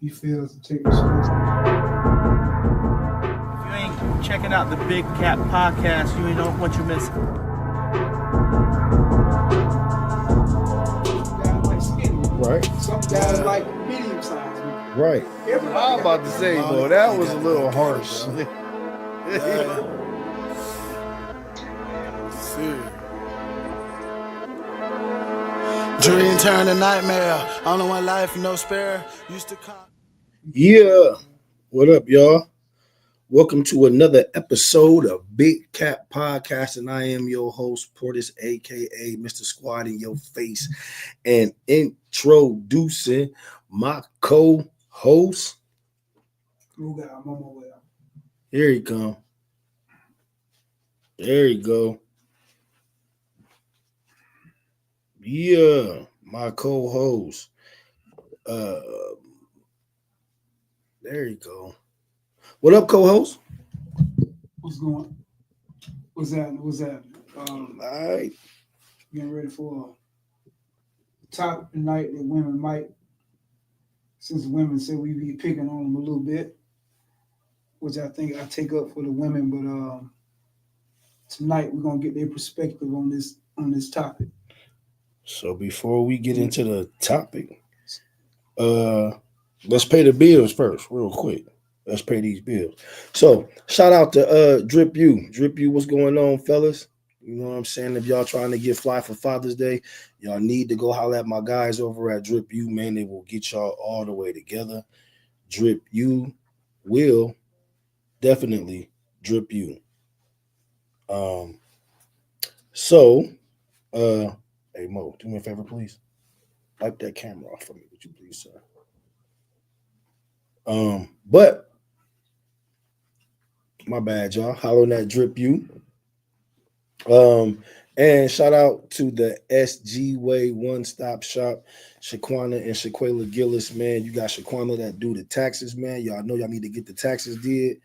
he fails to take responsibility. If you ain't checking out the Big Cat Podcast, you ain't know what you're missing. Some guys like skinny. Right. Some guys like medium sized. Right. I'm about to say, bro, that was a little harsh. Dream turned to nightmare. Only one life, no spare. Used to come. Yeah. What up, y'all? Welcome to another episode of Big Cat Podcast, and I am your host, Portis, aka Mr. Squad in your face, and introducing my co-host. Cool guy, I'm on my way out. Here he come. There you go. Yeah, my co-host. There you go. What up, co-host? What's going? What's that? All right. Getting ready for a topic tonight that women might, since women say we be picking on them a little bit, which I think I take up for the women, but tonight we're gonna get their perspective on this topic. So before we get into the topic, let's pay the bills first, real quick. Let's pay these bills. So shout out to Drip U. Drip U, what's going on, fellas? You know what I'm saying? If y'all trying to get fly for Father's Day, y'all need to go holler at my guys over at Drip U, man. They will get y'all all the way together. Drip U will definitely drip you. Hey Mo, do me a favor, please. Wipe that camera off for me, would you please, sir? But my bad, y'all. Hollering that Drip U. And shout out to the SG Way One Stop Shop, Shaquana and Shaquela Gillis, man. You got Shaquana that do the taxes, man. Y'all know y'all need to get the taxes did.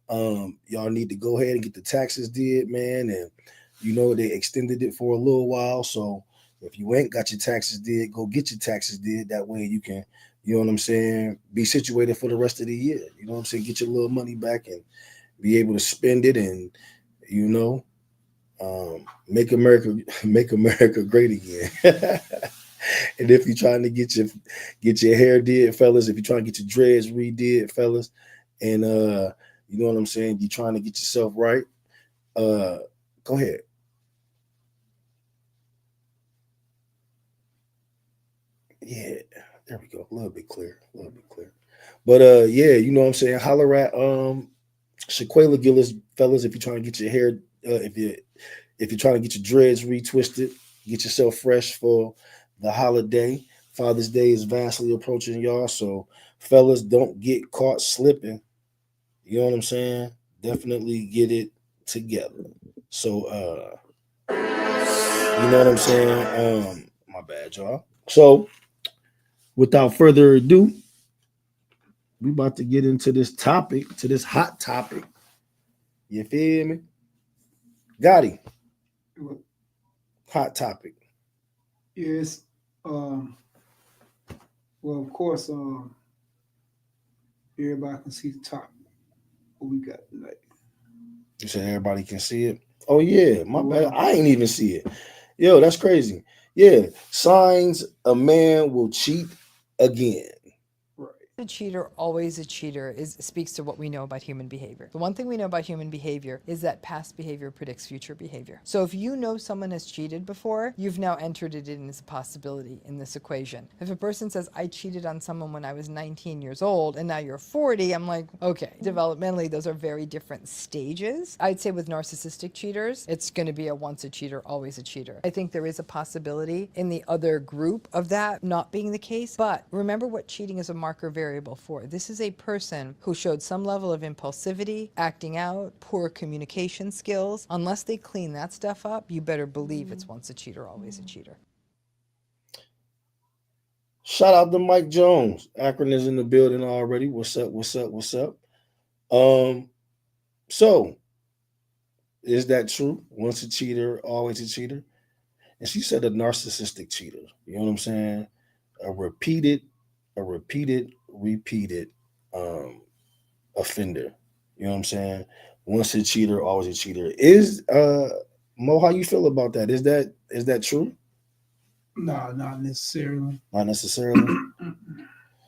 Y'all need to go ahead and get the taxes did, man. And you know they extended it for a little while. So if you ain't got your taxes did, go get your taxes did. That way you can, you know what I'm saying, be situated for the rest of the year. You know what I'm saying? Get your little money back and be able to spend it and, you know, make America great again. And if you're trying to get your hair did, fellas, if you're trying to get your dreads redid, fellas, and you know what I'm saying, you're trying to get yourself right, go ahead. Yeah, there we go. A little bit clear. But yeah, you know what I'm saying, holler at Shaquela Gillis, fellas, if you're trying to get your hair, if you're trying to get your dreads retwisted, get yourself fresh for the holiday. Father's Day is vastly approaching, y'all. So, fellas, don't get caught slipping. You know what I'm saying? Definitely get it together. So, you know what I'm saying? My bad, y'all. So, without further ado, we about to get into this topic, to this hot topic. You feel me? Gotti. Hot topic. Yes. Well, of course, everybody can see the topic. What we got tonight? You said everybody can see it? Oh, yeah. My bad. I ain't even see it. Yo, that's crazy. Yeah. Signs a man will cheat again. A cheater, always a cheater, speaks to what we know about human behavior. The one thing we know about human behavior is that past behavior predicts future behavior. So if you know someone has cheated before, you've now entered it in as a possibility in this equation. If a person says, I cheated on someone when I was 19 years old and now you're 40, I'm like, okay. Developmentally, those are very different stages. I'd say with narcissistic cheaters, it's going to be a once a cheater, always a cheater. I think there is a possibility in the other group of that not being the case, but remember what cheating is a marker variable for. This is a person who showed some level of impulsivity, acting out, poor communication skills. Unless they clean that stuff up, you better believe it's once a cheater, always a cheater. Shout out to Mike Jones. Akron is in the building already. What's up? So is that true? Once a cheater, always a cheater? And she said a narcissistic cheater. You know what I'm saying? A repeated repeated offender. You know what I'm saying? Once a cheater, always a cheater. Is Mo, how you feel about that? Is that true? No, not necessarily. Not necessarily.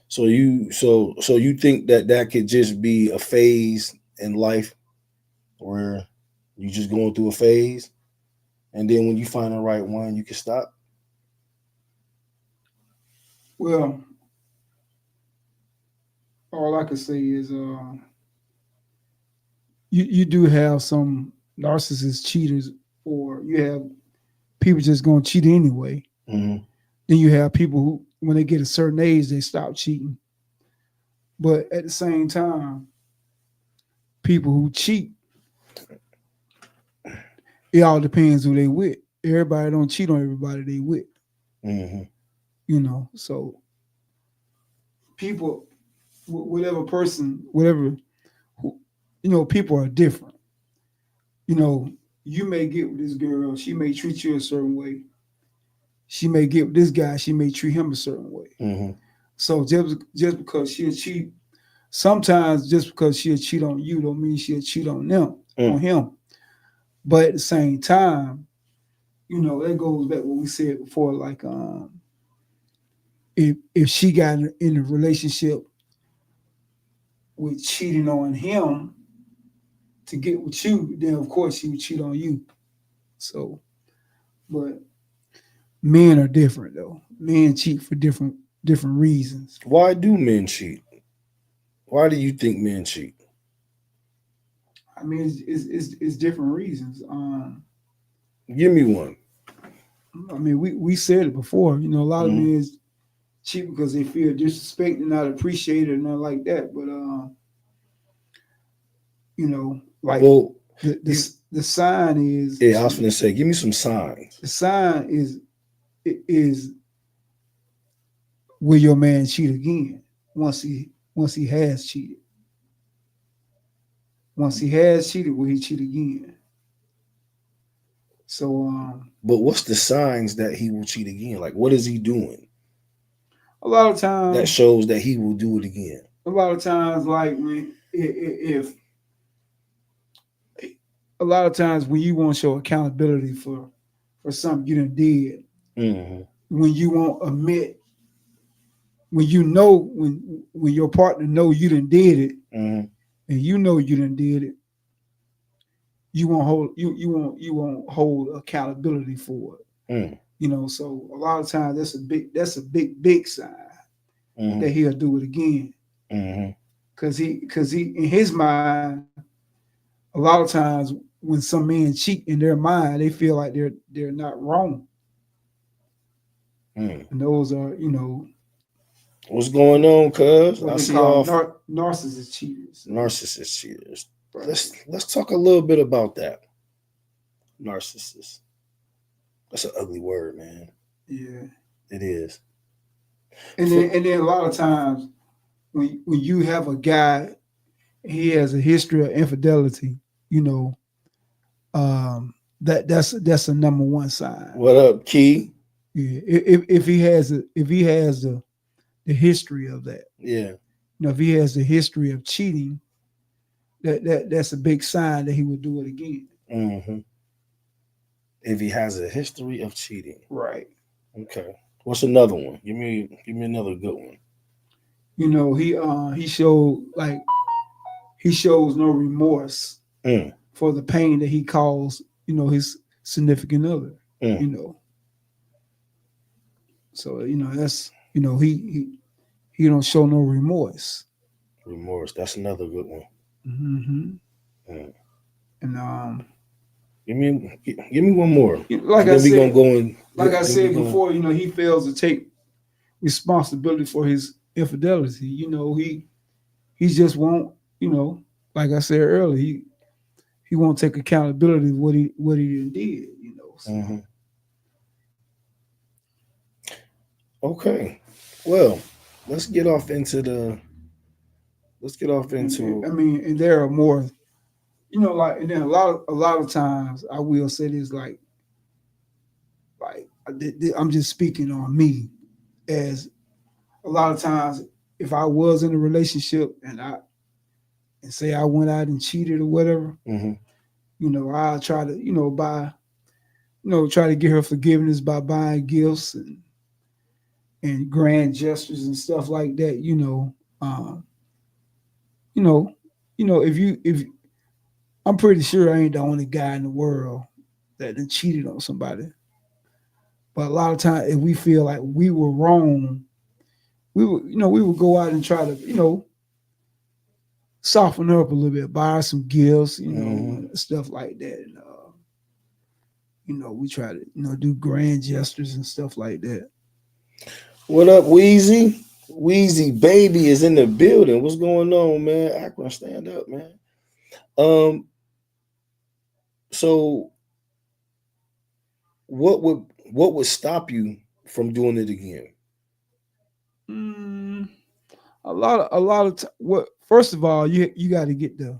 So you think that could just be a phase in life where you just going through a phase, and then when you find the right one, you can stop? Well, all I can say is you do have some narcissist cheaters, or you have people just gonna cheat anyway. Mm-hmm. Then you have people who, when they get a certain age, they stop cheating. But at the same time, people who cheat, it all depends who they with. Everybody don't cheat on everybody they with. Mm-hmm. You know, so people, whatever person, whatever, you know, people are different. You know, you may get with this girl, she may treat you a certain way. She may get with this guy, she may treat him a certain way. Mm-hmm. So just because she'll cheat, sometimes just because she'll cheat on you don't mean she'll cheat on them, on him. But at the same time, you know, that goes back to what we said before, like if she got in a relationship with cheating on him to get with you, then of course she would cheat on you. So, but men are different though. Men cheat for different reasons. Why do men cheat? Why do you think men cheat? I mean, it's different reasons. Give me one. I mean, we said it before. You know, a lot of men cheat because they feel disrespected, not appreciated, or nothing like that. But you know, like the sign is. Yeah, I was gonna say, give me some signs. The sign is will your man cheat again once he has cheated. Once he has cheated, will he cheat again? So but what's the signs that he will cheat again? Like, what is he doing? A lot of times that shows that he will do it again. A lot of times, like if a lot of times when you want to show accountability for something you done did, when you won't admit, when you know when your partner know you done did it, and you know you done did it, you won't hold accountability for it. You know, so a lot of times that's a big sign that he'll do it again. Cause he in his mind, a lot of times when some men cheat in their mind, they feel like they're not wrong. And those are, you know, what's going on, cuz? I see all narcissist cheaters. Narcissist cheaters. Right. Let's talk a little bit about that. Narcissist. That's an ugly word, man. Yeah, it is. And then a lot of times when you have a guy, he has a history of infidelity, you know, that's a number one sign. What up, Key? Yeah, if he has the history of that, yeah, you know, if he has the history of cheating, that's a big sign that he would do it again. If he has a history of cheating, right? Okay. What's another one? Give me another good one. You know, he shows no remorse for the pain that he caused, you know, his significant other. You know, so you know that's, you know, he don't show no remorse. Remorse. That's another good one. And give me one more. Like I said, gonna go in, like I said before, you know, he fails to take responsibility for his infidelity. You know, he just won't, you know, like I said earlier, he won't take accountability of what he did, you know. So. Okay. Well, let's get off into I mean, and there are more, you know, like, and then a lot of times I will say this, like I'm just speaking on me, as a lot of times if I was in a relationship and say I went out and cheated or whatever, Mm-hmm. you know, I'll try to, you know, try to get her forgiveness by buying gifts and grand gestures and stuff like that, you know, if I'm pretty sure I ain't the only guy in the world that done cheated on somebody. But a lot of times, if we feel like we were wrong, we would go out and try to, soften her up a little bit, buy her some gifts, and stuff like that. And, we try to, do grand gestures and stuff like that. What up, Wheezy? Wheezy baby is in the building. What's going on, man? Akron, stand up, man. So what would stop you from doing it again? A lot of what. First of all, you got to get the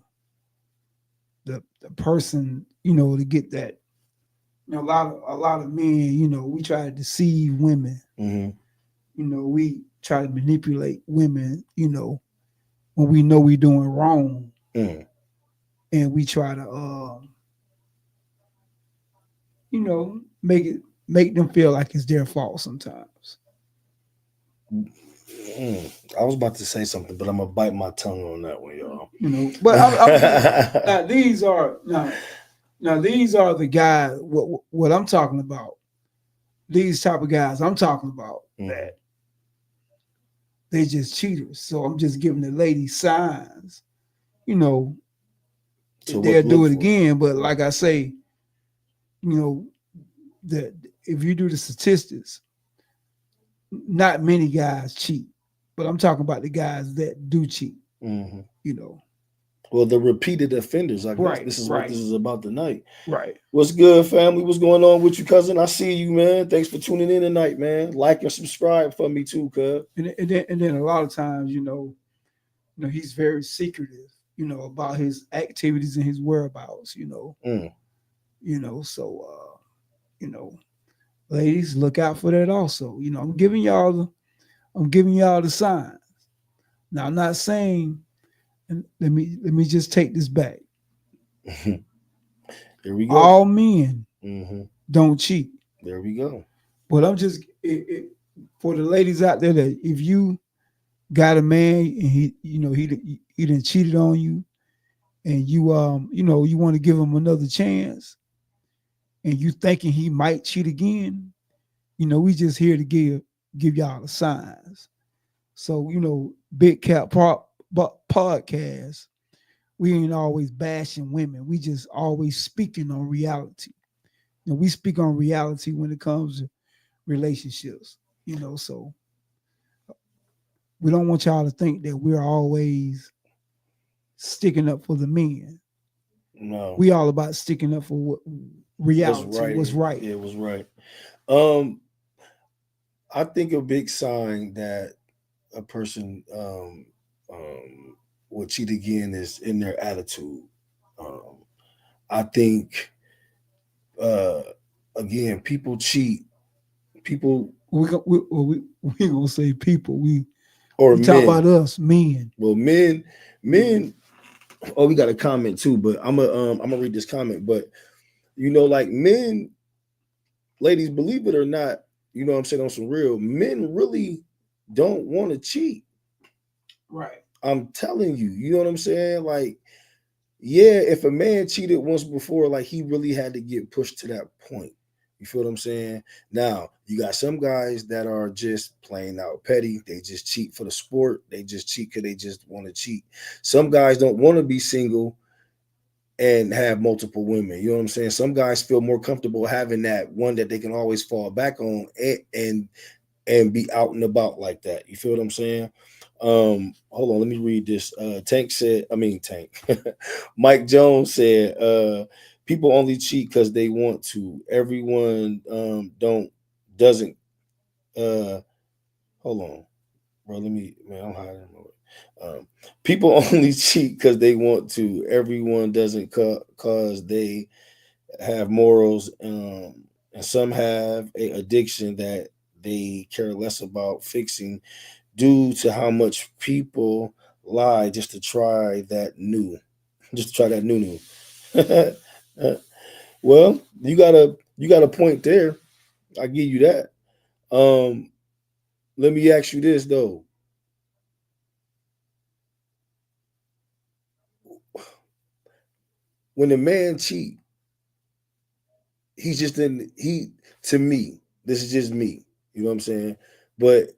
person, to get that. A lot of men, we try to deceive women. Mm-hmm. We try to manipulate women, when we know we're doing wrong. Mm-hmm. And we try to make them feel like it's their fault sometimes. I was about to say something, but I'm gonna bite my tongue on that one, y'all. But now these are the guys. What I'm talking about, these type of guys I'm talking about, that they just cheaters. So I'm just giving the ladies signs, so they'll do it again. But like I say, that if you do the statistics, not many guys cheat, but I'm talking about the guys that do cheat. Mm-hmm. Well, the repeated offenders. I guess right, this is right. what this is about tonight. Right. What's good, family? What's going on with you, cousin? I see you, man. Thanks for tuning in tonight, man. Like and subscribe for me too, cuz. And then a lot of times, he's very secretive, about his activities and his whereabouts, So ladies, look out for that also. I'm giving y'all the signs. Now I'm not saying, and let me just take this back. Here we go. All men don't cheat. There we go. But I'm just for the ladies out there that if you got a man and he done cheated on you, and you you want to give him another chance, and you thinking he might cheat again, we just here to give y'all the signs. So Big Cap Podcast, we ain't always bashing women. We just always speaking on reality. We speak on reality when it comes to relationships. So we don't want y'all to think that we're always sticking up for the men. No, we all about sticking up for reality. What's right. Yeah, it was right. I think a big sign that a person will cheat again is in their attitude. I think again, people cheat. People we gonna say people. We men. Talk about us, men. Well, men. Oh, we got a comment too, but I'm gonna read this comment. But like men, ladies, believe it or not, I'm saying, on some real, men really don't want to cheat. Right. I'm telling you, you know what I'm saying? Like, yeah, if a man cheated once before, like, he really had to get pushed to that point. You feel what I'm saying? Now, you got some guys that are just plain out petty. They just cheat for the sport. They just cheat because they just want to cheat. Some guys don't want to be single and have multiple women. You know what I'm saying? Some guys feel more comfortable having that one that they can always fall back on and be out and about like that. You feel what I'm saying? Hold on, let me read this. Tank. Mike Jones said, people only cheat because they want to. Everyone doesn't. Hold on, bro. I'm hiding. People only cheat because they want to. Everyone doesn't cause they have morals, and some have a addiction that they care less about fixing. due to how much people lie just to try that new, Well, you got a point there. I give you that. Let me ask you this though. When a man cheat, he's just in he to me, this is just me. You know what I'm saying? But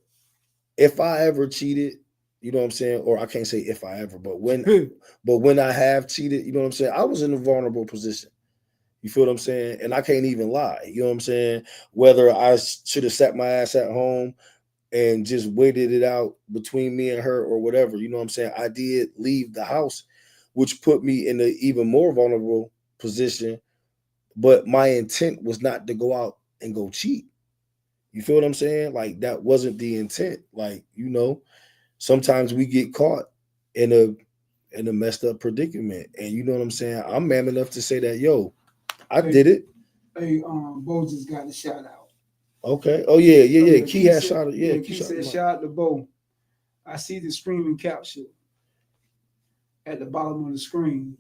if I ever cheated, you know what I'm saying, or I can't say if I ever, but when I have cheated, you know what I'm saying, I was in a vulnerable position. You feel what I'm saying? And I can't even lie. You know what I'm saying? Whether I should have sat my ass at home and just waited it out between me and her or whatever, you know what I'm saying? I did leave the house, which put me in an even more vulnerable position. But my intent was not to go out and go cheat. You feel what I'm saying? Like that wasn't the intent. Like, you know, sometimes we get caught in a messed up predicament. And you know what I'm saying? I'm man enough to say that, yo, I did it. Hey, Bo just got a shout out. Okay. Oh yeah. Key had said, shot it. Yeah, Key said shout out to Bo. I see the streaming capture at the bottom of the screen.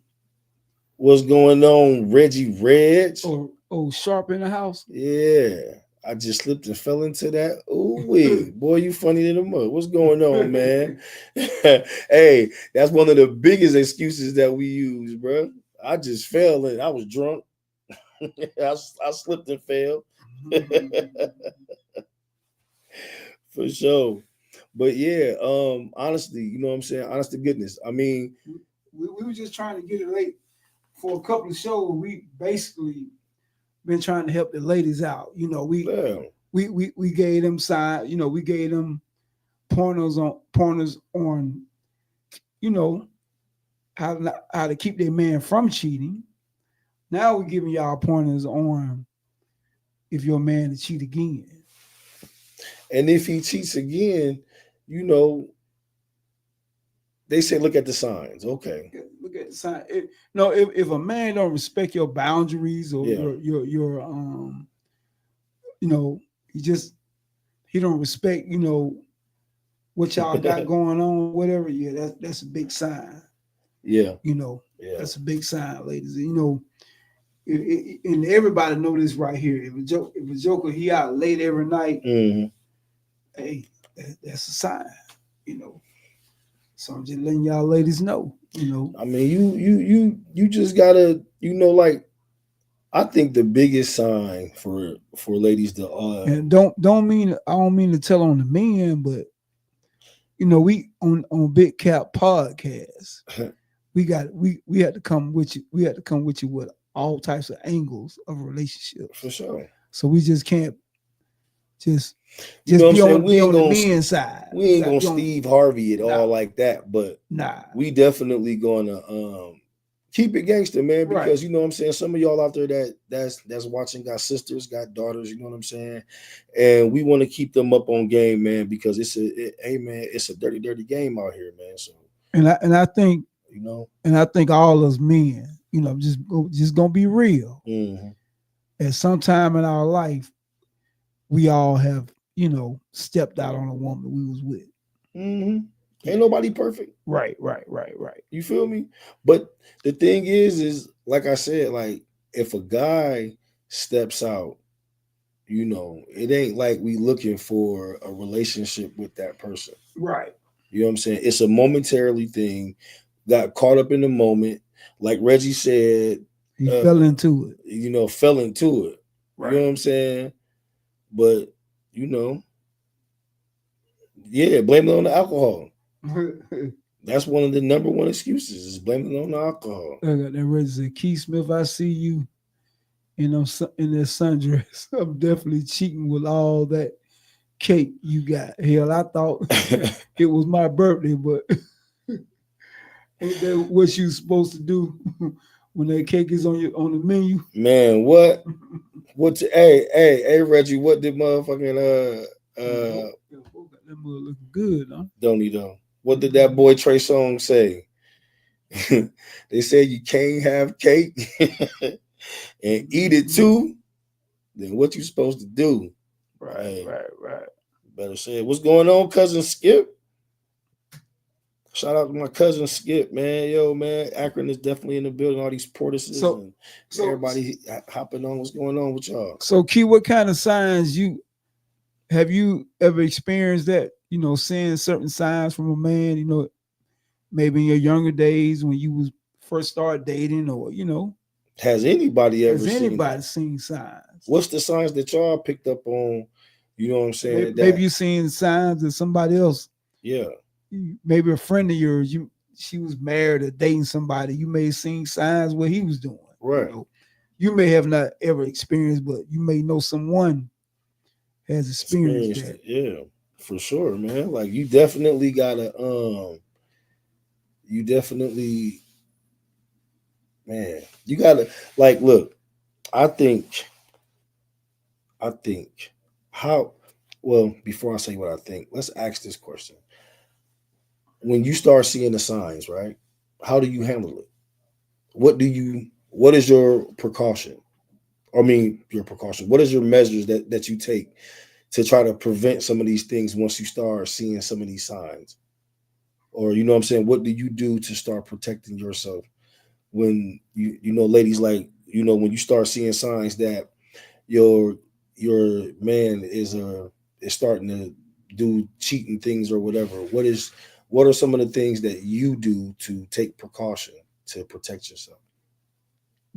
What's going on, Reggie Reg? Oh, Sharp in the house. Yeah. I just slipped and fell into that. Ooh wee. Boy, you funny than a mud. What's going on, man? Hey, that's one of the biggest excuses that we use, bro. I just fell and I was drunk. I slipped and fell. For sure. But yeah, honestly, you know what I'm saying? Honest to goodness. I mean, we were just trying to get it late for a couple of shows. We basically been trying to help the ladies out. You know, we gave them side, you know, we gave them pointers on, you know, how to keep their man from cheating. Now we're giving y'all pointers on if your man to cheat again. And if he cheats again, you know, they say look at the signs. Okay. Look at the sign. If a man don't respect your boundaries or your you know, he don't respect, you know, what y'all got going on, whatever, yeah, that's a big sign. Yeah. You know, that's a big sign, ladies. You know, and everybody know this right here. If a joker he out late every night, hey, that's a sign, you know. So I'm just letting y'all ladies know, you know. I mean, you just gotta, you know, like I think the biggest sign for ladies to and I don't mean to tell on the men, but you know, we on Big Cap Podcast, we had to come with you. We had to come with you with all types of angles of relationships. For sure. So we just can't just you know be on the men's side. We ain't gonna Steve Harvey it all like that, but we definitely gonna keep it gangster, man, because you know what I'm saying, some of y'all out there that's watching got sisters, got daughters, you know what I'm saying, and we want to keep them up on game, man, because it's a dirty game out here, man. So and I think, you know, and I think all us men, you know, just gonna be real. At some time in our life, we all have, you know, stepped out on a woman we was with. Ain't nobody perfect. Right. You feel me? But the thing is like I said, like if a guy steps out, you know, it ain't like we looking for a relationship with that person. Right. You know what I'm saying? It's a momentarily thing. Got caught up in the moment. Like Reggie said. He fell into it. You know, fell into it. Right. You know what I'm saying? But, you know, yeah, blame it on the alcohol. That's one of the number one excuses is blaming it on the alcohol. I got that Reggie said, Keith Smith, I see you in that sundress. I'm definitely cheating with all that cake you got. Hell, I thought it was my birthday, but ain't that what you supposed to do when that cake is on the menu? Man, what? Hey, Reggie, what did motherfucking that mother looking good, huh? Don't he though? What did that boy Trey Songz say? They said you can't have cake and eat it too. Then what you supposed to do? Right. Better say it. What's going on, cousin Skip? Shout out to my cousin Skip, man. Yo, man, Akron is definitely in the building. All these Portises and everybody hopping on. What's going on with y'all? So, Key, what kind of signs have you ever experienced that? You know, seeing certain signs from a man. You know, maybe in your younger days when you was first started dating, or you know, Has anybody ever seen signs? What's the signs that y'all picked up on? You know what I'm saying? Maybe you seen signs that somebody else. Yeah. Maybe a friend of yours, she was married or dating somebody. You may have seen signs what he was doing. Right. You may have not ever experienced, but you may know someone has experienced that. Yeah, for sure, man. Like you definitely gotta man, you gotta like look, I think how well, before I say what I think, let's ask this question. When you start seeing the signs, right? How do you handle it? What is your precaution? I mean, your precaution. What is your measures that you take to try to prevent some of these things once you start seeing some of these signs? Or, you know what I'm saying? What do you do to start protecting yourself when you know, ladies, like, you know, when you start seeing signs that your man is starting to do cheating things or whatever? What are some of the things that you do to take precaution to protect yourself?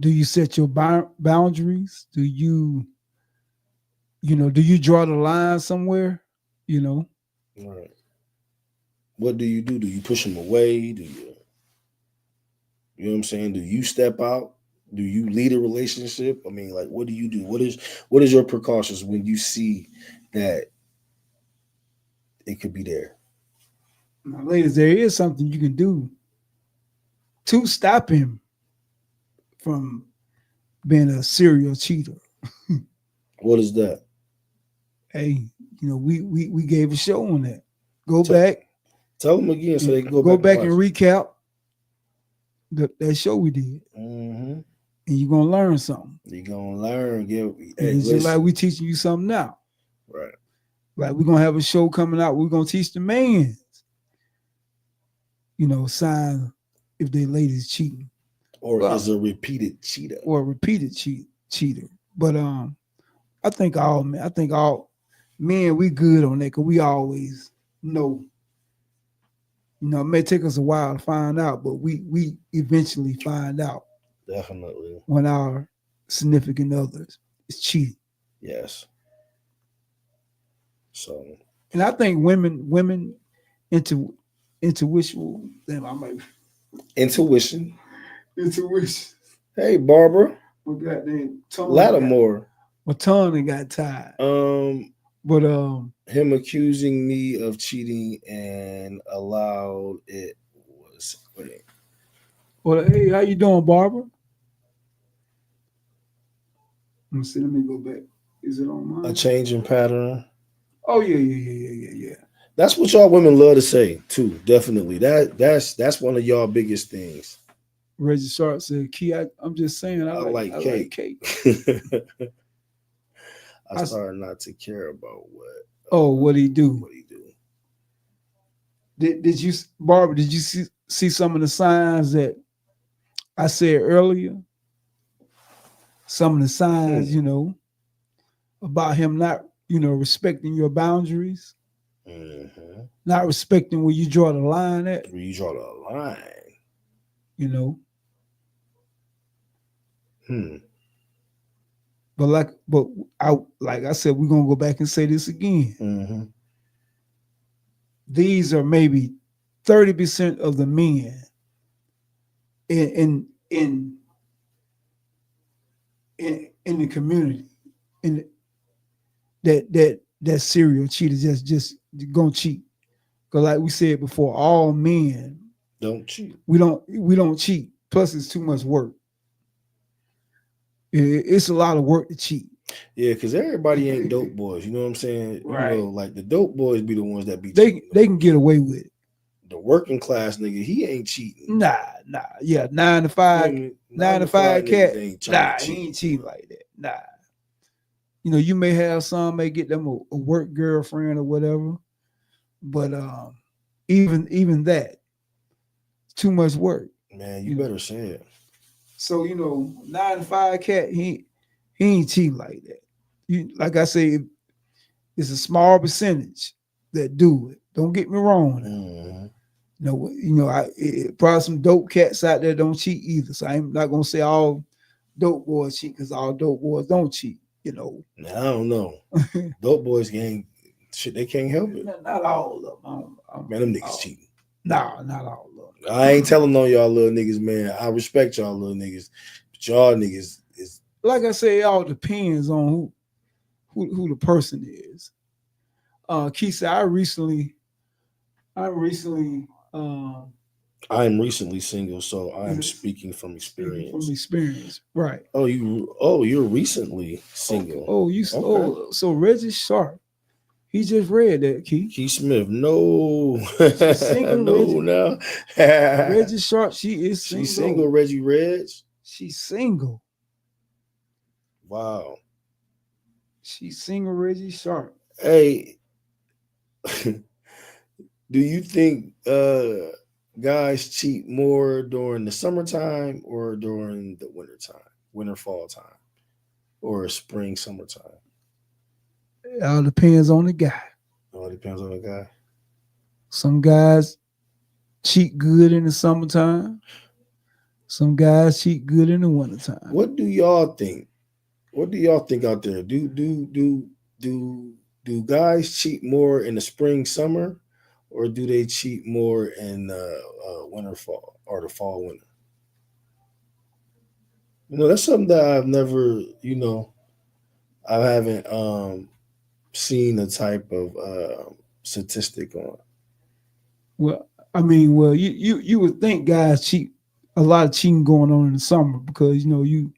Do you set your boundaries? Do you draw the line somewhere? You know? Right. What do you do? Do you push them away? Do you know what I'm saying? Do you step out? Do you lead a relationship? I mean, like, what do you do? What is your precautions when you see that it could be there? Now, ladies, there is something you can do to stop him from being a serial cheater. What is that? Hey, you know, we gave a show on that. Tell them again so they can go back and recap that show we did. Mm-hmm. And you're gonna learn something. You're gonna learn. It's just like we teaching you something now. Right. Like we're gonna have a show coming out. We're gonna teach the man, you know, sign if their lady's cheating. Or is a repeated cheater. Or a repeated cheater. But I think all men, we good on that because we always know. You know, it may take us a while to find out, but we eventually find out. Definitely. When our significant others is cheating. Yes. So. And I think women intuition. Intuition. Hey, Barbara. What goddamn tongue? Lattimore. My tongue got tied. But him accusing me of cheating and allowed it was. Wait. Well, hey, how you doing, Barbara? Let me see. Let me go back. Is it on mine? A change in pattern. Oh yeah. That's what y'all women love to say too. Definitely. That's one of y'all biggest things. Reggie Sharp said, "Key, I'm just saying, I like cake." I started not to care about what. What he do? Did you, Barbara? Did you see some of the signs that I said earlier? Some of the signs, you know, about him not, you know, respecting your boundaries, not respecting where you draw the line at. Where you draw the line, you know. But like I said, we're gonna go back and say this again. These are maybe 30% of the men in the community, in that serial cheaters just gonna cheat. Because like we said before, all men don't cheat. We don't cheat. Plus, it's too much work. It's a lot of work to cheat. Yeah, because everybody ain't dope boys. You know what I'm saying? Right. You know, like the dope boys be the ones that be cheating. They can get away with it. The working class nigga, he ain't cheating. Nah. Yeah, 9 to 5, 9 to 5 cat. Nah, he ain't cheating like that. Nah. You know, you may have some may get them a work girlfriend or whatever, but even that, too much work. Man, you better say it. So 9 to 5 cat, he ain't cheat like that. Like I say, it's a small percentage that do it. Don't get me wrong. Mhm. Probably some dope cats out there don't cheat either. So I'm not gonna say all dope boys cheat because all dope boys don't cheat. Now, I don't know. Dope boys gang, shit, they can't help it. Not all of them. Man, them niggas cheating. Nah, not all of them. I ain't telling on y'all little niggas, man. I respect y'all little niggas, but y'all niggas is Like I say, it all depends on who the person is. Keisha, I'm recently I'm recently single, so I'm speaking from experience. from experience, right? You're recently single. So Reggie Sharp, he just read that, Keith. Keith Smith, no, single, no, Reggie. now. Reggie Sharp, she is single. She's single. Reggie Reg. She's single. Wow. She's single, Reggie Sharp. Hey, do you think guys cheat more during the summertime or during the winter, fall time, or spring, summertime? It all depends on the guy. Oh, it depends on the guy. Some guys cheat good in the summertime. Some guys cheat good in the wintertime. What do y'all think? What do y'all think out there? Do guys cheat more in the spring, summer, or do they cheat more in winter, fall, or the fall, winter? That's something that I've never, I haven't seen a type of statistic on. Well, you would think guys cheat. A lot of cheating going on in the summer because you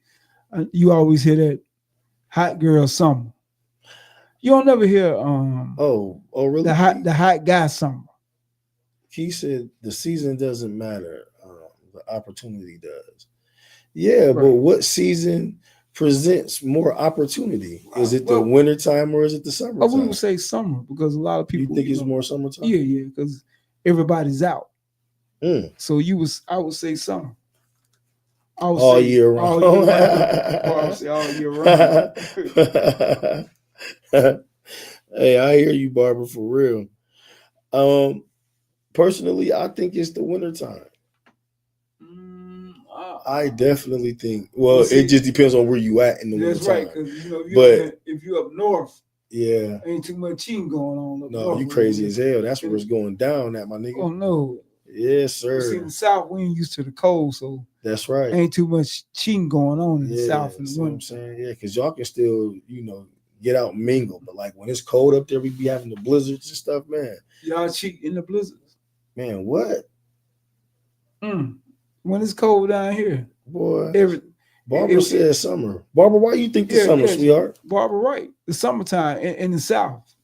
always hear that hot girl summer. You don't never hear really? the hot guy summer. He said the season doesn't matter, the opportunity does. Yeah, right. But what season presents more opportunity? Is it the wintertime or is it the summertime? I wouldn't say summer because a lot of people. You think it's more summertime? Yeah, because everybody's out. So I would say summer. All year round. All year round. Hey, I hear you, Barbara, for real. Personally, I think it's the wintertime. I definitely think. Well, it just depends on where you at in the wintertime. That's right, because if you're up north, yeah, ain't too much cheating going on. Up north, you crazy as hell. That's where it's going down at, my nigga. Oh no. Yes, sir. See, in the South, we ain't used to the cold, so that's right. Ain't too much cheating going on in the South. That's what I'm saying. Yeah, because y'all can still, get out and mingle. But like when it's cold up there, we be having the blizzards and stuff, man. Y'all cheat in the blizzards. Man, what? When it's cold down here. Boy. Barbara said summer. Barbara, why you think the summer, sweetheart? Barbara, right. The summertime in the South.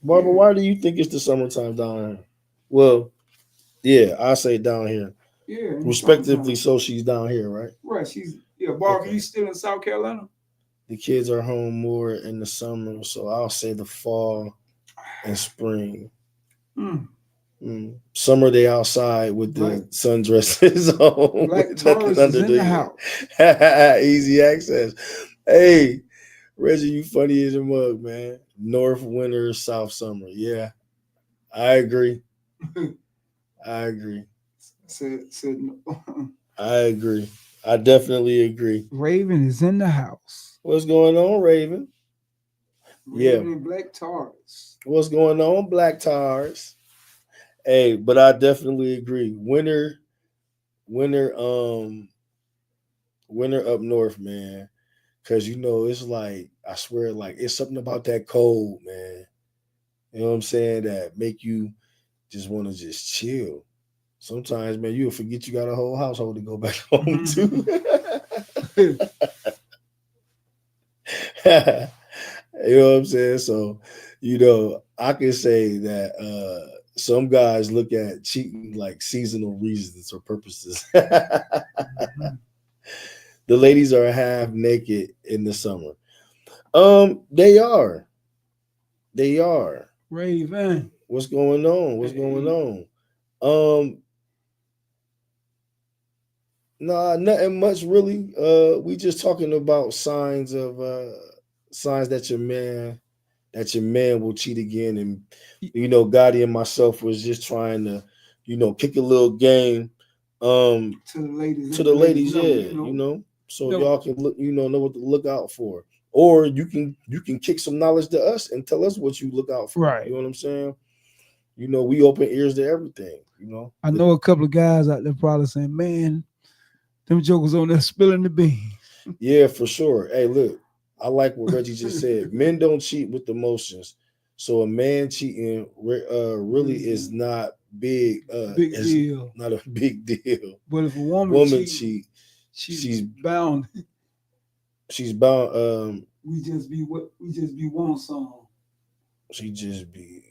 Barbara, why do you think it's the summertime down here? Well, yeah, I say down here. Yeah. Respectively, so she's down here, right? Right. Barbara, okay. You still in South Carolina? The kids are home more in the summer, so I'll say the fall and spring. Summer they outside with the sundresses on. Black Taurus is in the house. Easy access. Hey, Reggie, you funny as a mug, man. North winter, south summer. Yeah, I agree. I agree. I agree. I definitely agree. Raven is in the house. What's going on, Raven? Raven and Black Taurus. What's going on, Black Taurus? Hey, but I definitely agree. Winter up north, man. Cause it's like, I swear, like it's something about that cold, man. You know what I'm saying? That make you just want to just chill. Sometimes, man, you'll forget you got a whole household to go back home to. You know what I'm saying? So, I can say that some guys look at cheating like seasonal reasons or purposes. The ladies are half naked in the summer. They are. Raven. What's going on? Nah, nothing much really. We just talking about signs that your man will cheat again. And Gotti and myself was just trying to, kick a little game To the ladies. to the ladies, know, yeah, so No. y'all can look, know what to look out for. Or you can kick some knowledge to us and tell us what you look out for. Right. You know what I'm saying? We open ears to everything, I know a couple of guys out there probably saying, man, them jokers on there spilling the beans. Yeah, for sure. Hey, look, I like what Reggie just said. Men don't cheat with emotions. So a man cheating really is not big. Big it's deal. not a big deal. But if a woman cheat, she's bound. She's bound. We just be one song. She just be.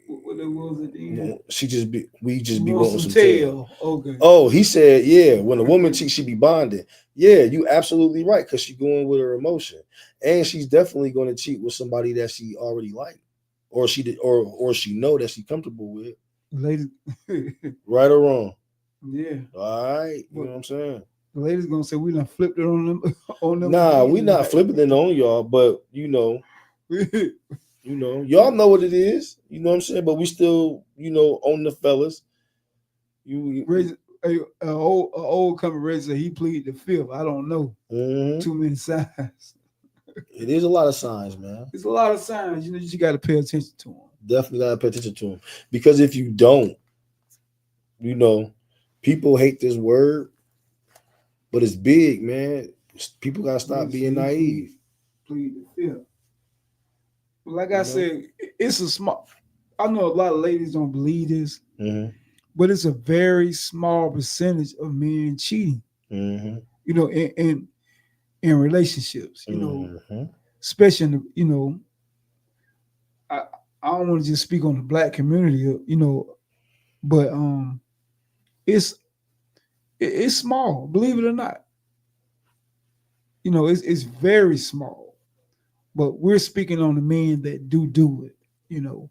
What it was at the end? We just be wanting some tail. Okay. Oh, he said, yeah. When a woman cheats, she be bonding. Yeah, you absolutely right, because she's going with her emotion, and she's definitely going to cheat with somebody that she already liked, or she did, or she know that she's comfortable with. Ladies, right or wrong? Yeah. All right, you know what I'm saying. The ladies gonna say we done flipped it on them. Nah, we not flipping it on y'all, but y'all know what it is. You know what I'm saying? But we still, on the fellas. Old coming Reggie said he pleaded the fifth. I don't know. Mm-hmm. Too many signs. It is a lot of signs, man. It's a lot of signs. You got to pay attention to them. Definitely got to pay attention to them, because if you don't, people hate this word, but it's big, man. People got to stop being naive. Plead the fifth. Like I said, it's a small. I know a lot of ladies don't believe this, but it's a very small percentage of men cheating. In relationships, especially in the, I don't want to just speak on the Black community, but it's small, believe it or not. It's very small. But we're speaking on the men that do it, And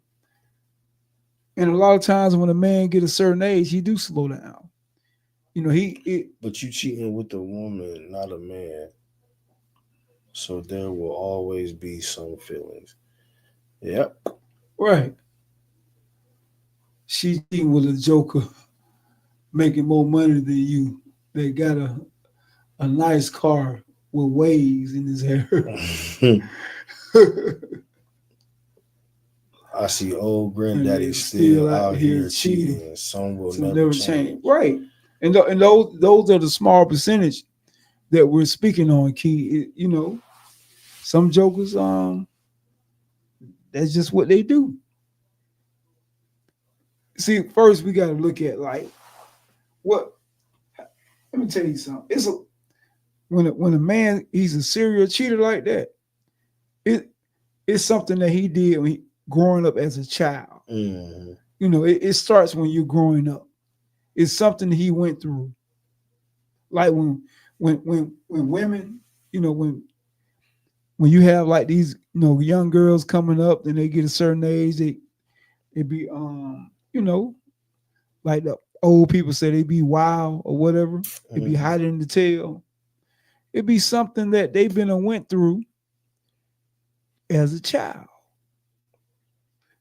a lot of times when a man get a certain age, he do slow down. But you cheating with a woman, not a man. So there will always be some feelings. Yep. Right. She cheating with a joker making more money than you. They got a nice car with waves in his hair. I see old granddaddy still out here cheating. Some will never change. Right. And those are the small percentage that we're speaking on, Key. Some jokers, that's just what they do. See, first we got to look at let me tell you something. When a man, he's a serial cheater like that, it's something that he did when growing up as a child. Mm-hmm. It starts when you're growing up. It's something he went through. Like when women, when you have like these, young girls coming up and they get a certain age, they be like the old people say they be wild or whatever. They be hiding the tail. It be something that they've been and went through as a child.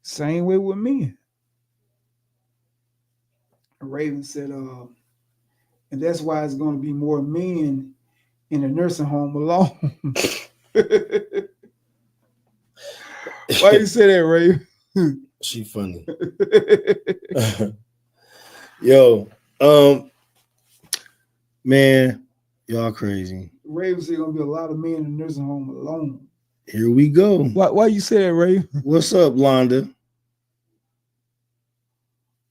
Same way with men. Raven said, and that's why it's going to be more men in a nursing home alone. Why you say that, Raven? She funny. Yo, man, y'all crazy. Raven said going to be a lot of men in a nursing home alone. Here we go. Why you say that, Raven? What's up, Londa?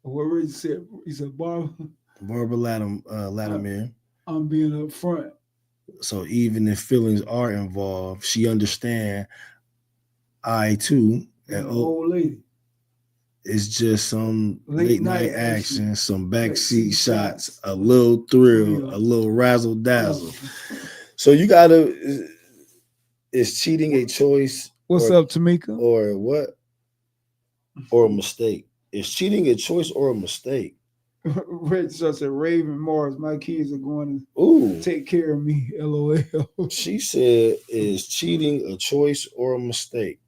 What Reggie said? He said, Barbara Latimer. I'm being up front. So even if feelings are involved, she understand. I too, an old lady. It's just some late night action, some backseat shots, a little thrill, a little razzle dazzle. So you gotta. Is cheating a choice? What's up, Tamika? Or what? Or a mistake? Is cheating a choice or a mistake? Reggie Sharp said, Raven Mars, my kids are going Ooh, to take care of me. LOL. she said, "Is cheating a choice or a mistake?"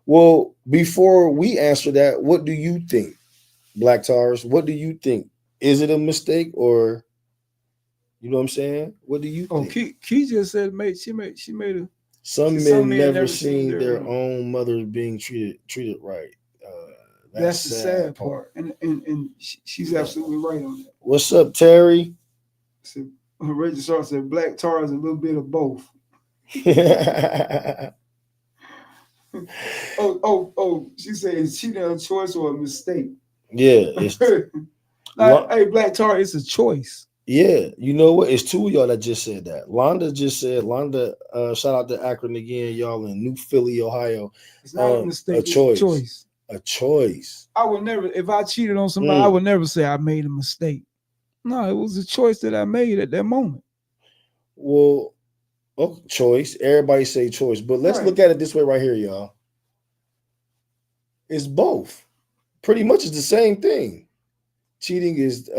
Well, before we answer that, what do you think, Black Tars? What do you think? Is it a mistake or you know what I'm saying? What do you Oh, think? Key just said, she made a. Some Some men men never never seen seen their their. own mothers being treated right. That's That's the sad sad part. part, and she's absolutely right on that. What's up, Terry? So, Reggie Sharp said, Black Tar is a little bit of both. Yeah, Oh, she said, is cheating a choice or a mistake? it's Now, hey, Black Tar, it's a choice. yeah. You know what? It's two of y'all that just said that. Londa just said. Londa, shout out to Akron again, y'all in New Philly, Ohio. It's not a mistake. It's a choice. A choice. I would never, if I cheated on somebody, I would never say I made a mistake. No, it was a choice that I made at that moment. Well, choice. Everybody say choice, but let's look at it this way right here, y'all. It's both. Pretty much it's the same thing. Cheating is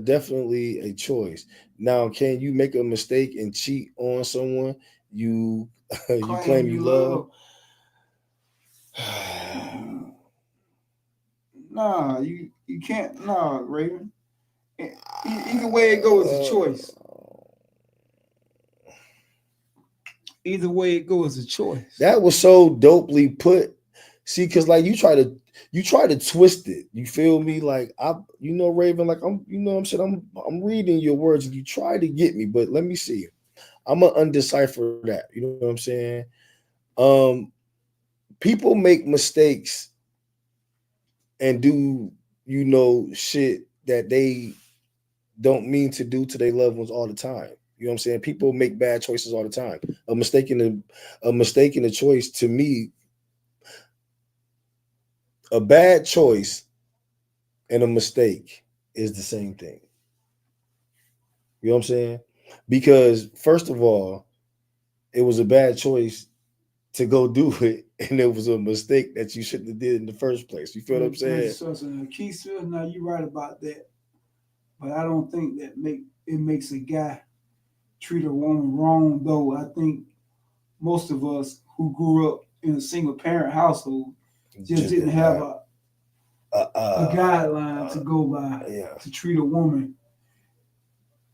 definitely a choice. Now, can you make a mistake and cheat on someone you you claim you love? Nah, you can't. Nah, Raven. Either way it goes, it's a choice. Either way it goes, it's a choice. That was so dopely put. See, because like you try to twist it. You feel me? Like Raven, like I'm, you know what I'm saying? I'm reading your words and you try to get me, but let me see. I'm gonna undecipher that. You know what I'm saying? People make mistakes and do, shit that they don't mean to do to their loved ones all the time. You know what I'm saying? People make bad choices all the time. A mistake in a choice, to me, a bad choice and a mistake is the same thing. You know what I'm saying? Because first of all, it was a bad choice to go do it, and it was a mistake that you shouldn't have did in the first place. You feel what I'm saying? Keith, now you're right about that, but I don't think that it makes a guy treat a woman wrong. Though I think most of us who grew up in a single parent household just didn't have a guideline to go by to treat a woman.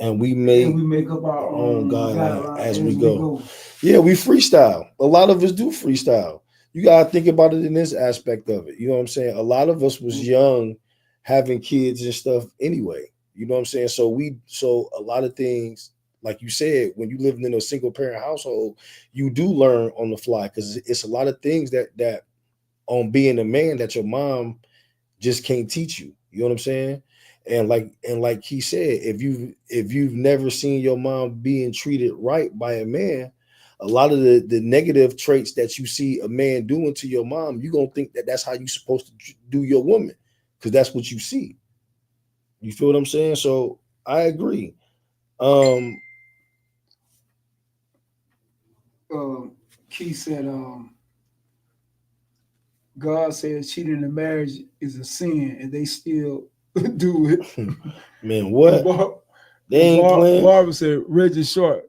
And we make up our own guideline as we go. Yeah, we freestyle. A lot of us do freestyle. You gotta think about it in this aspect of it. You know what I'm saying? A lot of us was young, having kids and stuff anyway. You know what I'm saying? So a lot of things, like you said, when you living in a single parent household, you do learn on the fly because it's a lot of things that on being a man that your mom just can't teach you. You know what I'm saying? And like he said, if you've never seen your mom being treated right by a man, a lot of the negative traits that you see a man doing to your mom, you're gonna think that that's how you're supposed to do your woman, because that's what you see. You feel what I'm saying? So I agree. Keith said, God says cheating in marriage is a sin, and they still do it. Man, what? They ain't playing. Barbara said, Reggie Sharp,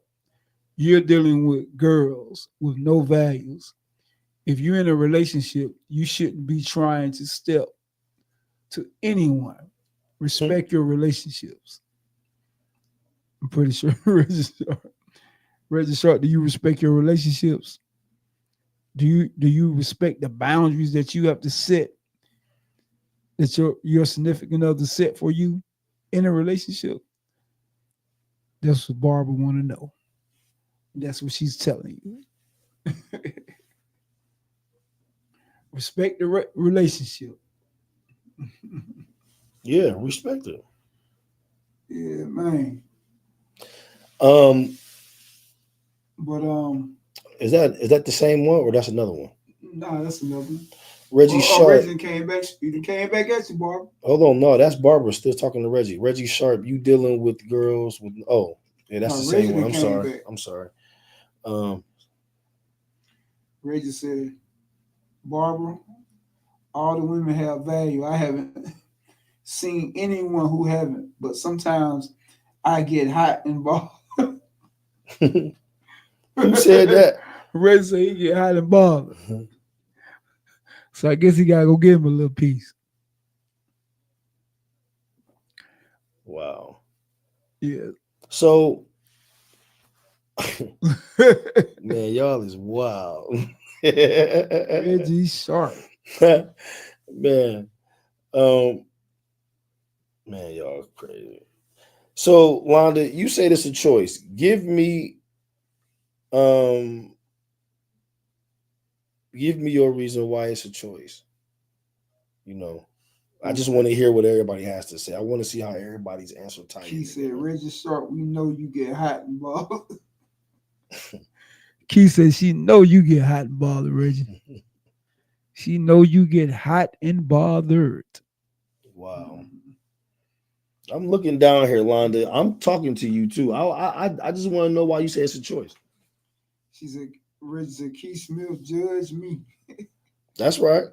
you're dealing with girls with no values. If you're in a relationship, you shouldn't be trying to step to anyone. Respect your relationships. I'm pretty sure Reggie Sharp, do you respect your relationships? Do you respect the boundaries that you have to set, that your significant other set for you in a relationship? That's what Barbara want to know. That's what she's telling you. Respect the relationship. Yeah, respect it. Yeah, man. But is that the same one or that's another one? Nah, that's another one. Reggie Sharp. Reggie came back. He came back at you, Barbara. Hold on, no, that's Barbara still talking to Reggie. Reggie Sharp, you dealing with girls with that's the same one. I'm sorry. Reggie said, Barbara, all the women have value. I haven't seen anyone who haven't, but sometimes I get hot and bothered. Who said that? Reggie said he get hot and bothered. So I guess he gotta go give him a little piece. Wow. Yeah. So, man, y'all is wild. Reggie Sharp. Man, man, y'all crazy. So, Londa, you say this a choice. Give me your reason why it's a choice. You know, I just want to hear what everybody has to say. I want to see how everybody's answer ties. He said, Reggie Sharp, we know you get hot and bothered. Key said she know you get hot and bothered, Reggie. She know you get hot and bothered. Wow. I'm looking down here, Londa. I'm talking to you too. I just want to know why you say it's a choice. She said, Reggie said, Keith Smith, judge me. That's right.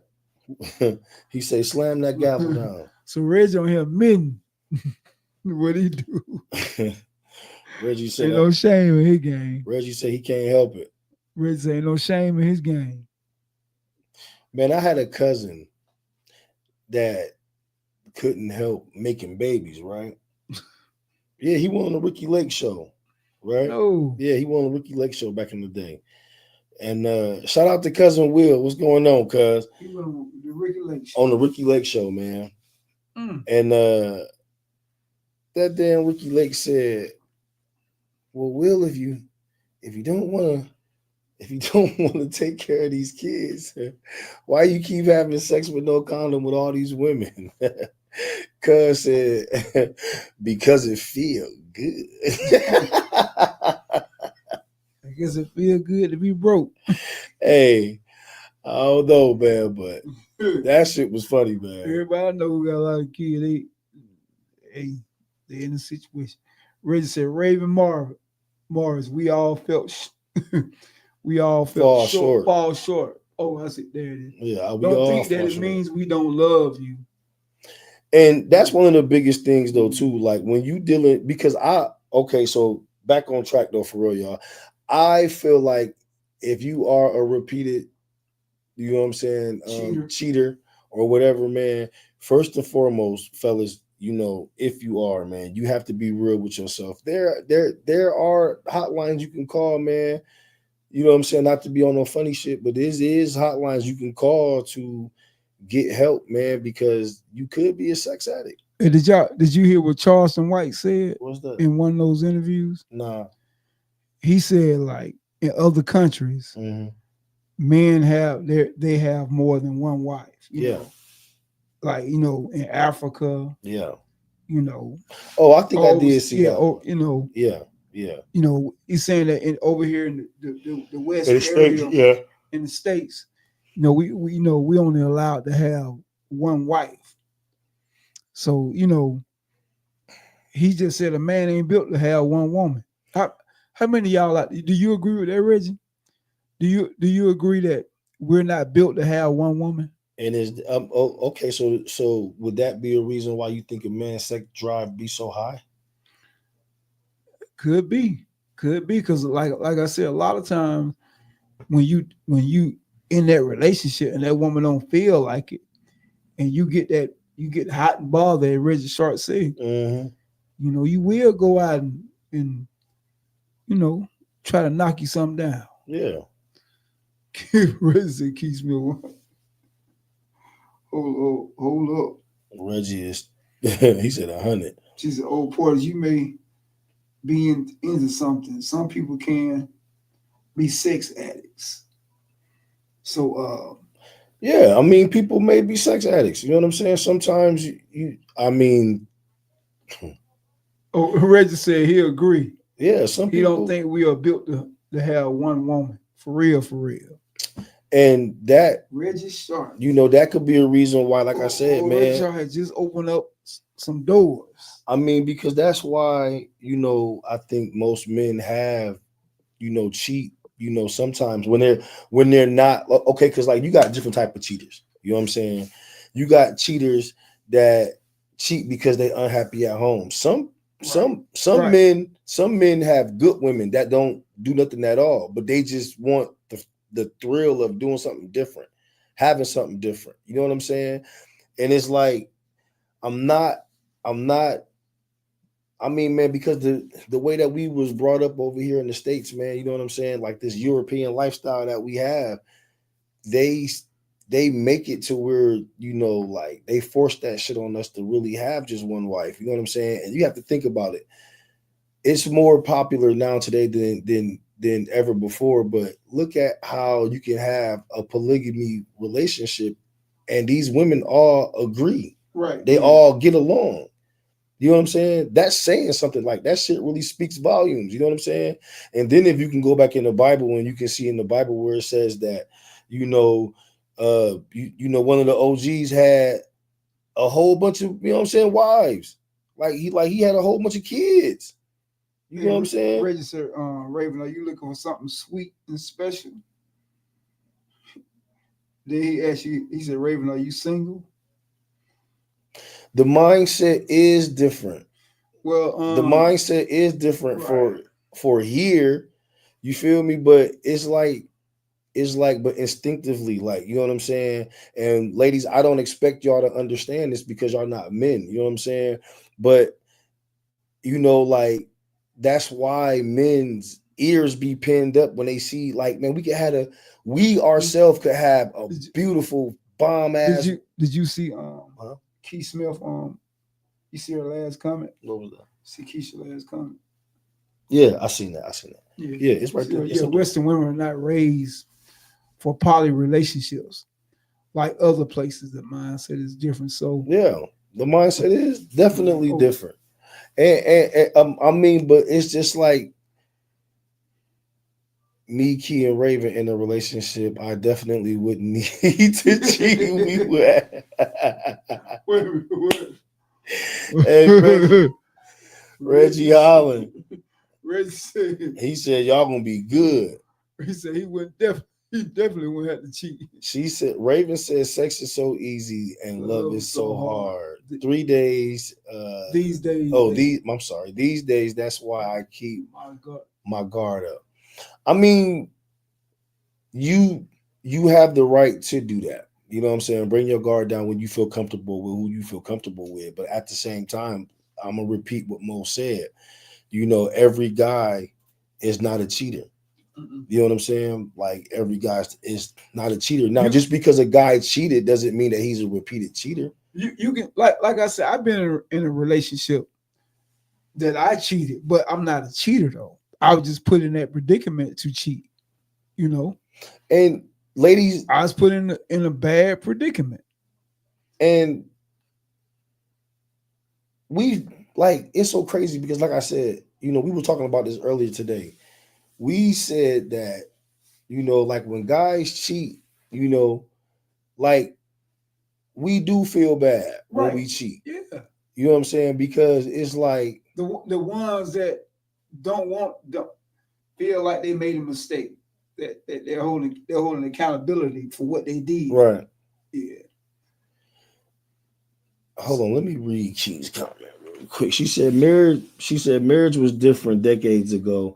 He say, slam that gavel down. So Reggie on here admitting what he do. Reggie said, ain't no shame in his game. Reggie said he can't help it. Reggie said, ain't no shame in his game. Man, I had a cousin that couldn't help making babies, right? Yeah, he went on the Ricky Lake show, right? No. Yeah, he went on the Ricky Lake show back in the day. And shout out to cousin Will. What's going on, cuz? He went on the Ricky Lake show. On the Ricky Lake show, man. And that damn Ricky Lake said, well, Will, if you don't want to take care of these kids, why you keep having sex with no condom with all these women? Cuz said, because it feels good. I guess it feel good to be broke. Hey, I don't know, man, but that shit was funny, man. Everybody I know who got a lot of kids, they in a situation. Reggie said, Raven Morris, we all felt fall short. Oh, I said, there it is. Yeah, we don't all think that it short. means we don't love you. And that's one of the biggest things, though, too. Like when you dealing, because so back on track though, for real, y'all. I feel like if you are a repeated, you know what I'm saying, cheater or whatever, man, first and foremost, fellas, you know, if you are, man, you have to be real with yourself. There are hotlines you can call, man. You know what I'm saying? Not to be on no funny shit, but this is hotlines you can call to get help, man, because you could be a sex addict. Hey, did you hear what Charleston White said? What's that? In one of those interviews? Nah. He said, like, in other countries, men they have more than one wife. You know? Like, you know, in Africa. Yeah. You know. Oh, I think I did see that. Oh, you know. Yeah. Yeah. You know, he's saying that over here in the West in area, States, yeah. In the States, you know, we only allowed to have one wife. So, you know, he just said a man ain't built to have one woman. How many of y'all do you agree with that, Reggie? Do you agree that we're not built to have one woman? And is okay, so would that be a reason why you think a man's sex drive be so high? Could be, because like I said, a lot of times when you in that relationship and that woman don't feel like it, and you get hot and bothered, as Reggie Sharp said, you know, you will go out and you know, try to knock you something down. Yeah. Reggie said, Keith Smith. Hold up. Reggie is, he said 100. She said, oh, Porter, you may be into something. Some people can be sex addicts. So, yeah, I mean, people may be sex addicts. You know what I'm saying? Sometimes oh, Reggie said he agree. Yeah, some people. He don't think we are built to have one woman. For real. And that Reggie Sharp, you know, that could be a reason why, like I said, man, Reggie Sharp had just opened up some doors. I mean, because that's why, you know, I think most men have, you know, cheat, you know, sometimes when they're not okay, because like you got different type of cheaters. You know what I'm saying? You got cheaters that cheat because they unhappy at home. Some Right. men have good women that don't do nothing at all, but they just want the thrill of doing something different, having something different. You know what I'm saying? And it's like I'm not. I mean, man, because the way that we was brought up over here in the States, man, you know what I'm saying? Like this European lifestyle that we have, they make it to where, you know, like they force that shit on us to really have just one wife. You know what I'm saying? And you have to think about it. It's more popular now today than ever before. But look at how you can have a polygamy relationship, and these women all agree. Right. They all get along. You know what I'm saying? That's saying something. Like that shit really speaks volumes. You know what I'm saying? And then if you can go back in the Bible, and you can see in the Bible where it says that, you know, one of the OGs had a whole bunch of, you know what I'm saying, wives. Like he had a whole bunch of kids. You know what I'm saying? Register, Raven, are you looking for something sweet and special? Then he asked you, he said, Raven, are you single? The mindset is different. Well, The mindset is different right. for here. You feel me? But it's like, but instinctively, like, you know what I'm saying? And ladies, I don't expect y'all to understand this because y'all not men. You know what I'm saying? But you know, like, that's why men's ears be pinned up when they see, like, man, we ourselves could have a beautiful bomb ass. Did you see Keith Smith? You see her last comment? What was that? See Keisha last comment? Yeah, I seen that. Yeah, it's right there. Yeah, Western women are not raised for poly relationships like other places. The mindset is different. So yeah, the mindset is definitely different. And I mean, but it's just like me, Key, and Raven in a relationship. I definitely wouldn't need to cheat. We would. Hey, Reggie Holland. Reggie said, he said y'all gonna be good. He said he definitely wouldn't have to cheat. She said, Raven said, sex is so easy and love is so hard. 3 days. These days. Oh, I'm sorry. These days, that's why I keep my guard up. I mean, you have the right to do that. You know what I'm saying? Bring your guard down when you feel comfortable with who you feel comfortable with. But at the same time, I'm going to repeat what Mo said. You know, every guy is not a cheater. You know what I'm saying? Like, every guy is not a cheater. Now, just because a guy cheated doesn't mean that he's a repeated cheater. You can, like I said, I've been in a relationship that I cheated, but I'm not a cheater though. I was just put in that predicament to cheat, you know. And ladies, I was put in a bad predicament. And it's so crazy because, like I said, you know, we were talking about this earlier today. We said that, you know, like when guys cheat, you know, like we do feel bad when we cheat. Yeah. You know what I'm saying? Because it's like the ones that don't feel like they made a mistake, that they're holding accountability for what they did. Right. Yeah. Hold on, let me read Key's comment real quick. She said marriage was different decades ago.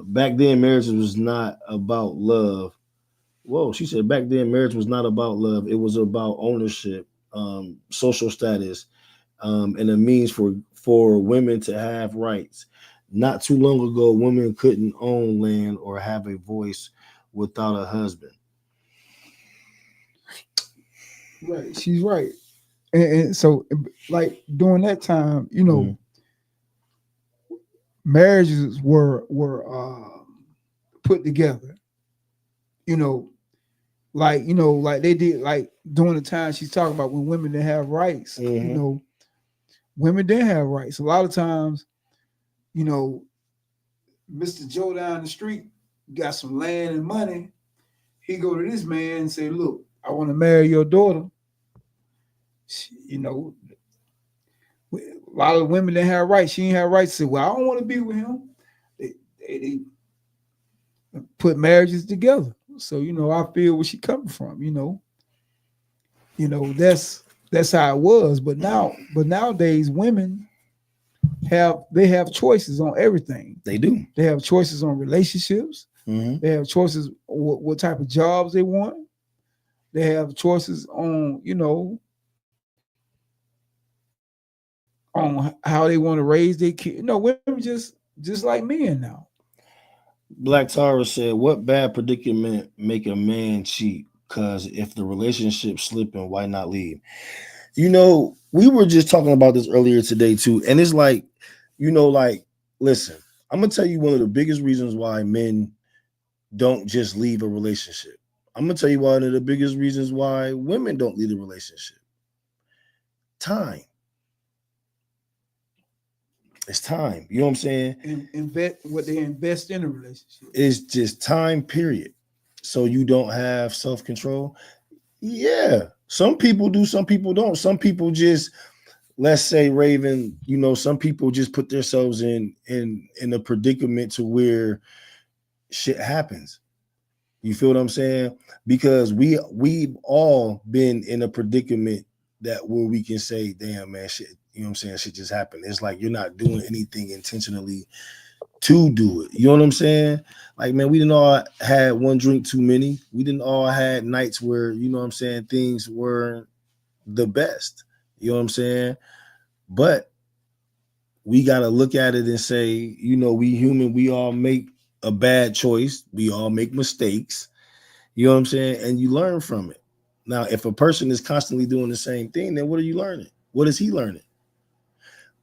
Back then, marriage was not about love. Whoa, she said back then marriage was not about love. It was about ownership, social status, and a means for women to have rights. Not too long ago, women couldn't own land or have a voice without a husband. Right, she's right. And so, like, during that time, you know, marriages were put together. You know, like they did, like during the time she's talking about when women didn't have rights. You know, women didn't have rights. A lot of times, you know, Mr. Joe down the street got some land and money. He go to this man and say, "Look, I want to marry your daughter." You know, a lot of women didn't have rights. She didn't have rights to say, "Well, I don't want to be with him." They put marriages together. So, you know, I feel where she coming from. You know, that's that's how it was. But nowadays, women have choices on everything. They do. They have choices on relationships. Mhm. They have choices what type of jobs they want. They have choices on, on how they want to raise their kids. No, women just like men now. Black Tara said, "What bad predicament make a man cheat? Because if the relationship slipping, why not leave?" We were just talking about this earlier today too, and it's like, listen, I'm gonna tell you one of the biggest reasons why men don't just leave a relationship. I'm gonna tell you one of the biggest reasons why women don't leave a relationship. Time. It's time. You know what I'm saying? And invest what they invest in a relationship. It's just time, period. So you don't have self-control. Yeah. Some people do, some people don't. Some people just, let's say, Raven, some people just put themselves in a predicament to where shit happens. You feel what I'm saying? Because we've all been in a predicament that where we can say, damn, man, shit, you know what I'm saying? Shit just happened. It's like you're not doing anything intentionally to do it. You know what I'm saying? Like, man, we didn't all had one drink too many. We didn't all had nights where, you know what I'm saying, things weren't the best. You know what I'm saying? But we got to look at it and say, we human, we all make a bad choice. We all make mistakes. You know what I'm saying? And you learn from it. Now, if a person is constantly doing the same thing, then what are you learning? What is he learning?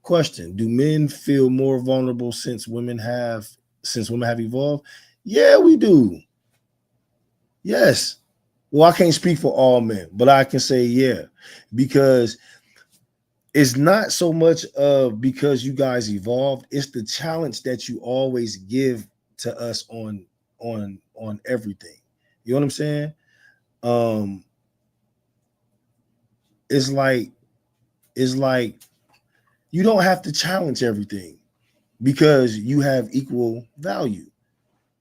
Question: do men feel more vulnerable since women have evolved? Yeah, we do. Yes. Well, I can't speak for all men, but I can say yeah, because it's not so much of because you guys evolved, it's the challenge that you always give to us on everything. You know what I'm saying? It's like you don't have to challenge everything because you have equal value.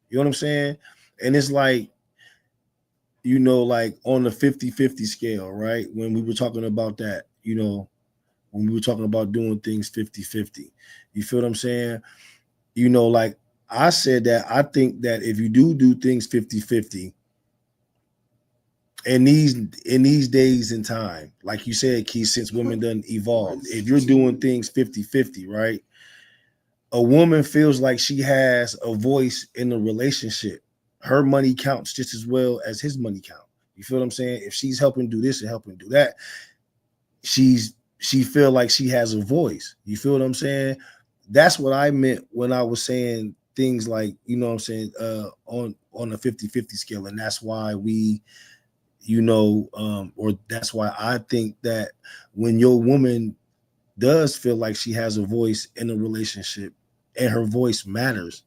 You know what I'm saying? And it's like, like on the 50-50 scale, right? When we were talking about that, when we were talking about doing things 50-50, you feel what I'm saying? Like I said that I think that if you do things 50-50, in these days and time, like you said, Keith, since women done evolved, if you're doing things 50-50, right? A woman feels like she has a voice in the relationship. Her money counts just as well as his money count. You feel what I'm saying? If she's helping do this and helping do that, she feel like she has a voice. You feel what I'm saying? That's what I meant when I was saying things like, you know what I'm saying, on a 50-50 scale. And that's why we, or that's why I think that when your woman does feel like she has a voice in a relationship and her voice matters,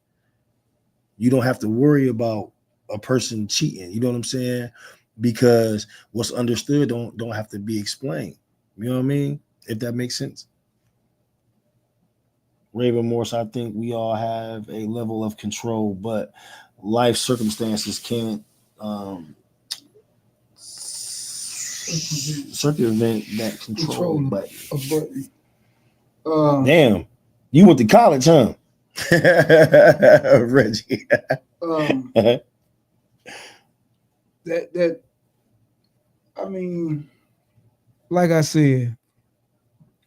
you don't have to worry about a person cheating. You know what I'm saying? Because what's understood don't have to be explained. You know what I mean? If that makes sense. Raven Morse, I think we all have a level of control, but life circumstances can't circumvent that control button. A button. Damn, you went to college, huh? Reggie. That I mean, like I said,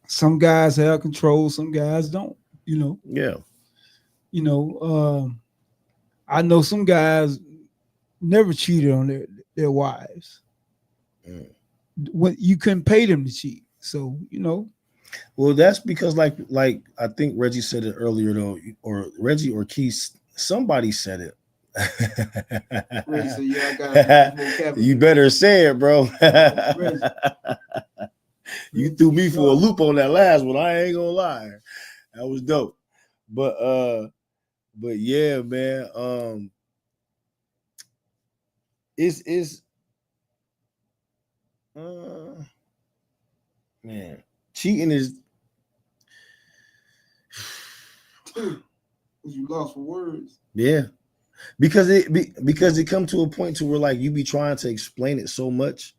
some guys have control, some guys don't. Yeah. I know some guys never cheated on their wives. When you couldn't pay them to cheat, so Well, that's because like I think Reggie said it earlier though, or Reggie or Keith, somebody said it. Reggie said, yeah, I got you better say it, bro. You threw me for a loop on that last one. I ain't gonna lie. That was dope. But yeah, man. It's man, cheating is you lost for words. Yeah, because it come to a point to where like you be trying to explain it so much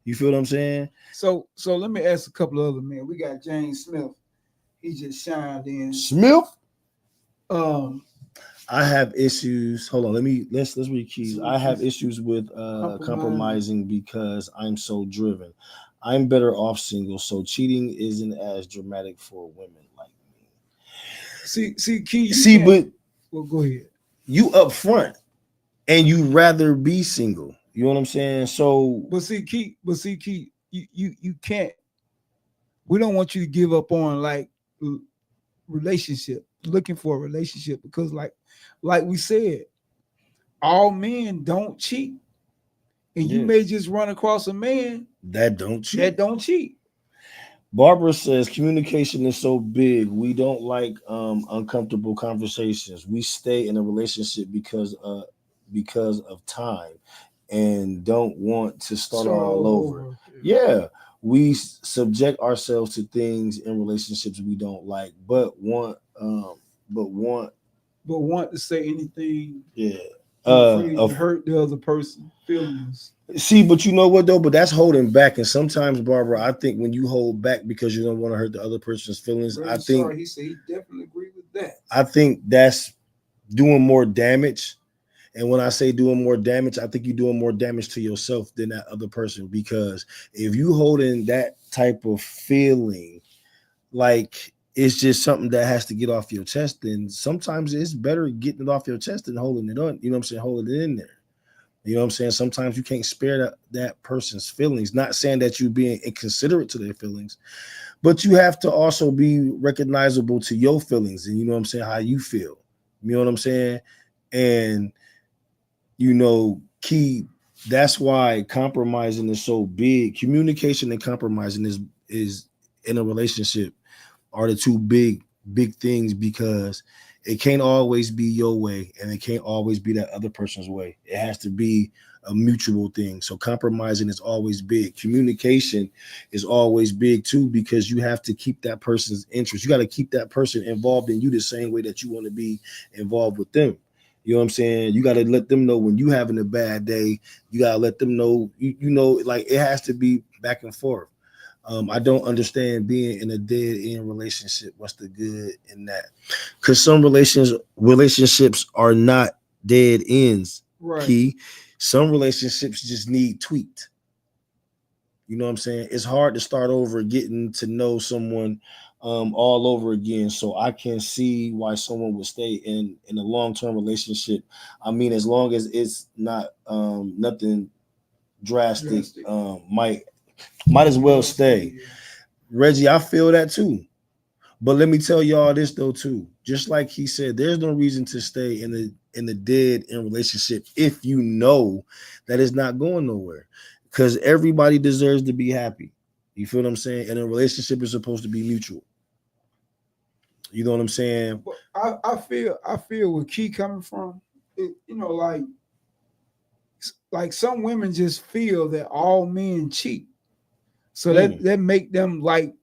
You feel what I'm saying? So let me ask a couple of other men. We got James Smith. He just shined in. Smith. I have issues. Hold on, let's read keys. I have issues with compromising because I'm so driven. I'm better off single, so cheating isn't as dramatic for women like me. See, Key. But well, go ahead. You up front, and you rather be single. You know what I'm saying? So, but see, Key. You can't. We don't want you to give up on like relationship, looking for a relationship, because like we said, all men don't cheat, and you may just run across a man that don't cheat. Barbara says communication is so big. We don't like uncomfortable conversations. We stay in a relationship because of time and don't want to start all over. Yeah. We subject ourselves to things in relationships we don't like, but want to say anything. Yeah. To hurt the other person's feelings. See, but you know what though? But that's holding back. And sometimes, Barbara, I think when you hold back because you don't want to hurt the other person's feelings, he said he definitely agree with that. I think that's doing more damage. And when I say doing more damage, I think you're doing more damage to yourself than that other person. Because if you holding that type of feeling, like it's just something that has to get off your chest, then sometimes it's better getting it off your chest than holding it on. You know what I'm saying? Holding it in there. You know what I'm saying? Sometimes you can't spare that person's feelings. Not saying that you're being inconsiderate to their feelings, but you have to also be recognizable to your feelings. And you know what I'm saying? How you feel. You know what I'm saying? And you know, Key, that's why compromising is so big. Communication and compromising is in a relationship are the two big things, because it can't always be your way and it can't always be that other person's way. It has to be a mutual thing. So compromising is always big. Communication is always big too, because you have to keep that person's interest. You got to keep that person involved in you the same way that you want to be involved with them. You know what I'm saying? You got to let them know when you having a bad day. You got to let them know, you know, like it has to be back and forth. I don't understand being in a dead end relationship. What's the good in that? Because some relationships are not dead ends. Right. Key. Some relationships just need tweaked. You know what I'm saying? It's hard to start over getting to know someone all over again. So I can see why someone would stay in a long-term relationship. I mean, as long as it's not nothing drastic. Might as well stay. Reggie, I feel that too. But let me tell y'all this though too. Just like he said, there's no reason to stay in the dead end relationship if you know that it's not going nowhere. Because everybody deserves to be happy. You feel what I'm saying? And a relationship is supposed to be mutual. You know what I'm saying? I feel where Key coming from. You know, like some women just feel that all men cheat. So that make them like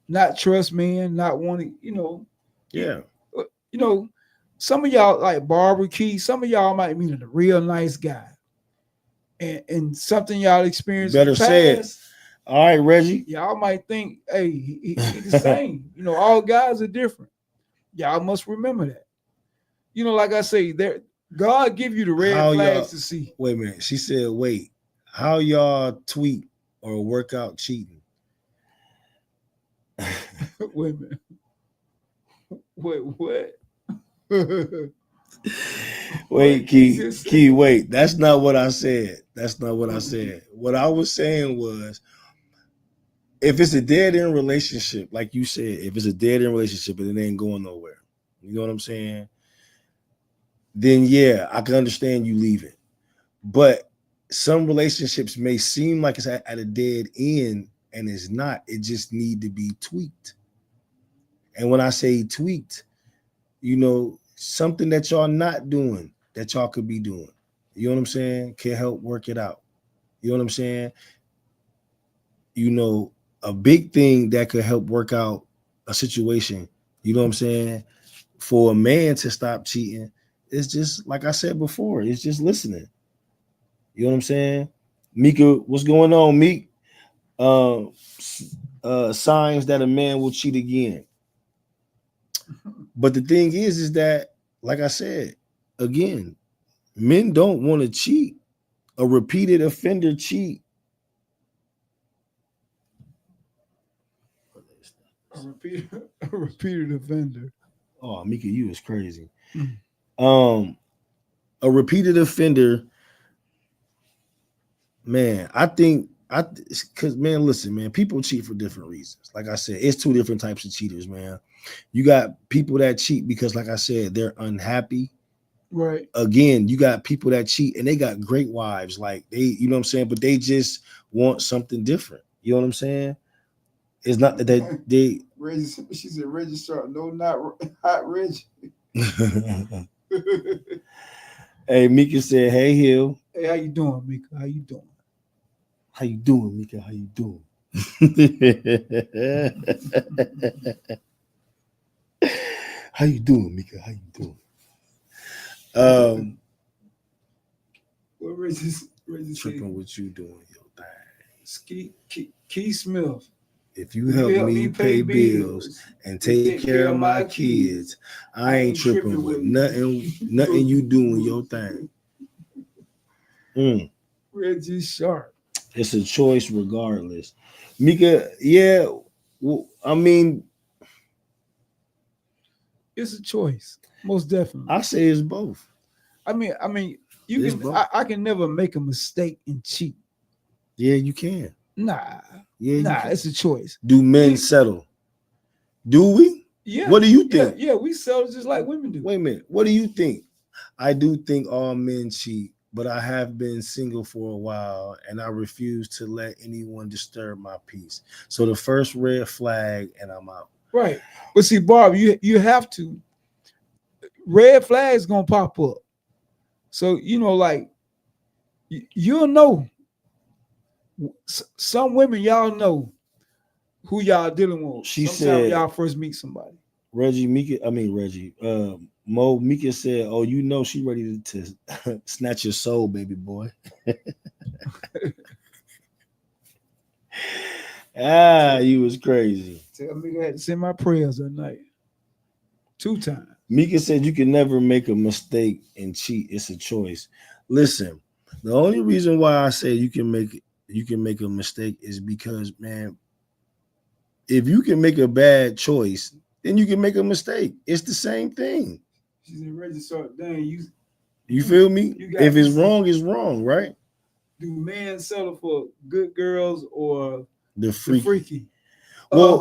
not trust men, not wanting, you know. Yeah. You know, some of y'all like Barbara Key, some of y'all might meet a real nice guy. And something y'all experienced. Better say it. All right, Reggie. Y'all might think, hey, he's the same. You know, all guys are different. Y'all must remember that. You know, like I say, God give you the red flags to see. Wait a minute. She said, wait, how y'all tweet or work out cheating? Wait a minute. Wait, what? Wait, Key, wait. That's not what I said. That's not what I said. What I was saying was, if it's a dead end relationship, like you said, if it's a dead end relationship and it ain't going nowhere, you know what I'm saying? Then yeah, I can understand you leaving. But some relationships may seem like it's at a dead end and it's not. It just need to be tweaked. And when I say tweaked, you know, something that y'all not doing that y'all could be doing. You know what I'm saying? Can help work it out. You know what I'm saying? You know, a big thing that could help work out a situation, you know what I'm saying? For a man to stop cheating, it's just like I said before, it's just listening. You know what I'm saying? Mika, what's going on, Meek? Signs that a man will cheat again. But the thing is that, like I said, again, men don't want to cheat. A repeated offender cheat. A repeated offender. Oh, Mika, you is crazy. Mm. A repeated offender, man, because man, listen, man, people cheat for different reasons. Like I said, it's two different types of cheaters, man. You got people that cheat because, like I said, they're unhappy. Right. Again, you got people that cheat and they got great wives, like they, you know what I'm saying, but they just want something different. You know what I'm saying? It's not that they Reggie, she said Reggie Sharp. No, not hot Reggie. Hey, Mika said, "Hey, Hill. Hey, how you doing, Mika? How you doing? How you doing, Mika? How you doing?" How you doing, Mika? How you doing? What Reggie Tripping said? what you doing, yo thing. Keith Smith. If you help me pay bills and take care of my kids, I ain't tripping with nothing you doing your thing. Reggie Sharp. It's a choice regardless. Mika, yeah, well, I mean, It's a choice, most definitely. I say it's both. I mean, you It's can. both. I can never make a mistake and cheat. Yeah, you can. Nah, Yeah, you nah, can. it's a choice. Do men settle? Do we? Yeah. What do you think? Yeah, we settle just like women do. Wait a minute. What do you think? I do think all men cheat, but I have been single for a while and I refuse to let anyone disturb my peace. So the first red flag and I'm out. Right. But see, Barb, you have to. Red flags gonna pop up. So like you'll know. Some women, y'all know who y'all dealing with. She Sometimes said- y'all first meet somebody. Mo Mika said, "Oh, you know she ready to snatch your soul, baby boy." You was crazy. Tell me I had to send my prayers that night. 2 times. Mika said you can never make a mistake and cheat. It's a choice. Listen, the only reason why I say you can make a mistake is because, man, if you can make a bad choice, then you can make a mistake. It's the same thing. She said, Reggie, start dang, You feel me? You got If it's this. wrong, it's wrong, right? do men settle for good girls or The the freak. freaky? Well,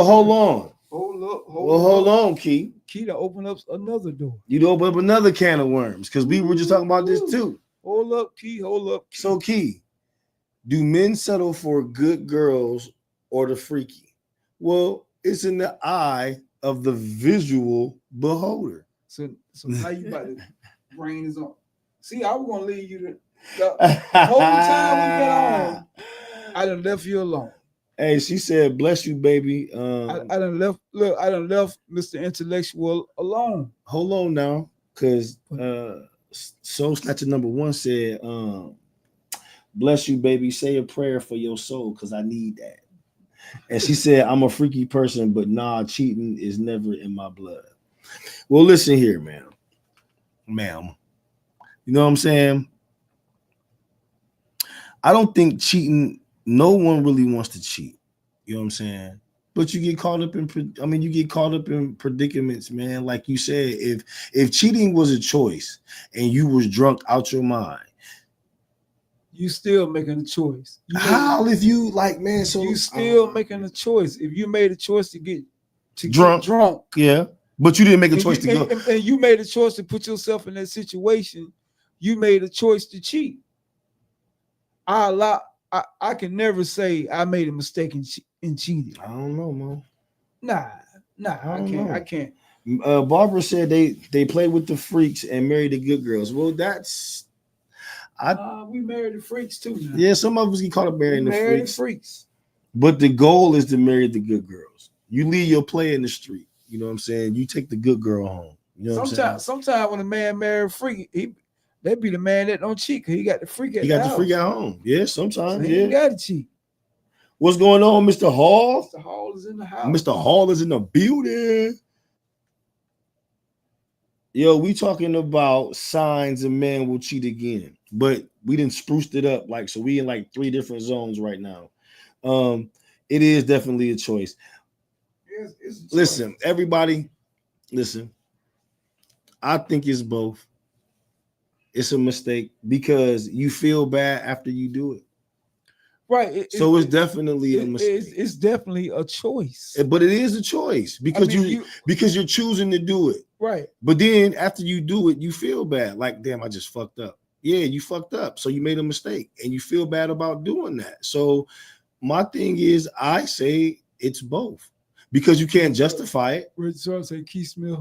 hold on. Hold On, Key. Key to open up another door. You'd open up another can of worms because we were just talking about this too. Hold up, Key. Hold up. Key. So, Key, do men settle for good girls or the freaky? Well, it's in the eye of the visual beholder. So now you about to brain is on. See, I was gonna leave you to the whole time we've been on. I done left you alone. Hey, she said, "Bless you, baby." I done left. Look, I done left Mr. Intellectual alone. Hold on now, because Soul Snatcher number 1 said, "Bless you, baby. Say a prayer for your soul, because I need that." And she said, "I'm a freaky person, but nah, cheating is never in my blood." Well, listen here, ma'am. You know what I'm saying? I don't think cheating. No one really wants to cheat. You know what I'm saying? But you get caught up in predicaments, man. Like you said, if cheating was a choice and you was drunk out your mind, You still making a choice. how if you like, man? So you still making a choice. If you made a choice to get Drunk. get drunk, yeah, but you didn't make a choice to go. and you made a choice to put yourself in that situation, you made a choice to cheat. I can never say I made a mistake in cheating. I don't know, man. Nah, don't know. I can't. Barbara said they play with the freaks and marry the good girls. Well, that's We married the freaks too. Now. yeah. Some of us get caught up We marrying the married freaks, the freaks. but the goal is to marry the good girls. You leave your play in the street. You know what I'm saying? You take the good girl home. You know what I'm saying? Sometimes when a man marry a freak, That be the man that don't cheat because he got the freak at You the got the house. freak at home. Yeah, sometimes. So he ain't Yeah. got to cheat. What's going on, Mr. Hall? Mr. Hall is in the house. Mr. Hall is in the building. Yo, we talking about signs a man will cheat again, but we didn't spruced it up like so. We in like 3 different zones right now. It is definitely a choice. It's Listen, everybody, listen. I think it's both. It's a mistake because you feel bad after you do it. right. So it's definitely a mistake. It's definitely a choice. But it is a choice because I mean, because you're choosing to do it. right. But then after you do it, you feel bad. Like, damn, I just fucked up. Yeah, you fucked up. So you made a mistake and you feel bad about doing that. So my thing is, I say it's both because you can't justify it. Rich Charles say, Keith Smith,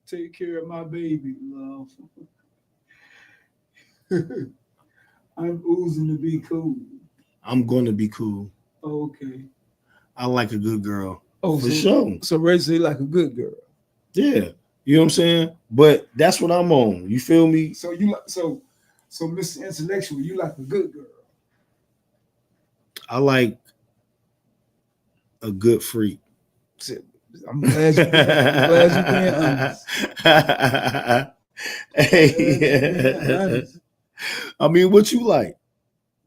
take care of my baby, love. I'm oozing to be cool. I'm going to be cool. Okay. I like a good girl. Oh, For so, sure. So Rich say like a good girl. Yeah. You know what I'm saying? But that's what I'm on. You feel me? So you like so Mr. Intellectual, you like a good girl. I like a good freak. I'm glad you're being honest. Hey. I mean, what you like?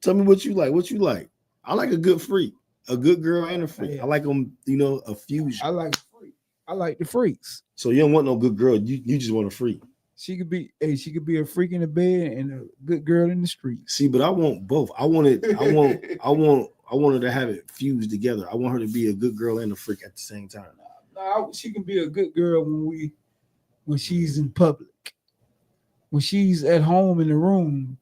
Tell me what you like. What you like? I like a good freak, a good girl and a freak. I like them, a fusion. I like freak. I like the freaks. So you don't want no good girl. You just want a freak. She could be a freak in the bed and a good girl in the street. See, but I want both. I want her to have it fused together. I want her to be a good girl and a freak at the same time. No, she can be a good girl when she's in public. When she's at home in the room,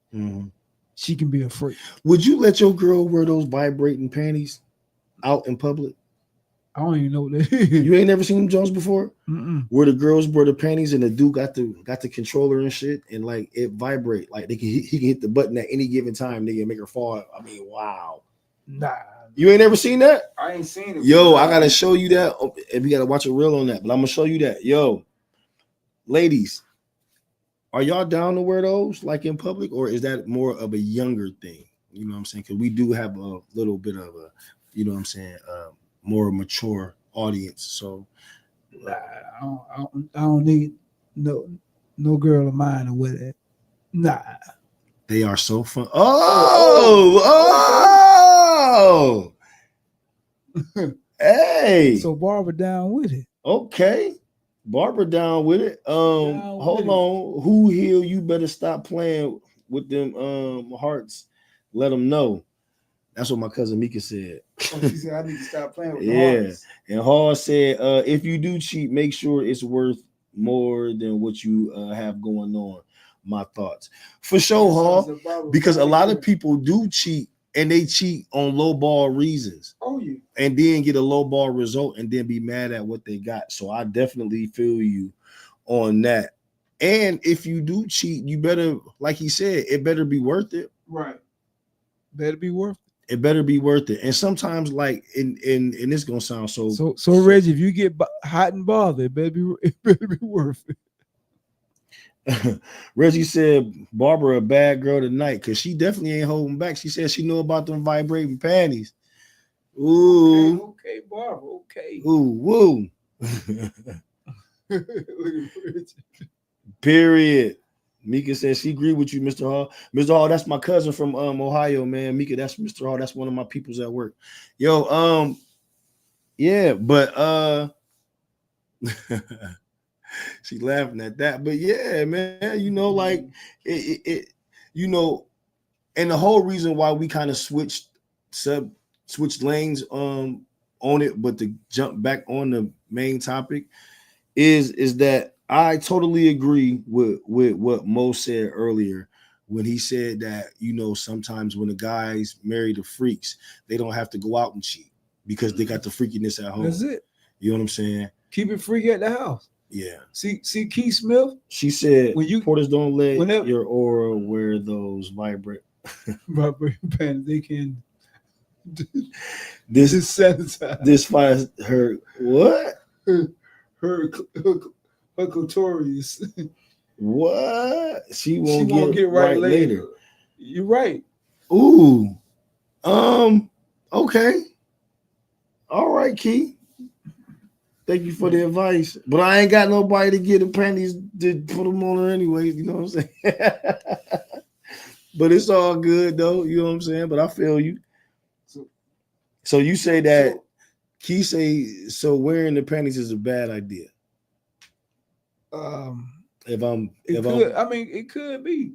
she can be a freak. Would you let your girl wear those vibrating panties out in public? I don't even know what that is. You ain't never seen them Jones before? Mm-mm. Where the girls wear the panties and the dude got the controller and shit, and like it vibrate, like he can hit the button at any given time, nigga, and make her fall. I mean, wow. Nah, You ain't never seen that? I ain't seen it. Yo, I gotta show you that. And we gotta watch a reel on that, but I'm gonna show you that. Yo, ladies, are y'all down to wear those like in public, or is that more of a younger thing? You know what I'm saying? Because we do have a little bit of a, you know what I'm saying, more mature audience. So nah, I don't need no girl of mine to wear that. Nah. they are so fun. Oh. Hey. So Barbara down with it. Okay. Barbara down with it. Hold on. Who Hill, you better stop playing with them hearts. Let them know. That's what my cousin Mika said. Oh, she said I need to stop playing with the Yeah. hearts. And Hall said, if you do cheat, make sure it's worth more than what you have going on. My thoughts. For sure, Hall. Because a lot of people do cheat and they cheat on low ball reasons. Oh, yeah. And then get a low ball result and then be mad at what they got. So I definitely feel you on that. And if you do cheat, you better, like he said, it better be worth it. Right. Better be worth it. It better be worth it. And sometimes, like, and it's gonna sound so Reggie, if you get hot and bothered, it better be worth it. Reggie said Barbara a bad girl tonight because she definitely ain't holding back. She said she knew about them vibrating panties. Ooh. Okay, Barbara. Okay. Ooh, woo. Look at Reggie. Period. Mika says she agree with you, Mr. Hall. Mr. Hall, that's my cousin from Ohio, man. Mika, that's Mr. Hall. That's one of my peoples at work. Yo, yeah, but she laughing at that. But yeah, man, like it and the whole reason why we kind of switched lanes on it, but to jump back on the main topic is that I totally agree with what Mo said earlier when he said that, sometimes when the guys marry the freaks, they don't have to go out and cheat because they got the freakiness at home. That's it. You know what I'm saying? Keep it freaky at the house. Yeah. See Keith Smith? She said, when you porters don't let your aura wear those vibrate panties. They can this desensitize. This fires her what? Her clitoris. What? She won't, She won't get right later. You're right. Ooh. Okay. All right, Key. Thank you for the advice. But I ain't got nobody to get the panties to put them on her anyways. You know what I'm saying? But it's all good though. You know what I'm saying? But I feel you. So you say that Key say so wearing the panties is a bad idea. It could be.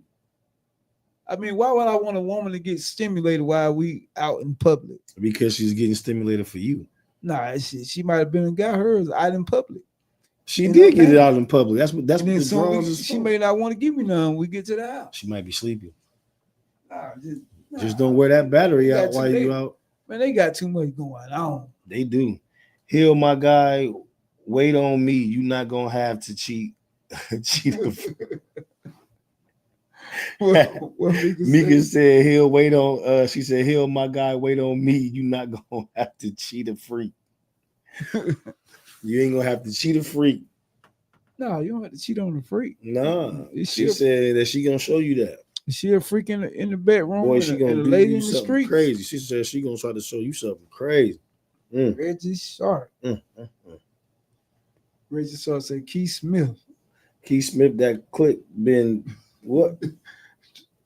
I mean, why would I want a woman to get stimulated while we out in public? Because she's getting stimulated for you. Nah, she might have been and got hers out in public. She did get it out in public. That's what the bronze is. She may not want to give me none when we get to the house. She might be sleeping. Nah, just don't wear that battery out while you out. Man, they got too much going on. They do. Heal my guy. Wait on me. You not gonna have to cheat. What Mika said he'll wait on. She said heal my guy. Wait on me. You not gonna have to cheat a freak. You ain't gonna have to cheat a freak. No, you don't have to cheat on a freak. No, she said that she gonna show you that. She a freak in the bedroom. Boy, she gonna do lady you in the something street. Crazy. She said she gonna try to show you something crazy. Reggie Sharp. Reggie Sharp said Keith Smith. Keith Smith, that clip been what?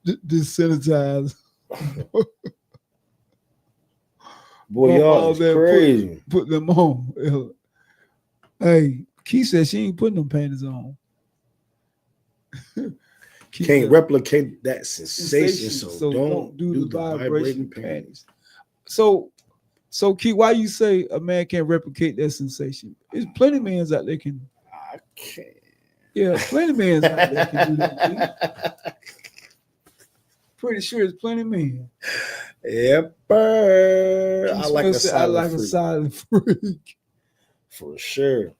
Desanitized. Boy, y'all is crazy. Put them on. Hey, Keith said she ain't putting them panties on. Can't replicate that sensation, so don't do the vibrating panties. So Keith, why you say a man can't replicate that sensation? There's plenty of men out there can. I can't. Yeah, plenty of men out there can do that. Pretty sure there's plenty of men. Yep. I like a silent freak. For sure.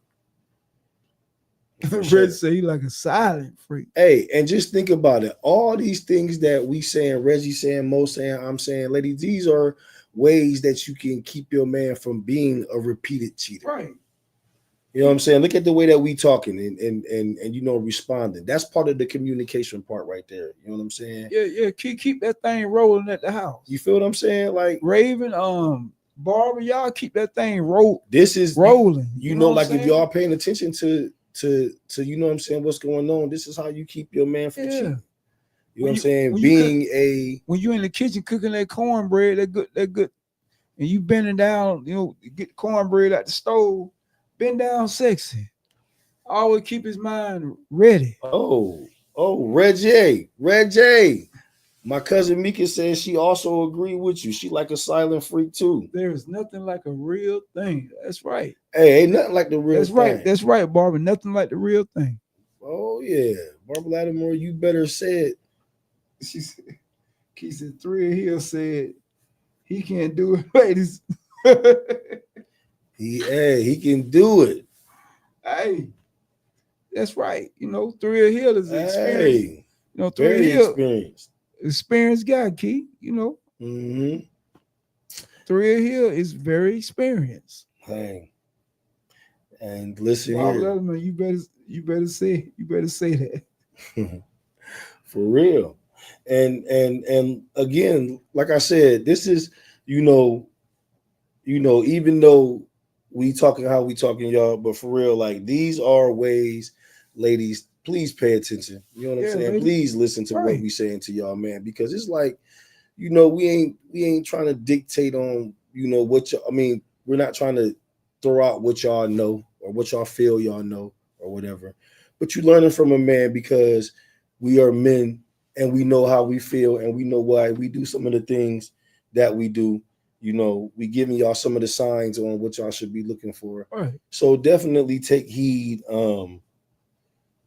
Reggie say he like a silent freak. Hey, and just think about it. All these things that we saying, Reggie saying, Mo saying, I'm saying, ladies, these are ways that you can keep your man from being a repeated cheater. Right. You know what I'm saying? Look at the way that we talking and you know responding. That's part of the communication part right there. You know what I'm saying? Yeah. Keep that thing rolling at the house. You feel what I'm saying? Like Raven, Barbara, y'all keep that thing rolling. This is rolling. You know like if y'all paying attention to you know what I'm saying, what's going on, this is how you keep your man from cheating. You know what I'm saying? When you're in the kitchen cooking that cornbread, that good, and you bending down, you know, get the cornbread out the stove, bend down sexy. Always keep his mind ready. Oh, Reggie. My cousin Mika says she also agree with you. She like a silent freak too. There's nothing like a real thing. That's right. Hey, ain't nothing like the real thing. That's right, Barbara. Nothing like the real thing. Oh yeah, Barbara Lattimore, you better say it. She said, Thrill Hill said he can't do it, ladies. He can do it. Hey, that's right. You know, Thrill Hill is experienced. Hey, you know, Thrill Hill experienced guy, Key. You know, Thrill Hill is very experienced. Hey, and listen here, Letterman, you better say that for real. And again, like I said, this is you know, even though we talking how we talking, y'all, but for real, like these are ways, ladies, please pay attention. You know what I'm saying? Ladies. Please listen to what we saying to y'all, man, because it's like, you know, we ain't trying to dictate on, you know, we're not trying to throw out what y'all know or what y'all feel y'all know or whatever. But you're learning from a man because we are men and we know how we feel and we know why we do some of the things that we do. You know, we giving y'all some of the signs on what y'all should be looking for. Right. So definitely take heed to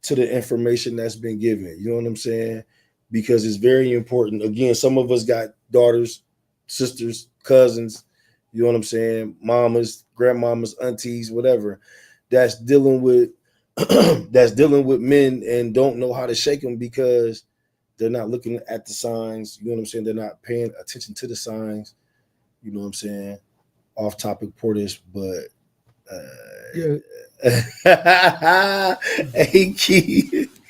the information that's been given. You know what I'm saying? Because it's very important. Again, some of us got daughters, sisters, cousins, you know what I'm saying? Mamas, grandmamas, aunties, whatever, that's dealing with men and don't know how to shake them because they're not looking at the signs. You know what I'm saying? They're not paying attention to the signs. You know what I'm saying? Off topic for this, but hey, Keith.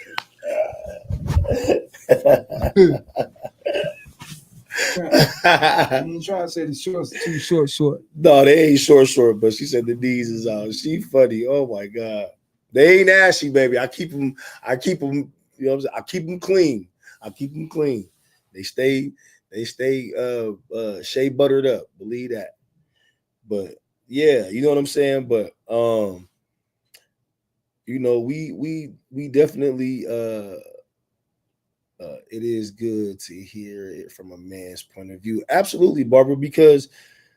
You ain't trying to say the shorts too short. No, they ain't short, but she said the D's is out. She funny. Oh my god, they ain't ashy, baby. I keep them. You know what I'm saying? I keep them clean. They stay shea buttered up. Believe that. But yeah, you know what I'm saying. But you know, we definitely it is good to hear it from a man's point of view. Absolutely, Barbara, because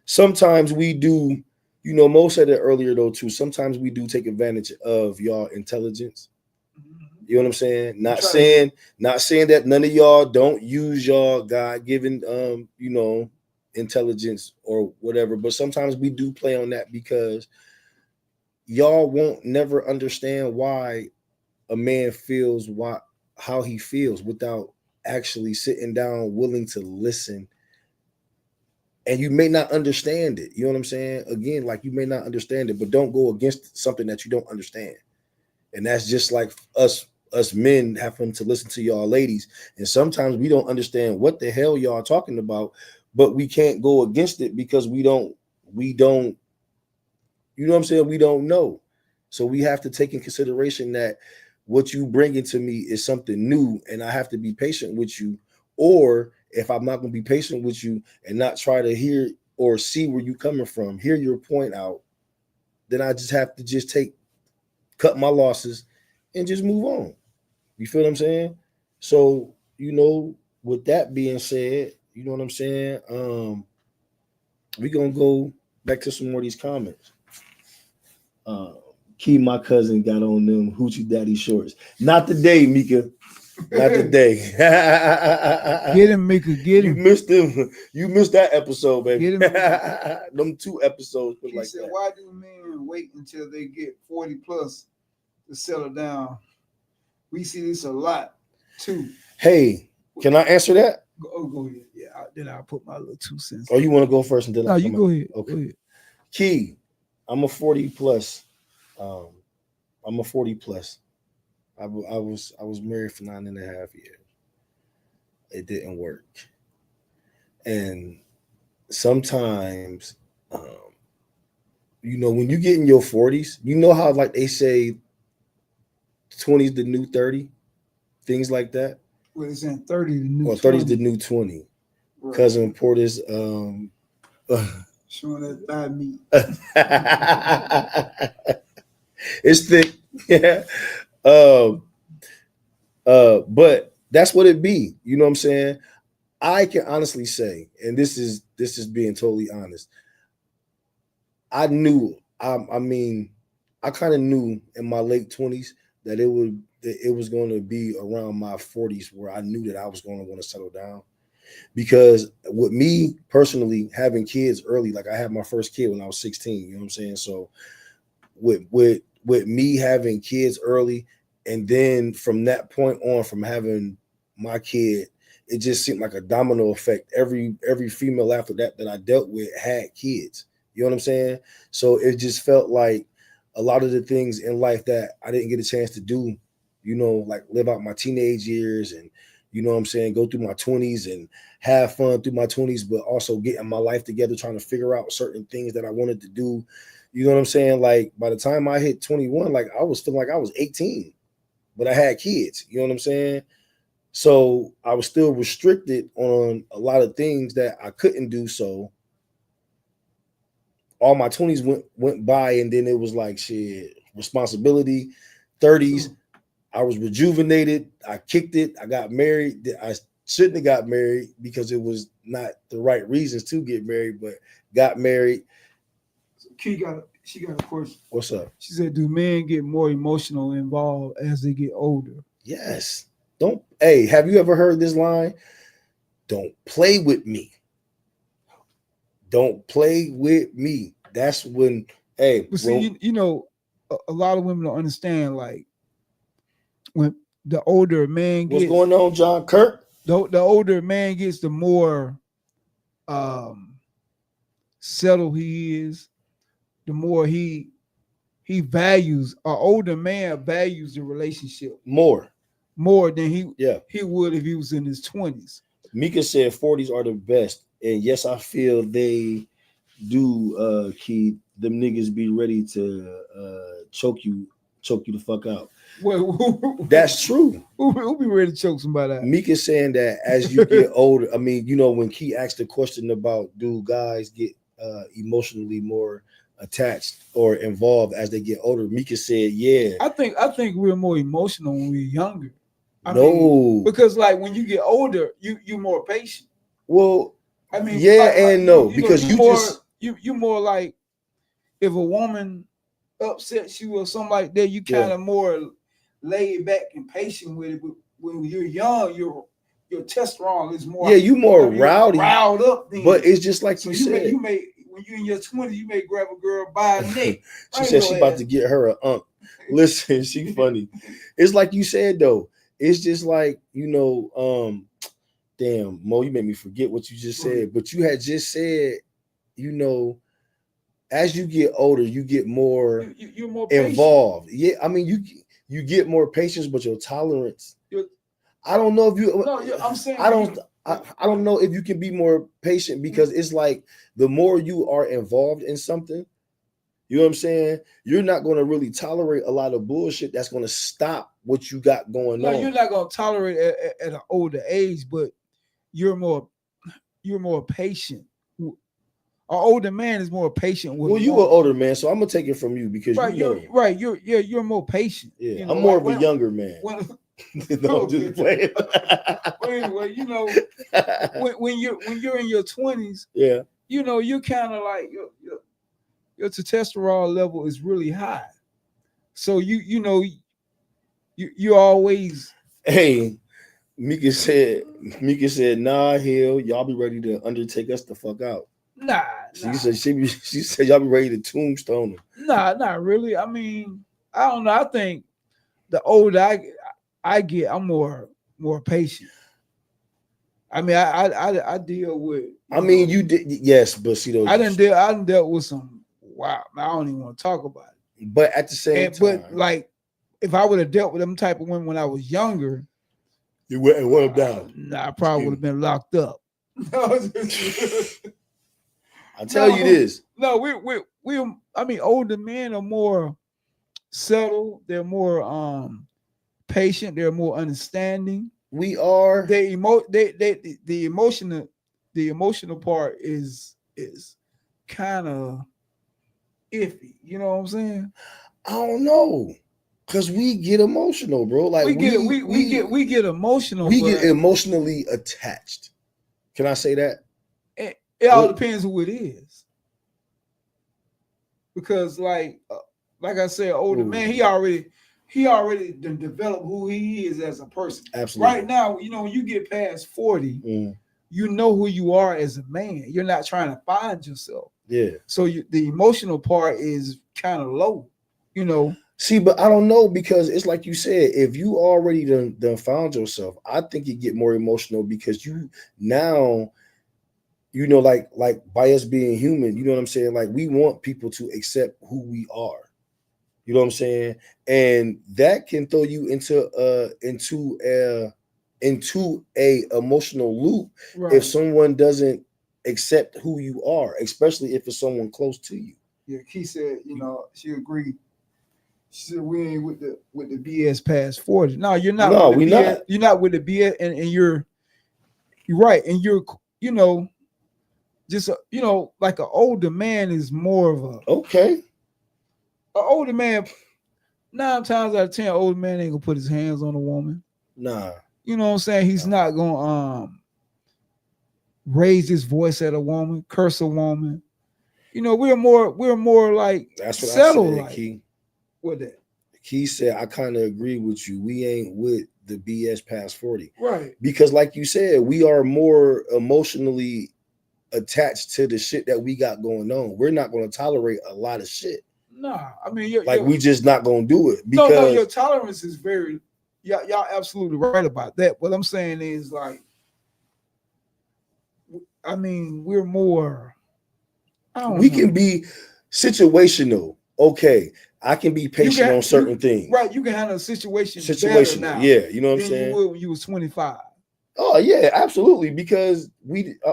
sometimes we do, you know, Mo said it earlier though, too. Sometimes we do take advantage of y'all intelligence. You know what I'm saying? Not saying that none of y'all don't use y'all God-given you know, intelligence or whatever, but sometimes we do play on that because y'all won't never understand why a man feels how he feels without actually sitting down willing to listen. And you may not understand it. You know what I'm saying? Again, like you may not understand it, but don't go against something that you don't understand. And that's just like us men having to listen to y'all ladies. And sometimes we don't understand what the hell y'all talking about, but we can't go against it because we don't, you know what I'm saying? We don't know. So we have to take in consideration that what you bringing to me is something new, and I have to be patient with you. Or if I'm not going to be patient with you and not try to hear or see where you coming from, hear your point out, then I just have to cut my losses and just move on. You feel what I'm saying? So, you know, with that being said, you know what I'm saying? We're going to go back to some more of these comments. Key, my cousin, got on them hoochie daddy shorts. Not today, Mika. Not today. Get him, Mika. Get him. You missed them. You missed that episode, baby. Get him. Them 2 episodes. He said, why do men wait until they get 40 plus to settle down? We see this a lot too. Hey, can I answer that? Go ahead. Yeah, then I'll put my little 2 cents. Or you want to go first and then No, you go ahead. Okay. Go ahead. Key, I'm a 40 plus. I'm a 40 plus. I was married for 9.5 years. It didn't work. And sometimes, you know, when you get in your 40s, you know how like they say 20's the new 30, things like that. Well, it's in 30 the new or 30's 20. the new 20. Right. Cousin Portis, showing that thigh meat. It's thick. Yeah. But that's what it be. You know what I'm saying? I can honestly say, and this is being totally honest. I knew, I kind of knew in my late 20s that it was going to be around my 40s where I knew that I was going to want to settle down. Because with me personally having kids early, like I had my first kid when I was 16, you know what I'm saying? So with me having kids early, and then from that point on, from having my kid, it just seemed like a domino effect. Every female after that I dealt with had kids. You know what I'm saying? So it just felt like a lot of the things in life that I didn't get a chance to do, you know, like live out my teenage years and, you know what I'm saying, go through my 20s and have fun through my 20s, but also getting my life together, trying to figure out certain things that I wanted to do. You know what I'm saying? Like by the time I hit 21, like I was feeling like I was 18, but I had kids. You know what I'm saying? So I was still restricted on a lot of things that I couldn't do. So all my 20s went by, and then it was like shit, responsibility. 30s, I was rejuvenated. I kicked it. I got married. I shouldn't have got married because it was not the right reasons to get married, but got married. She got a question. What's up? She said, do men get more emotional involved as they get older? Yes. Hey, have you ever heard this line? Don't play with me. Don't play with me. That's when, hey. But see, you know, a lot of women don't understand, like, when the older a man gets. What's going on, John Kirk? The older a man gets, the more settled he is, the more he values, an older man values the relationship. More. more than he Yeah. would if he was in his 20s. Mika said 40s are the best. And yes, I feel they do keep them niggas be ready to choke you the fuck out. Well, That's true. who be ready to choke somebody out? Mika's saying that as you get older, I mean, you know, when Key asked the question about do guys get emotionally more attached or involved as they get older, Mika said, yeah. I think we're more emotional when we're younger. I No. mean, because like when you get older, you're more patient. Well, I mean, yeah like, and no, because you you more, just you more like if a woman upsets you or something like that, you kind of more laid back and patient with it. But when you're young, your testosterone is more. Yeah, you more you're rowdy, riled up. Then. But it's just like so you said. said. You may when you're in your 20s, you may grab a girl by a neck. She said she about to get her a Listen, she funny. It's like you said though. It's just like, you know, damn, Mo, you made me forget what you just said. But you had just said, you know, as you get older, you get more you're more involved. Patient. Yeah, I mean, you get more patience, but your tolerance. I don't know if you. No, I'm saying I don't know if you can be more patient because it's like the more you are involved in something, you know what I'm saying? You're not going to really tolerate a lot of bullshit that's going to stop what you got going on. You're not going to tolerate at an older age, but you're more patient. An older man is more patient with. Well, you an older man, so I'm gonna take it from you because you're more patient. Yeah, you know, I'm more of a younger man. No, just playing. But anyway, you know, when you're in your 20s, yeah, you know, you're kind of like your testosterone level is really high, so you know you always. Hey, Mika said, nah, Hill, y'all be ready to undertake us the fuck out. Nah. She said y'all be ready to tombstone him. Nah, not really. I mean, I don't know. I think the older I get, I'm more patient. I mean, I deal with. I mean, you did, yes, but see those. I done dealt with some. Wow, I don't even want to talk about it. But at the same time, but like, if I would have dealt with them type of women when I was younger, you went down. Nah, I probably would have been locked up. I tell you this. No, we. I mean, older men are more subtle. They're more patient. They're more understanding. We are. The emotional part is kind of iffy. You know what I'm saying? I don't know, cause we get emotional, bro. Like we get emotional. We get emotionally attached. Can I say that? It all depends who it is. Because like I said, older man, he already developed who he is as a person. Absolutely. Right now, you know, when you get past 40, you know who you are as a man. You're not trying to find yourself. Yeah. So the emotional part is kind of low, you know. See, but I don't know because it's like you said, if you already done found yourself, I think you get more emotional because you now, you know, like by us being human, you know what I'm saying? Like we want people to accept who we are. You know what I'm saying? And that can throw you into a emotional loop if someone doesn't accept who you are, especially if it's someone close to you. Yeah, Key said, you know, she agreed. She said we ain't with the BS past 40. No, you're not. No, we're not. You're not with the BS, and you're right, and you're, you know, just you know, like an older man is more of a an older man. 9 times out of 10, older man ain't gonna put his hands on a woman. Nah, you know what I'm saying. He's not gonna raise his voice at a woman, curse a woman. You know, we're more like that's what settle, I said, like Key. What that? He said, I kind of agree with you. We ain't with the BS past 40. Right. Because like you said, we are more emotionally attached to the shit that we got going on. We're not going to tolerate a lot of shit. Nah, I mean, we just not going to do it. Because no, your tolerance is very, y'all absolutely right about that. What I'm saying is like, I mean, we're more, we can be situational. okay, I can be patient on certain things. Right, you can handle a situation better Situational, now yeah, you know what I'm than saying? you would when you was 25. Oh yeah, absolutely. Because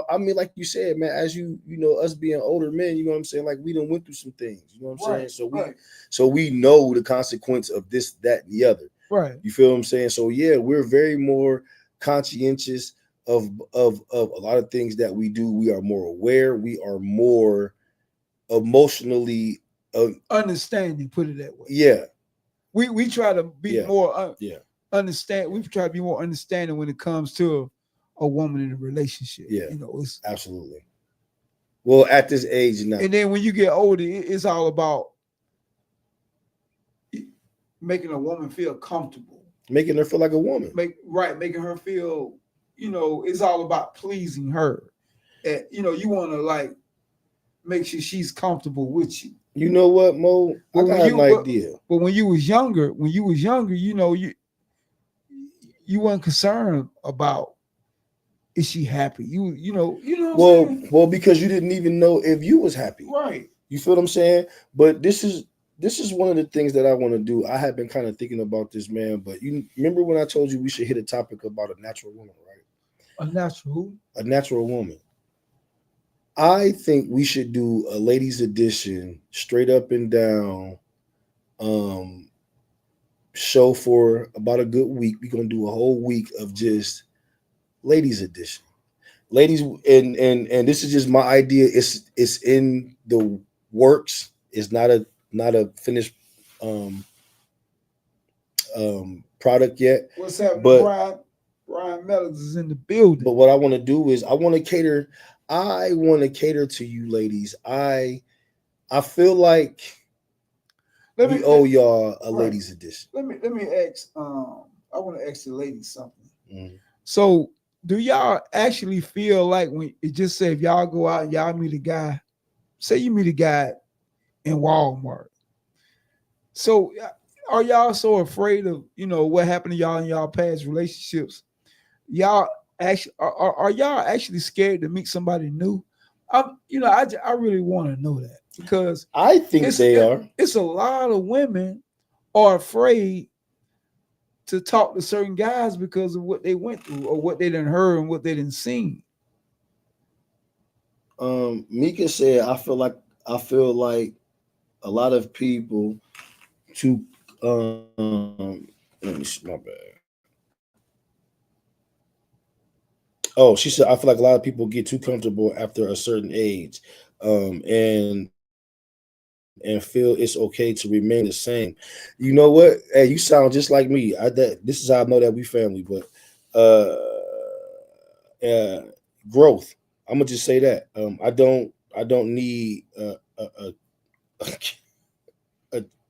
I mean, like you said, man, as you know, us being older men, you know what I'm saying? Like we done went through some things, you know what I'm saying? So we know the consequence of this, that, and the other. Right. You feel what I'm saying? So yeah, we're very more conscientious of a lot of things that we do. We are more aware. We are more emotionally Understanding, put it that way. yeah. We try to be more Yeah. understand. We try to be more understanding when it comes to a woman in a relationship. Yeah. You know, it's Absolutely. Well, at this age now. and then when you get older, it's all about making a woman feel comfortable. Making her feel like a woman. Making her feel, you know, it's all about pleasing her. And you know, you want to like make sure she's comfortable with you. You know what, Mo? I got an idea. But when you was younger, you know, you weren't concerned about is she happy? You know. Well, because you didn't even know if you was happy. Right. You feel what I'm saying? But this is one of the things that I want to do. I have been kind of thinking about this, man. But you remember when I told you we should hit a topic about a natural woman, right? A natural who? A natural woman. I think we should do a ladies edition, straight up and down, show for about a good week. We're gonna do a whole week of just ladies edition. Ladies, and this is just my idea. It's in the works. It's not a finished product yet. What's happening? But Brian Mellons is in the building. But what I want to do is I want to cater to you ladies. I feel like we owe y'all a ladies edition. Let me ask. I want to ask the ladies something. Mm-hmm. So, do y'all actually feel like when it just say if y'all go out and y'all meet a guy, say you meet a guy in Walmart, so are y'all so afraid of what happened to y'all in y'all past relationships? Y'all actually are y'all actually scared to meet somebody new? I really want to know that because I think they are. It's a lot of women are afraid to talk to certain guys because of what they went through or what they done heard and what they done seen. Mika said, I feel like a lot of people let me see, my bad. Oh, she said, I feel like a lot of people get too comfortable after a certain age, and feel it's okay to remain the same. You know what? Hey, you sound just like me. This is how I know that we family, but growth. I'm gonna just say that. I don't need a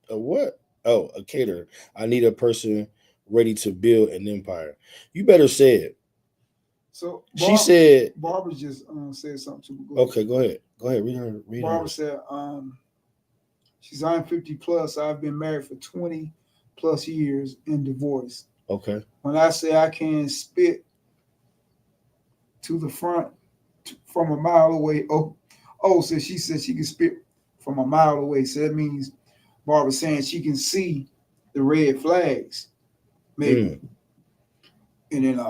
what? Oh, a caterer. I need a person ready to build an empire. You better say it. So she said. Barbara just said something to me. Okay, go ahead. Go ahead. Read her. Barbara said, I'm 50 plus. I've been married for 20 plus years and divorced. Okay. When I say I can spit to the front from a mile away. So she said she can spit from a mile away. So that means Barbara's saying she can see the red flags, maybe. And then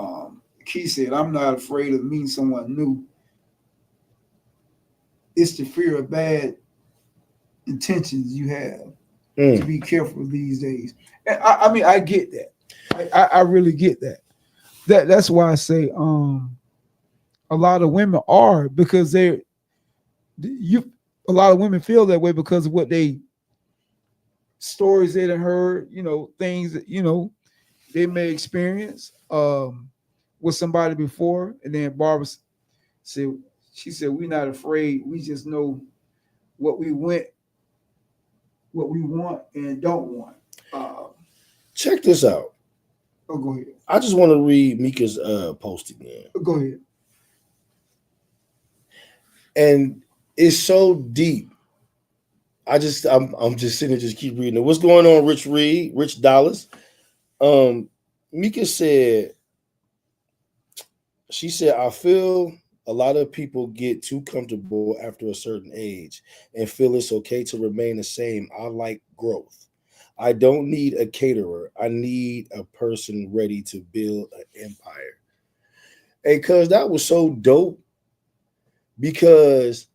Key said, I'm not afraid of meeting someone new. It's the fear of bad intentions you have to be careful these days. And I mean, I get that. I really get that. That's why I say a lot of women are, because a lot of women feel that way because of what stories they done heard, things that they may experience with somebody before. And then Barbara said, we're not afraid. We just know what we want and don't want. Check this out. Oh, go ahead. I just want to read Mika's post again. Go ahead. And it's so deep. I'm just sitting there, just keep reading it. What's going on, Rich Reed, Rich Dollars? Mika said, she said, I feel A lot of people get too comfortable after a certain age and feel it's okay to remain the same. I like growth. I don't need a caterer. I need a person ready to build an empire. Hey, cuz that was so dope because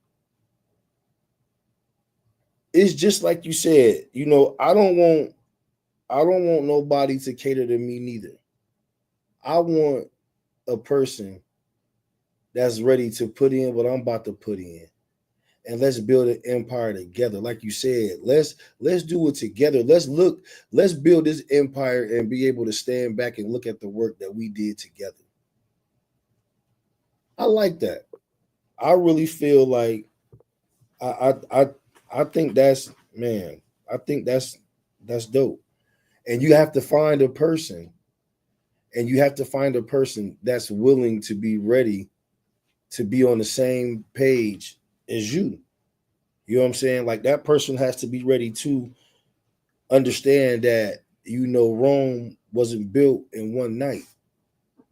it's just like you said, I don't want nobody to cater to me neither. I want a person that's ready to put in what I'm about to put in. And let's build an empire together. Like you said, let's do it together. Let's build this empire and be able to stand back and look at the work that we did together. I like that. I really feel like I think that's, man, I think that's dope. And you have to find a person, and you have to find a person that's willing to be ready to be on the same page as you. You know what I'm saying? Like that person has to be ready to understand that, Rome wasn't built in one night.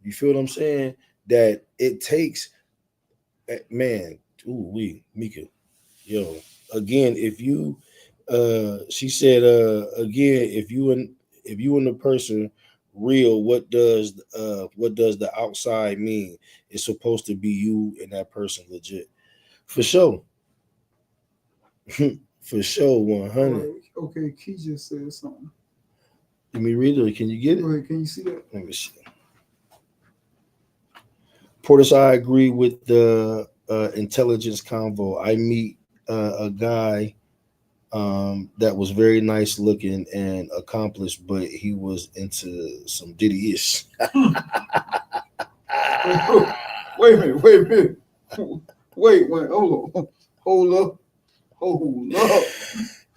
You feel what I'm saying? That it takes, man, Mika, yo, again, if you, she said, again, if you and the person real, what does the outside mean? It's supposed to be you and that person legit. For sure. For sure, 100. Okay, Key just said something. Let me read it. Can you get it? Go ahead, can you see that? Let me see. Portis, I agree with the intelligence convo. I meet a guy that was very nice looking and accomplished, but he was into some Diddy-ish. Wait a minute. Wait, hold up.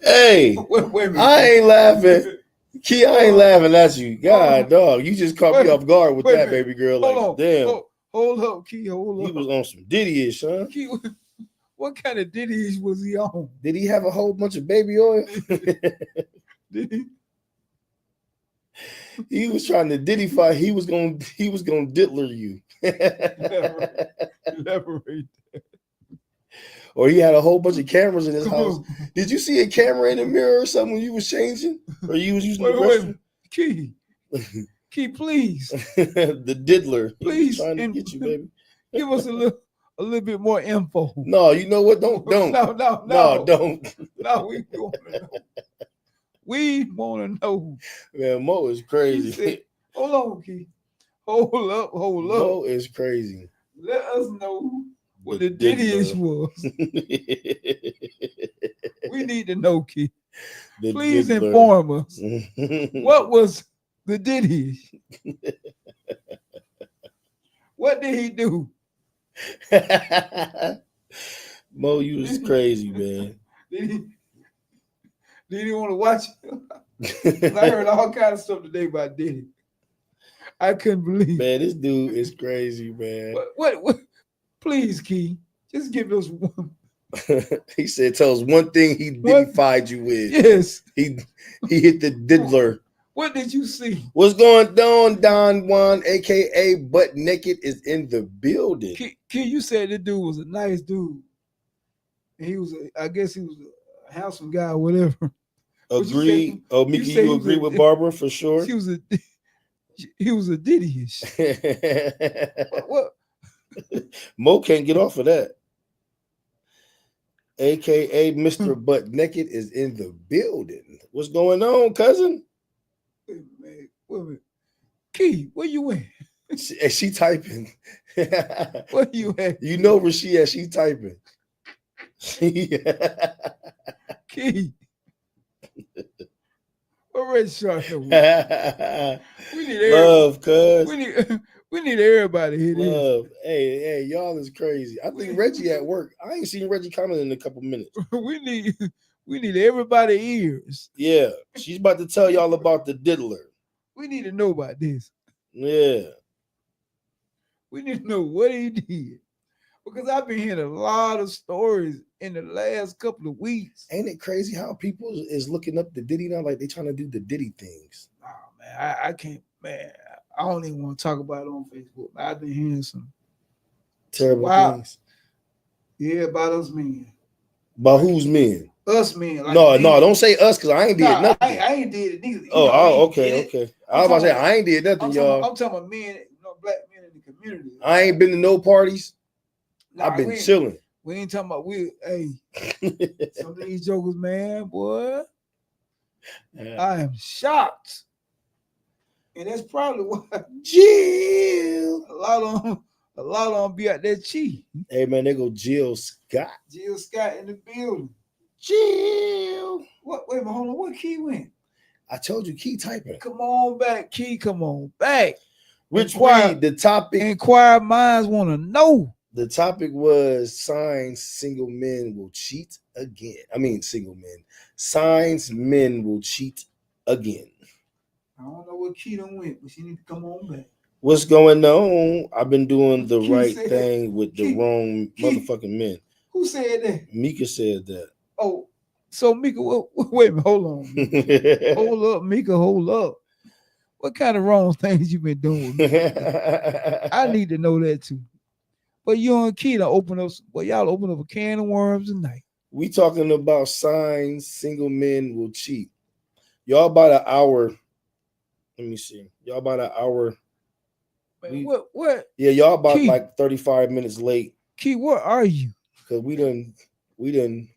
Hey, Wait a minute. I ain't laughing. Key, I ain't laughing at you. God, dog, you just caught me off guard with that, baby girl. Like, damn. Hold up, Key, hold up. He was on some Diddy-ish, huh? Key, what kind of Diddy was he on? Did he have a whole bunch of baby oil? Did he? He was trying to Diddyfy. He was gonna diddler you. Elaborate. Or he had a whole bunch of cameras in his house. Did you see a camera in the mirror or something when you was changing? Or you was using the restroom? Key, please. The diddler. Please. Trying to get you, baby. Give us a little bit more info. No, you know what? Don't. No, don't. No, we want to know. Man, Mo is crazy. Said, hold on, Key. Hold up. Mo is crazy. Let us know what the Diddy-ish was. We need to know, Key. Please inform us. What was the Diddy-ish? What did he do? Mo, you was crazy, man. Did he want to watch it? I heard all kinds of stuff today about Diddy. I couldn't believe it. Man, this dude is crazy, man. What? Please, Key, just give us one. He said, tell us one thing he Diddy-fied you with. Yes. He hit the diddler. What did you see? What's going on? Don Juan, a.k.a. Butt Naked, is in the building. Key, you said the dude was a nice dude. And I guess he was a handsome guy or whatever. Agree. Oh, Mickey, you agree with Barbara for sure? He was a Diddy-ish. What? Mo can't get off of that. AKA Mr. Butt Naked is in the building. What's going on, cousin? Wait a minute. Key, where you at? She typing. Where you at? You know where she at. She typing. Key. What red shirt? We need love, cuz. We need everybody here. Love. Hey, y'all is crazy. I think Reggie at work. I ain't seen Reggie coming in a couple minutes. We need everybody ears. Yeah, she's about to tell y'all about the diddler. We need to know about this. Yeah. We need to know what he did. Because I've been hearing a lot of stories in the last couple of weeks. Ain't it crazy how people is looking up the Diddy now? Like they trying to do the Diddy things. Oh man, I can't, man. I don't even want to talk about it on Facebook. I've been hearing some Terrible Wow. things. Yeah, about us men. By whose men? Us men. Like No, men. don't say us because I ain't did Nah, nothing. I ain't did it neither. Okay. I was about to say I ain't did nothing, y'all. I'm talking about men, black men in the community. I ain't been to no parties. Nah, I've been chilling. We ain't talking about some of these jokers, man, boy. Yeah. I am shocked. And that's probably why Jill. a lot of them be out there cheating. Hey man, they go Jill Scott. Jill Scott in the building. Jill. What? Wait a minute, hold on. What key went? I told you, key typing. Come on back, Key. Come on back. Which Inquire- the topic? Inquired minds want to know. The topic was signs single men will cheat again. I mean, single men. Signs men will cheat again. I don't know what Key done went, but she need to come on back. What's going on? I've been doing the Key right said- thing with the Key- wrong Key- motherfucking men. Who said that? Mika said that. Oh, so Mika, wait a minute, hold on. Mika. Hold up, Mika, hold up. What kind of wrong things you been doing with me? I need to know that too. But you and Key y'all open up a can of worms tonight. We talking about signs single men will cheat. Y'all about an hour. Let me see. Y'all about an hour. Man, what? Yeah, y'all about Key. like 35 minutes late Key, where are you? because we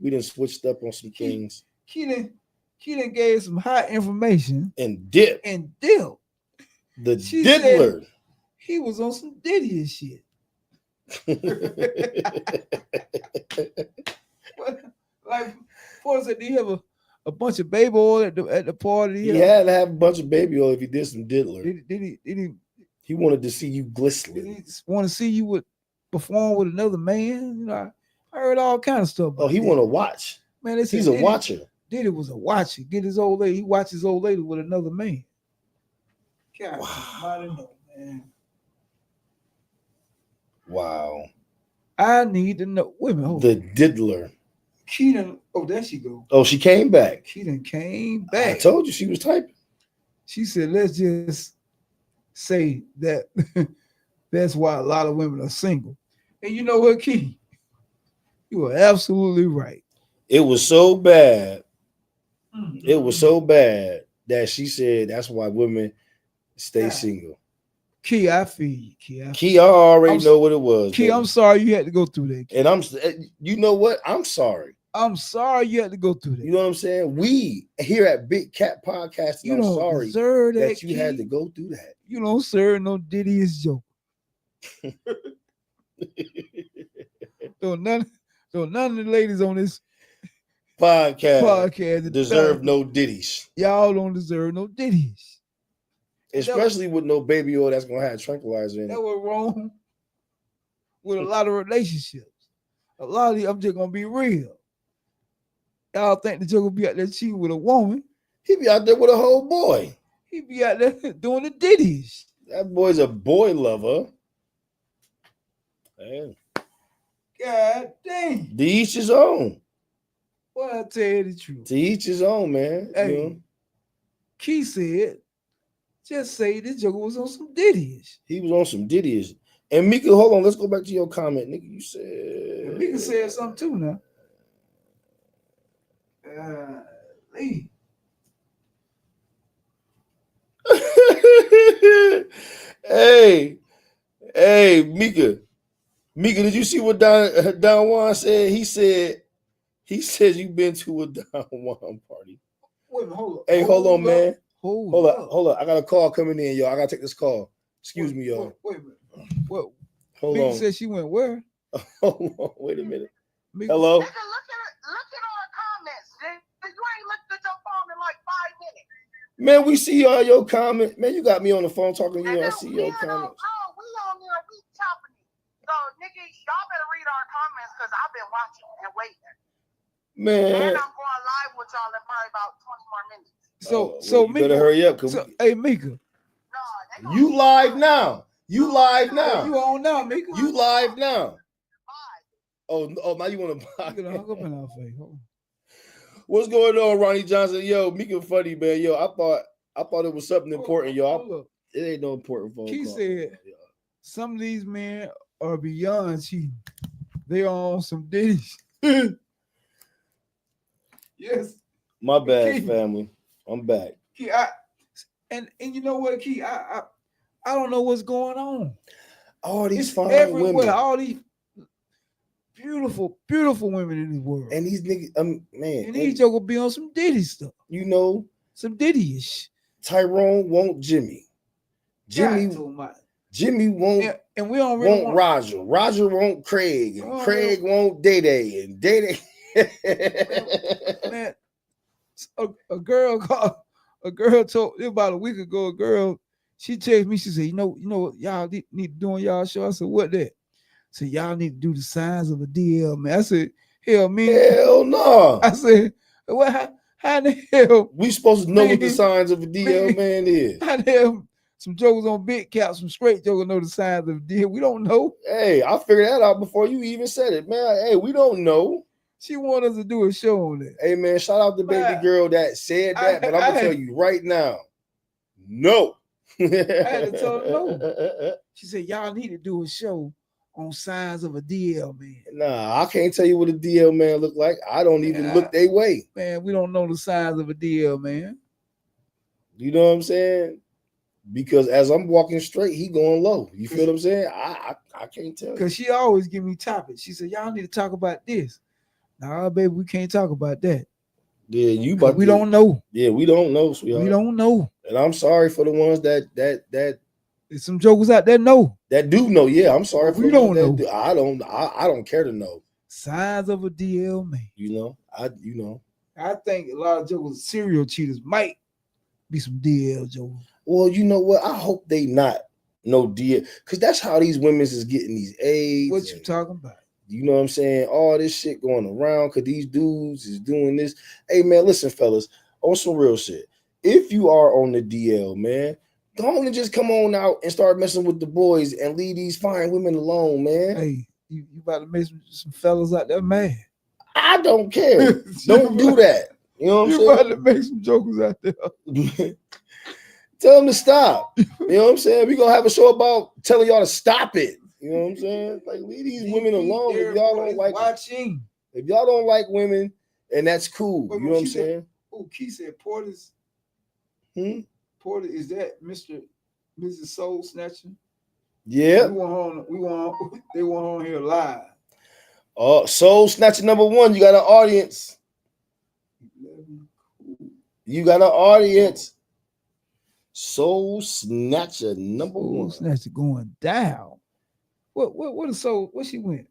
done switched up on some things Key done gave some hot information and dip and Dill. the She diddler. He was on some Diddy and shit. Like, for said, did he have a bunch of baby oil at the party? He had to have a bunch of baby oil if he did some diddler. Did He wanted to see you he glistening. want to see you perform with another man? You know, I heard all kind of stuff. Oh, he want to watch. Man, they said He's a Diddy- watcher. Diddy was a watcher. Get his old lady. He watched his old lady with another man. God, I don't know, man. Wow. I need to know. Wait a minute. Hold The on. diddler. Keaton. Oh, there she go. Oh, she came back. Keaton came I back. told you she was typing. She said, let's just say that that's why a lot of women are single. And you know what, Key? You were absolutely right. It was so bad. It was so bad that she said that's why women stay Yeah. single. Key, I feel you, Key. Key, I already I'm- know what it was. Key, baby. I'm sorry you had to go through that. Key. And you know what? I'm sorry. I'm sorry you had to go through that. You know what I'm saying? We here at Big Cat Podcast, You I'm don't sorry deserve that, that you Key. had to go through that. You don't serve no Diddy's joke. So none of the ladies on this podcast deserve no ditties, Y'all don't deserve no Diddy's. especially with no baby oil that's gonna have tranquilizer in That it. was wrong with a lot of relationships. A lot of these, I'm just gonna be real. Y'all think the joke will be out there cheating with a woman? He be out there with a whole boy. He be out there doing the Diddy's. That boy's a boy lover. Man, God dang. to each his own. Well, I tell you the truth. To each his own, man. Hey, You know? Key said, just say this joker was on some Diddy's. He was on some ditties. And Mika, hold on, let's go back to your comment, nigga. You said Mika said something too now. Lee. hey, Mika. Mika, did you see what Don Juan said? He said you've been to a Don Juan party. Wait a minute, hold on. Hey, hold on, up. man. Hold Hold up. I got a call coming in, y'all. I gotta take this call. Excuse me, y'all. Wait a minute. What? Hold Mika on. said she went where? Hold on. Wait a minute. Mika, Hello. Nigga, look at our comments, man. You ain't looked at your phone in like 5 minutes. Man, we see all your comments. Man, you got me on the phone talking to you. I Nigga, see we your on- comments. Oh, we on there, we chopping it. So, nigga, y'all better read our comments because I've been watching and waiting. Man. And I'm going live with y'all in probably about 20 more minutes. so you Mika, better hurry up, cause hey Mika, No, they gonna you be live live. now. You live now. you on now, Mika? You live now. Live. Oh, now you want You gonna hung up to? in our face. Hold on. What's going on, Ronnie Johnson? Yo, Mika funny, man. Yo, I thought it was something important, y'all. Hold up. It ain't no important phone Key call. said- Some of these men are beyond cheating. They are on some ditties. Yes. My bad, Key. family. I'm back. Key, and you know what, Key? I don't know what's going on. All these It's fine everywhere. women. All these beautiful, beautiful women in this world. And these niggas, man. And these jokers be on some Diddy stuff. You know, Some Diddy-ish. Tyrone won't Jimmy. Jimmy won't. And we don't really want Roger. Roger won't Craig. And Craig won't Day Day. And Day Day. Man, a girl told me about a week ago. A girl, she texted me. She said, "You know what y'all need to do on y'all show." I said, "What that?" So y'all need to do the signs of a DL, man. I said, "Hell, man, hell no." I said, "Well, how the hell we supposed to know what the signs of a DL man is? How the hell some jokers on big cap, some straight jokers know the signs of a DL? We don't know." Hey, I figured that out before you even said it, man. Hey, we don't know. She wanted us to do a show on that. Hey, man, shout out to baby girl that said that, but I'm gonna tell you right now, no. I had to tell her no. She said, "Y'all need to do a show on signs of a DL man." Nah, I can't tell you what a DL man look like. I don't even look their way. Man, we don't know the signs of a DL man. You know what I'm saying? Because as I'm walking straight, he going low. You feel what I'm saying? I can't tell. Because she always give me topics. She said, "Y'all need to talk about this." Nah, baby, we can't talk about that. Yeah, you but we don't know. Yeah, we don't know, sweetheart. We don't know. And I'm sorry for the ones that there's some jokers out there know. That do know. Yeah, I'm sorry for we the don't ones know. that I don't care to know. Signs of a DL man. You know. I think a lot of jokers, serial cheaters, might be some DL jokers. Well, you know what? I hope they not no DL, because that's how these women is getting these AIDS. What you talking about? You know what I'm saying? All this shit going around because these dudes is doing this. Hey, man, listen, fellas, on some real shit. If you are on the DL, man, go on and just come on out and start messing with the boys and leave these fine women alone, man. Hey, you about to make some fellas out there mad. I don't care. Don't do that. You know what I'm saying? You about to make some jokers out there. Tell them to stop. You know what I'm saying? We're going to have a show about telling y'all to stop it. You know what I'm saying? Like, leave these women alone if y'all don't like watching. If y'all don't like women, and that's cool. You know what I'm saying? Oh, Key said Porter's. Porter, is that Mrs. Soul Snatcher? Yeah. They want on here live. Oh, Soul Snatcher #1. You got an audience. You got an audience. Soul Snatcher #1. Soul Snatcher going down. What is Soul? What she went?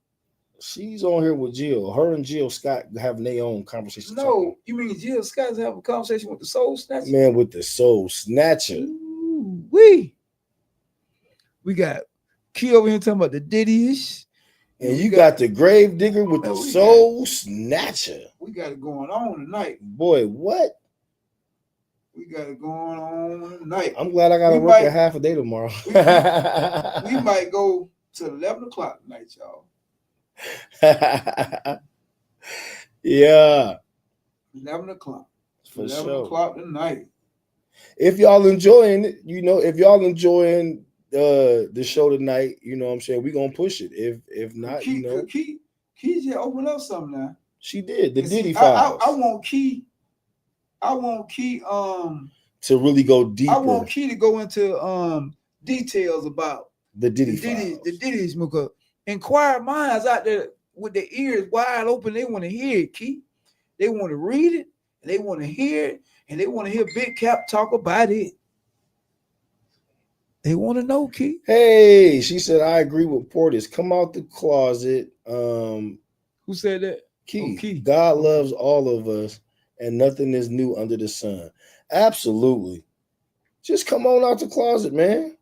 She's on here with Jill. Her and Jill Scott having their own conversation. No, you mean Jill Scott's having a conversation with the Soul Snatcher? Man, with the Soul Snatcher. Ooh, we got Key over here talking about the Diddy-ish. And you got the Grave Digger with the Soul Snatcher. We got it going on tonight. Boy, what? We got it going on tonight. I'm glad I got to work a half a day tomorrow. We might go to 11 o'clock tonight, y'all. Yeah. 11 o'clock. For 11 sure. o'clock tonight. If y'all enjoying it, if y'all enjoying the show tonight, you know what I'm saying, we're gonna push it. If not, Key just opened up something now. She did the Diddy files. I want Key to really go deeper. I want Key to go into details about the Diddy files. The Diddy's because inquired minds out there with their ears wide open, they want to hear it, Key. They want to read it, and they want to hear it, and they want to hear Big Cap talk about it. They want to know, Key. Hey, she said, I agree with Portis. Come out the closet. Who said that? Key. Oh, Key. God loves all of us, and nothing is new under the sun. Absolutely. Just come on out the closet, man.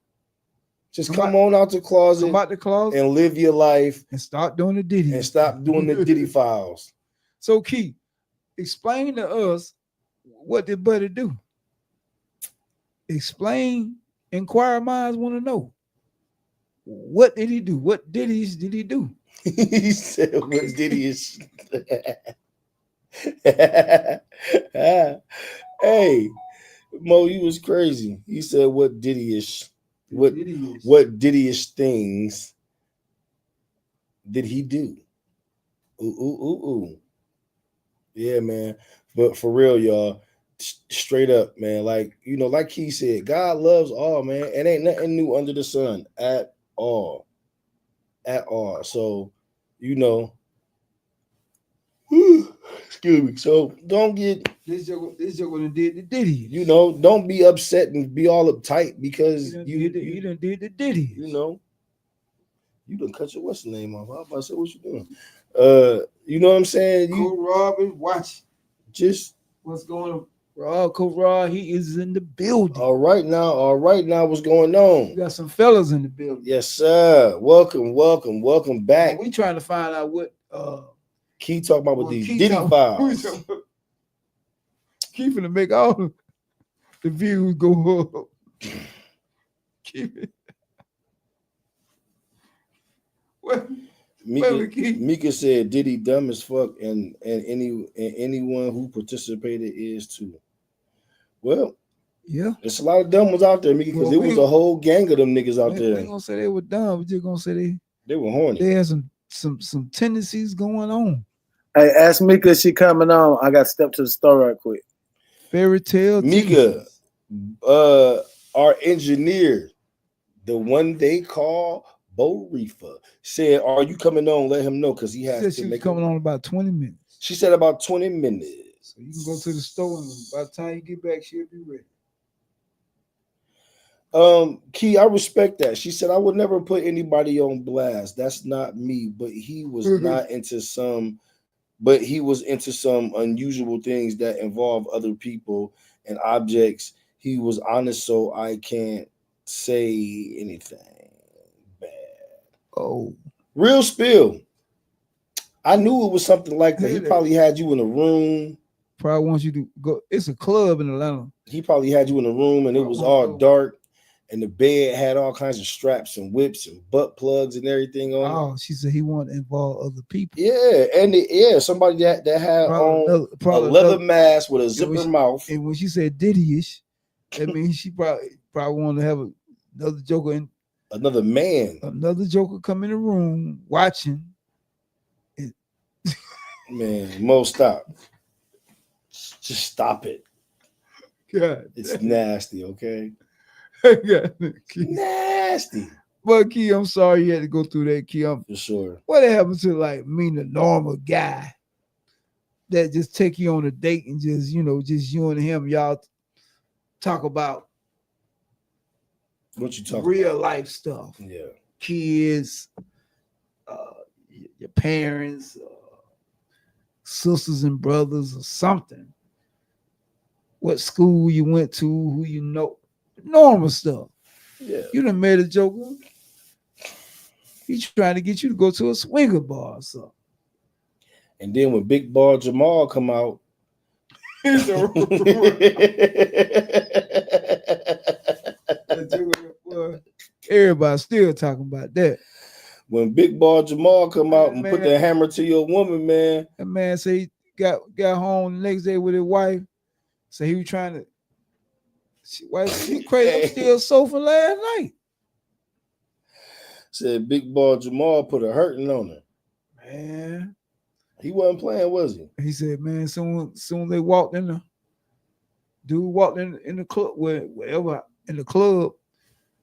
Just come on out the closet. Come out the closet and live your life. And start doing the Diddy. And stop doing the Diddy files. So, Key, explain to us what did Buddy do? Explain. Inquirer minds want to know. What did he do? What Diddy's did he do? He said, what Diddy's? Hey, Mo, you was crazy. He said, what Diddy-ish? What Diddy-ish things did he do? Ooh, ooh, ooh, ooh. Yeah, man. But for real, y'all, straight up, man. Like, you know, like he said, God loves all, man. It ain't nothing new under the sun at all. At all. So, you know, excuse me. So don't get, This joke done did the Diddy. you know, don't be upset and be all uptight because He done did the Diddy. you know, you done cut your what's the name off. I was about to say, what you doing? You know what I'm saying? You Coach Rob is watching just what's going on. Coach Rob, he is in the building. all right now, what's going We on? got some fellas in the building. Yes, sir. Welcome back. We trying to find out what Key talking about with what these Key Diddy talking- files. Key finna make all the views go up. Keep it. What? Mika said Diddy dumb as fuck, and anyone who participated is too. Well, Yeah. there's a lot of dumb ones out there, Mika, because Well, there was a whole gang of them niggas out We there. ain't gonna say they were dumb. We just gonna say They were horny. they had some tendencies going on. Hey, ask Mika if she coming on. I got to step to the store right quick. Fairy tale. Mika, our engineer, the one they call Bo Reefa, said, "Are you coming on? Let him know because he She has said to she was make coming on about 20 minutes. She said about 20 minutes. So you can go to the store and by the time you get back, she'll be ready. Key, I respect that. She said I would never put anybody on blast. That's not me. But he was not into some. But he was into some unusual things that involve other people and objects. He was honest, so I can't say anything bad. Oh, Real spill. I knew it was something like that. He Yeah. probably had you in a room. probably wants you to go. It's a club in Atlanta. He probably had you in a room and it was all dark. And the bed had all kinds of straps and whips and butt plugs and everything on it. Oh, she said he wanted to involve other people. Yeah, and somebody that had on a leather mask with a zipper mouth. And when she said Diddy-ish, that means she probably wanted to have another joker in Another man. another joker come in the room watching. Man, Mo, stop. Just stop it. God, It's nasty, okay? God, Key. Nasty. But Key, I'm sorry you had to go through that, Key. For sure. What happened to like me, the normal guy that just take you on a date and just you and him, y'all talk about What you talking real life stuff, about? Yeah. kids, your parents, sisters and brothers, or something. What school you went to, who you know, normal stuff. Yeah. You done met a joker. He's trying to get you to go to a swinger bar or something. And then when Big Ball Jamal come out, everybody's still talking about that. when Big Ball Jamal come out and put Man. the hammer to your woman, man. That man say he got home the next day with his wife. So he was trying to. She crazy. I'm still sofa last night. Said Big Ball Jamal put a hurting on her. Man, He wasn't playing, was he? he said, man, soon they walked in the dude walked in the club, wherever in the club,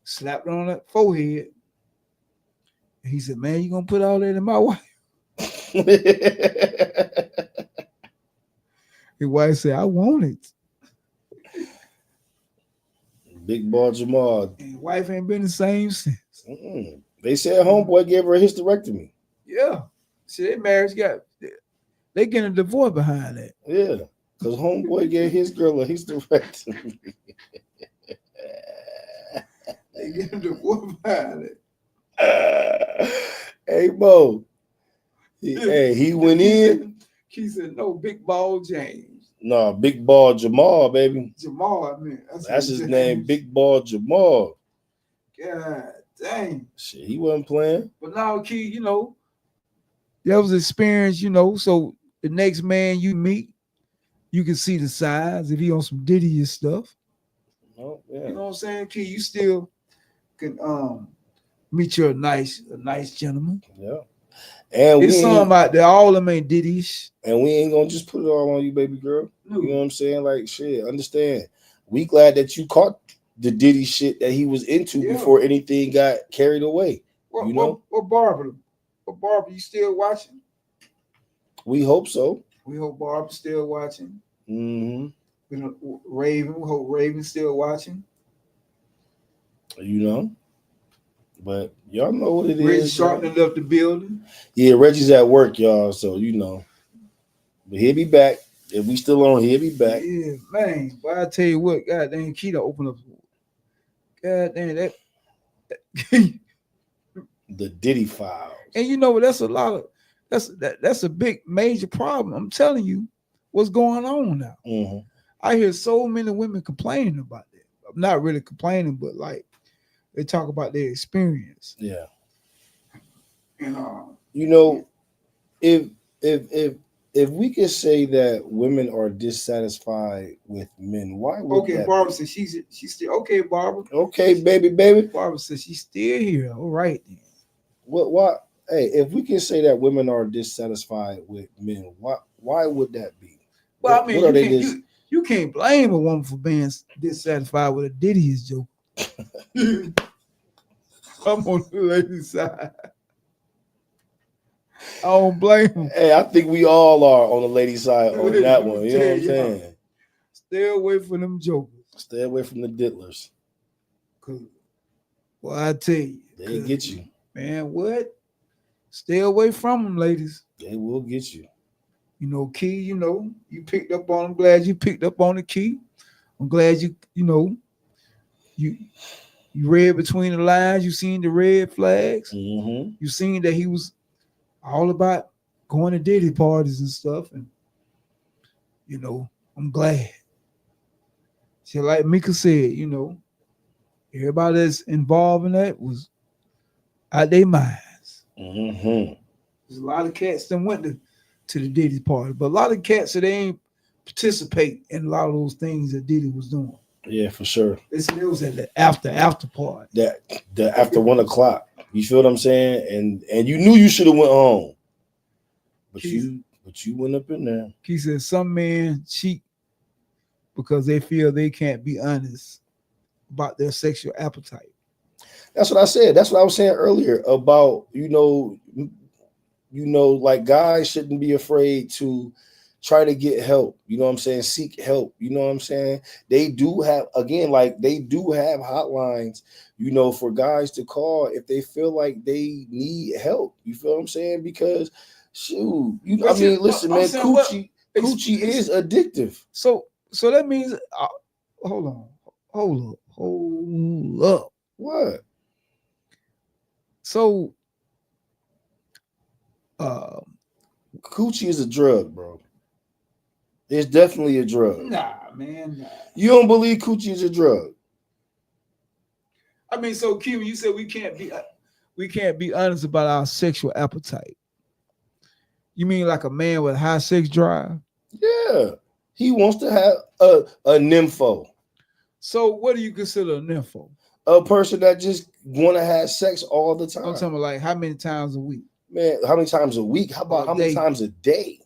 slapped her on that forehead. And he said, man, you gonna put all that in my wife? His wife said, I want it. Big Ball Jamal. And his wife ain't been the same since. They said homeboy gave her a hysterectomy. Yeah. See, their marriage they getting a divorce behind that. Yeah, because homeboy gave his girl a hysterectomy. They getting a divorce behind it. Hey, Bo. He went in. He said, no, Big Ball James. No, Big Ball Jamal, baby. Jamal, I mean. That's his name, Big Ball Jamal. God dang. Shit, he wasn't playing. But now, Key, that was experience, so the next man you meet, you can see the size if he on some Diddy stuff. Oh, yeah. You know what I'm saying, Key? You still can meet your nice gentleman. Yeah. And There's some out there, all of them ain't Diddy's. and we ain't gonna just put it all on you, baby girl. No. You know what I'm saying? Like shit, understand. We glad that you caught the Diddy shit that he was into Yeah. before anything got carried away. What, You know? what Barbara? What Barbara, you still watching? We hope so. We hope Barbara's still watching. Mm-hmm. We know Raven, we hope Raven's still watching. You know. But y'all know what it Reggie is. Sharpton left the building. Yeah, Reggie's at work, y'all. So you know. But he'll be back. If we still on, he'll be back. Yeah, man. But I tell you what, goddamn, Keita open up. Goddamn that. The Diddy files. And you know what? That's a lot of that's a big major problem. I'm telling you what's going on now. Mm-hmm. I hear so many women complaining about that. I'm not really complaining, but like they talk about their experience. Yeah. And You know, if we could say that women are dissatisfied with men, why would okay, that Barbara be? says she's still okay, Barbara. Okay, baby. Barbara says she's still here. All right then. Why? Hey, if we can say that women are dissatisfied with men, why would that be? Well, I mean, what are they you can't blame a woman for being dissatisfied with a Diddy's joke. I'm on the lady's side. I don't blame him. Hey, I think we all are on the lady side on that one. You know what I'm saying? Stay away from them jokers. Stay away from the diddlers. Well, I tell you, They get you. man. What? Stay away from them, ladies. They will get you. You know, Key. You know, you picked up on. I'm glad you picked up on the Key. I'm glad you know, you read between the lines. You seen the red flags. Mm-hmm. You seen that he was all about going to Diddy parties and stuff. And you know, I'm glad. So like Mika said, you know, everybody that's involved in that was out their minds. Mm-hmm. There's a lot of cats that went to the Diddy party, but a lot of cats that they ain't participate in a lot of those things that Diddy was doing. Yeah, for sure. It was at the after party. That after 1 o'clock. You feel what I'm saying? And you knew you should have went home. But you went up in there. He said some men cheat because they feel they can't be honest about their sexual appetite. That's what I said. That's what I was saying earlier about, you know, like guys shouldn't be afraid to try to get help. You know what I'm saying? Seek help. You know what I'm saying? They do have, again, like they do have hotlines, you know, for guys to call if they feel like they need help. You feel what I'm saying? Because shoot, listen, man, coochie is addictive. So that means, hold up. What? So, coochie is a drug, bro. It's definitely a drug. Nah, man. Nah. You don't believe coochie is a drug? I mean, so Kim, you said we can't be honest about our sexual appetite. You mean like a man with high sex drive? Yeah, he wants to have a nympho. So, what do you consider a nympho? A person that just want to have sex all the time. I'm talking about like how many times a week? Man, how many times a week? How about how many times a day?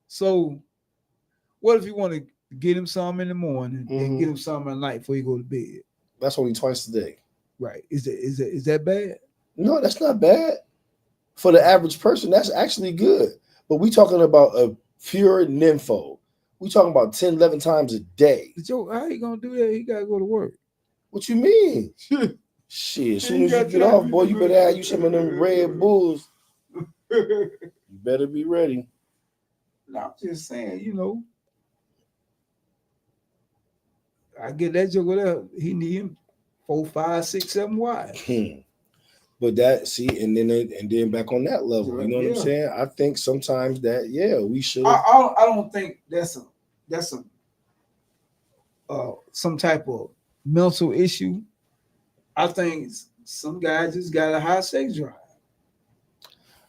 So, what if you want to get him some in the morning and get him some at night before you go to bed? That's only twice a day. Right. Is that bad? No, that's not bad. For the average person, that's actually good. But we talking about a pure nympho. We talking about 10, 11 times a day. Joe, how you gonna do that? He gotta go to work. What you mean? Shit, as soon as you get off, boy, you better have you some of them Red Bulls. You better be ready. No, I'm just saying, you know. I get that joke with that. He need him 4, 5, 6, 7 wives. But that, see, and then back on that level, you know what I'm saying? I think sometimes that, we should. I don't think that's some type of mental issue. I think some guys just got a high sex drive.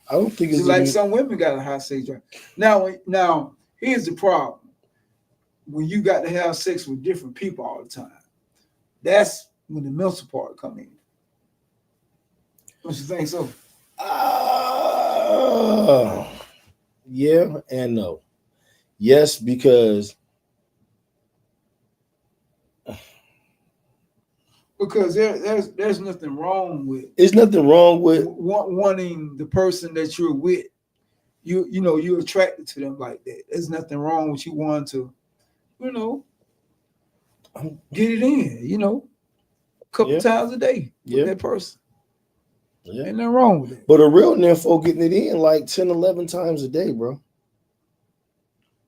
I don't think it's like some women got a high sex drive. Now here's the problem. When you got to have sex with different people all the time, that's when the mental part come in. Don't you think so? Yeah and no. Yes, because there's nothing wrong with there's nothing wrong with wanting the person that you're with. You know you're attracted to them like that. There's nothing wrong with you wanting to, get it in. A couple times a day with that person. Yeah. Ain't nothing wrong with it. But a real nympho getting it in like 10, 11 times a day, bro.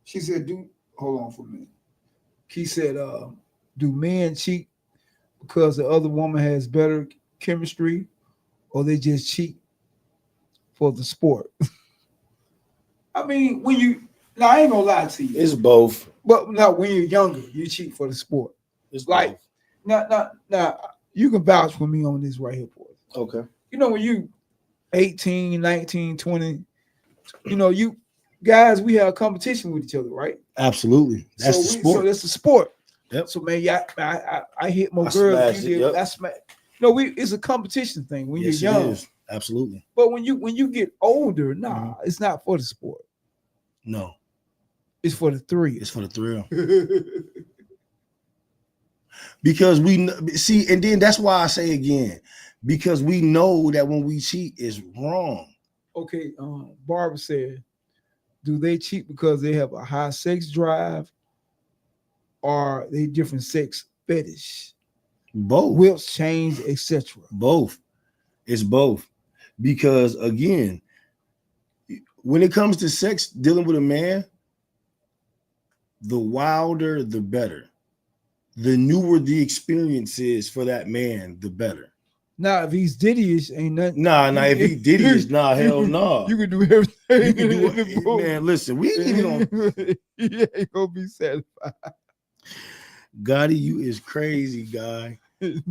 She said, hold on for a minute. He said, do men cheat because the other woman has better chemistry, or they just cheat for the sport? I mean, I ain't gonna lie to you. It's both. But now when you're younger, you cheat for the sport. It's like both. now you can vouch for me on this right here, boy. Okay. When you 18, 19, 20, you guys, we have competition with each other, right? Absolutely. That's the sport. So that's the sport. Yep. So man, I hit more girls than you did. That's it's a competition thing when you're young. Absolutely. But when you get older, it's not for the sport. No. It's for the thrill. It's for the thrill. Because we see, and then that's why I say again, because we know that when we cheat is wrong. Okay, Barbara said, do they cheat because they have a high sex drive, or they different sex fetish? Both. Whips, chains, etc. Both. It's both. Because again, when it comes to sex, dealing with a man, the wilder, the better. The newer the experience is for that man, the better. Now, if he's Diddy-ish, ain't nothing. Nah, if he Diddy-ish, hell no. You can do everything. You can do it. Man, listen, we ain't even gonna... He ain't gonna be satisfied. Gotti, you is crazy, guy. If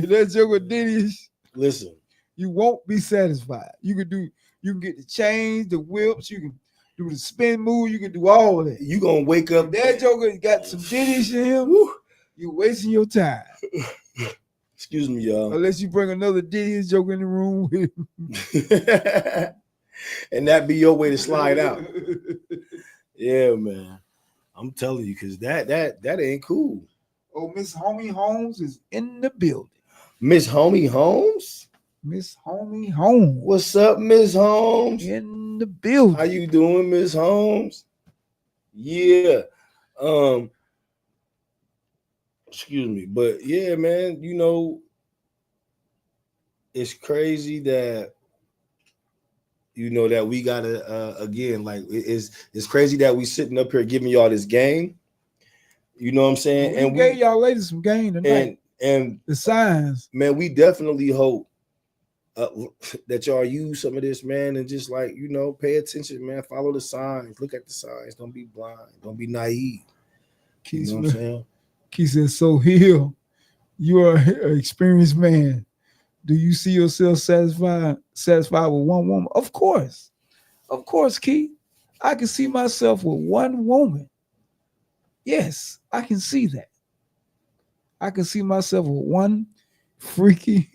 that joke Diddy-ish, listen, you won't be satisfied. You can get the chains, the whips, you can do the spin move, you can do all of that. You gonna wake up. If that joker got some Diddy-ish in him, you wasting your time. Excuse me, y'all. Unless you bring another Diddy joke in the room with him. And that be your way to slide out. Yeah, man. I'm telling you, because that ain't cool. Oh, Miss Homie Holmes is in the building. Miss Homie Holmes? Miss Homie Holmes. What's up, Miss Holmes? In the building. How you doing, Miss Holmes? Yeah. Excuse me. But yeah, man, it's crazy that that we gotta again, like it's crazy that we sitting up here giving y'all this game. You know what I'm saying? And we gave y'all ladies some game tonight. And the signs. Man, we definitely hope that y'all use some of this, man, and just pay attention, man. Follow the signs. Look at the signs. Don't be blind. Don't be naive. You know what I'm saying? He said, so Hill, you are an experienced man. Do you see yourself satisfied with one woman? Of course, Key. I can see myself with one woman. Yes, I can see that. I can see myself with one freaky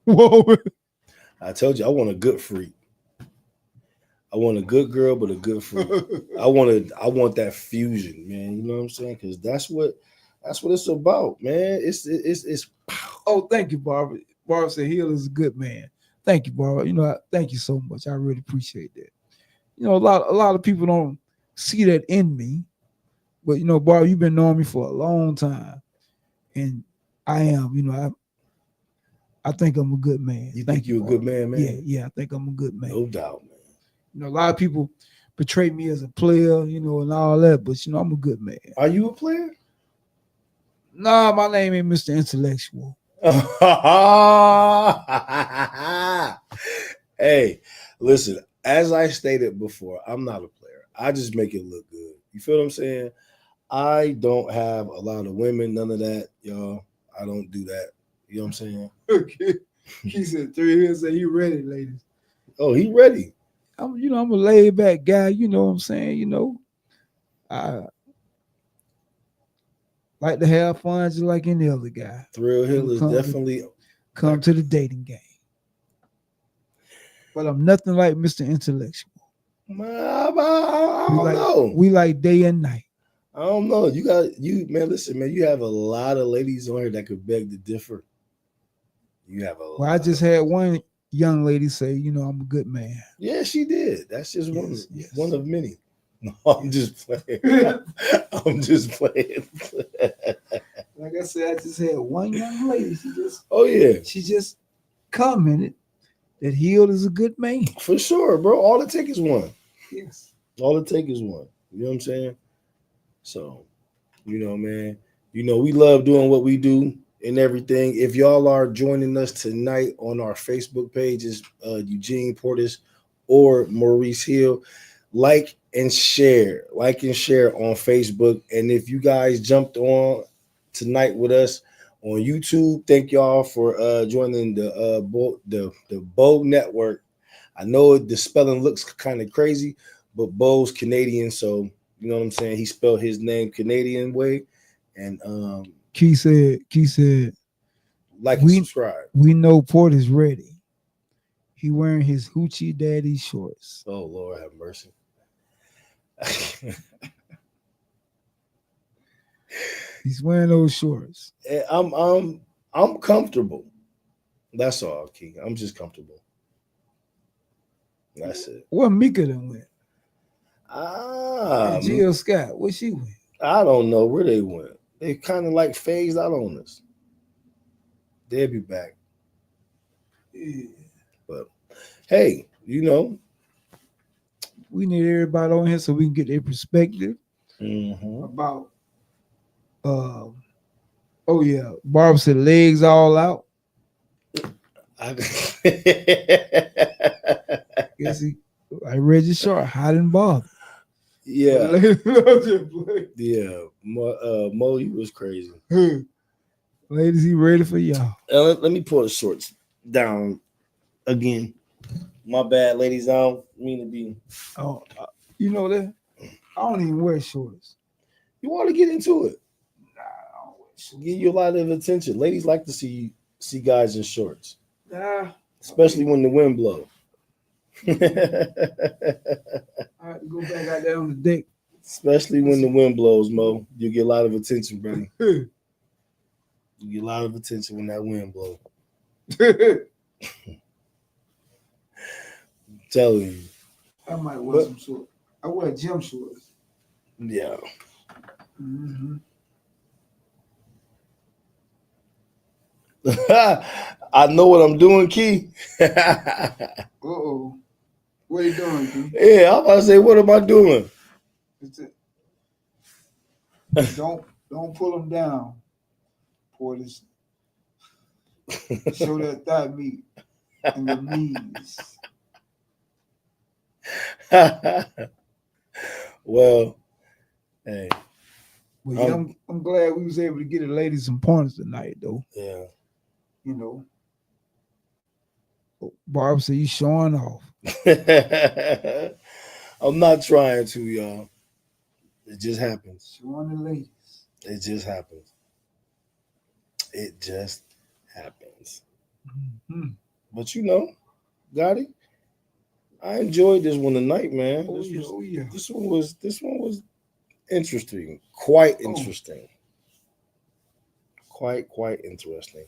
woman. I told you I want a good freak. I want a good girl, but a good freak. I want that fusion, man. You know what I'm saying? Because that's what it's about, man. It's. Oh, thank you, Barbara. Barbara said Hill is a good man. Thank you, Barbara. Thank you so much. I really appreciate that. A lot of people don't see that in me, but Barbara, you've been knowing me for a long time, and I am. I think I'm a good man. You think you're a good man, man? Yeah. I think I'm a good man. No doubt, man. A lot of people portray me as a player, and all that, but I'm a good man. Are you a player? Nah, my name ain't Mr. Intellectual. Hey, listen, as I stated before, I'm not a player. I just make it look good. You feel what I'm saying? I don't have a lot of women, none of that, y'all. I don't do that. You know what I'm saying? Okay. He said 3 years, say he ready, ladies. Oh, he ready. I'm a laid back guy, you know what I'm saying? I like to have fun just like any other guy. Thrill Hill is definitely come to the dating game. but I'm nothing like Mr. Intellectual. Man, I don't know. We like day and night. I don't know. Man. Listen, man. You have a lot of ladies on here that could beg to differ. You have a lot. Well, I just had one young lady say, I'm a good man. Yeah, she did. That's just Yes. one of many. No, I'm just playing. I'm just playing. Like I said, I just had one young lady. She just commented that Hill is a good man. For sure, bro. All it takes is one. Yes. All it takes is one. You know what I'm saying? So, man, we love doing what we do and everything. If y'all are joining us tonight on our Facebook pages, Eugene Portis or Maurice Hill, like and share on Facebook. And if you guys jumped on tonight with us on YouTube, thank y'all for joining the Bo Network. I know the spelling looks kind of crazy, but Bo's Canadian, so you know what I'm saying. He spelled his name Canadian way, and Key said, like and subscribe. We know Porter's ready. He wearing his hoochie daddy shorts. Oh Lord, have mercy. He's wearing those shorts. I'm comfortable. That's all, Key. I'm just comfortable. That's it. What Mika done went? And Jill Scott, where she went? I don't know where they went. They kind of like phased out on us. They'll be back. Yeah. But hey, we need everybody on here so we can get their perspective about Barb said legs all out. I read your short, hot and bothered. Yeah. Yeah. Mo, you was crazy. Ladies, he ready for y'all. Let me pull the shorts down again. My bad, ladies. I don't mean to be. Oh, you know that? I don't even wear shorts. You want to get into it? Nah, I don't wear shorts. Give you a lot of attention. Ladies like to see guys in shorts. Nah. Especially when the wind blows. I have to go back out there on the deck. Especially when the wind blows, Mo. You get a lot of attention, brother. You get a lot of attention when that wind blows. I'm telling you. I might wear some shorts. I wear gym shorts. Yeah. Mm-hmm. I know what I'm doing, Key. Uh-oh. What are you doing, Key? Yeah, I'm about to say, what am I doing? Don't pull them down, Portis. Show that thigh meat and the knees. Well, hey. Well, yeah, I'm glad we was able to get the ladies some pointers tonight, though. Yeah. Barb said you showing off. I'm not trying to, y'all. It just happens. Showing the ladies. It just happens. It just happens. Mm-hmm. But Gotti, I enjoyed this one tonight, man. This one was interesting. Quite interesting. Quite interesting.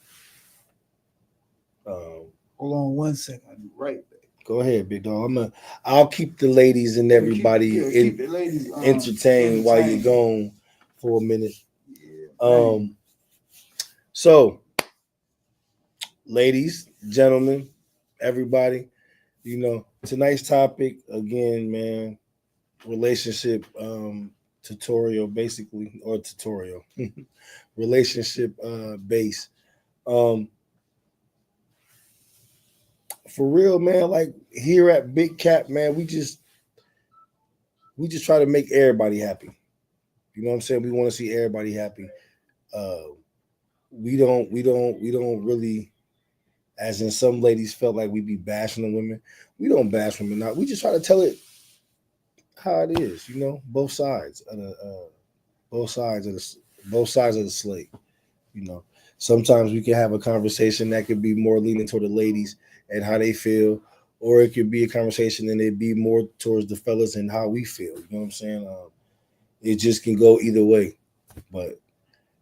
Hold on 1 second. I'll be right back. Go ahead, big dog. I'll keep the ladies and everybody keep the ladies, entertained while you're gone for a minute. Yeah, so ladies, gentlemen, everybody, tonight's topic again, man, relationship tutorial, basically, or tutorial, relationship base. For real, man, like here at Big Cap, man, we just try to make everybody happy. You know what I'm saying? We want to see everybody happy. We don't really, as in some ladies felt like we be bashing the women. We don't bash women out. We just try to tell it how it is, both sides of the slate. Sometimes we can have a conversation that could be more leaning toward the ladies and how they feel, or it could be a conversation and it be more towards the fellas and how we feel. You know what I'm saying? It just can go either way. But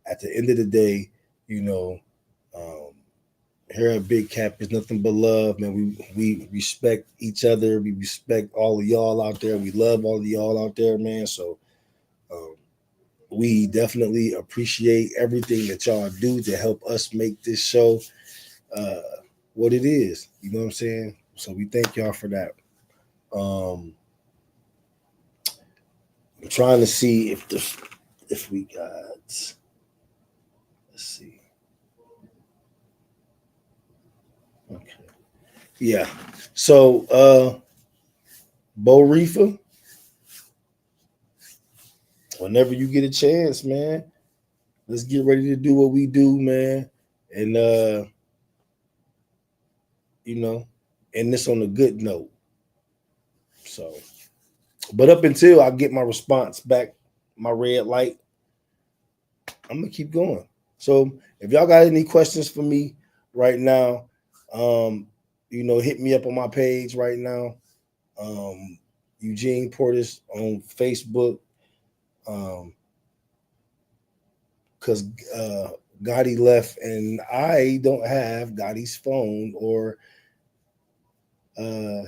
at the end of the day, you know, um, here at Big Cap is nothing but love, man. We respect each other. We respect all of y'all out there. We love all of y'all out there, man. So um, we definitely appreciate everything that y'all do to help us make this show uh, what it is. You know what I'm saying? So we thank y'all for that. I'm trying to see if we got. Let's see. Okay. Yeah. So Bo Reefer, whenever you get a chance, man, let's get ready to do what we do, man. And you know, and this on a good note. So, but up until I get my response back, my red light, I'm gonna keep going. So if y'all got any questions for me right now, you know, hit me up on my page right now. Eugene Portis on Facebook. Because Gotti left and I don't have Gotti's phone or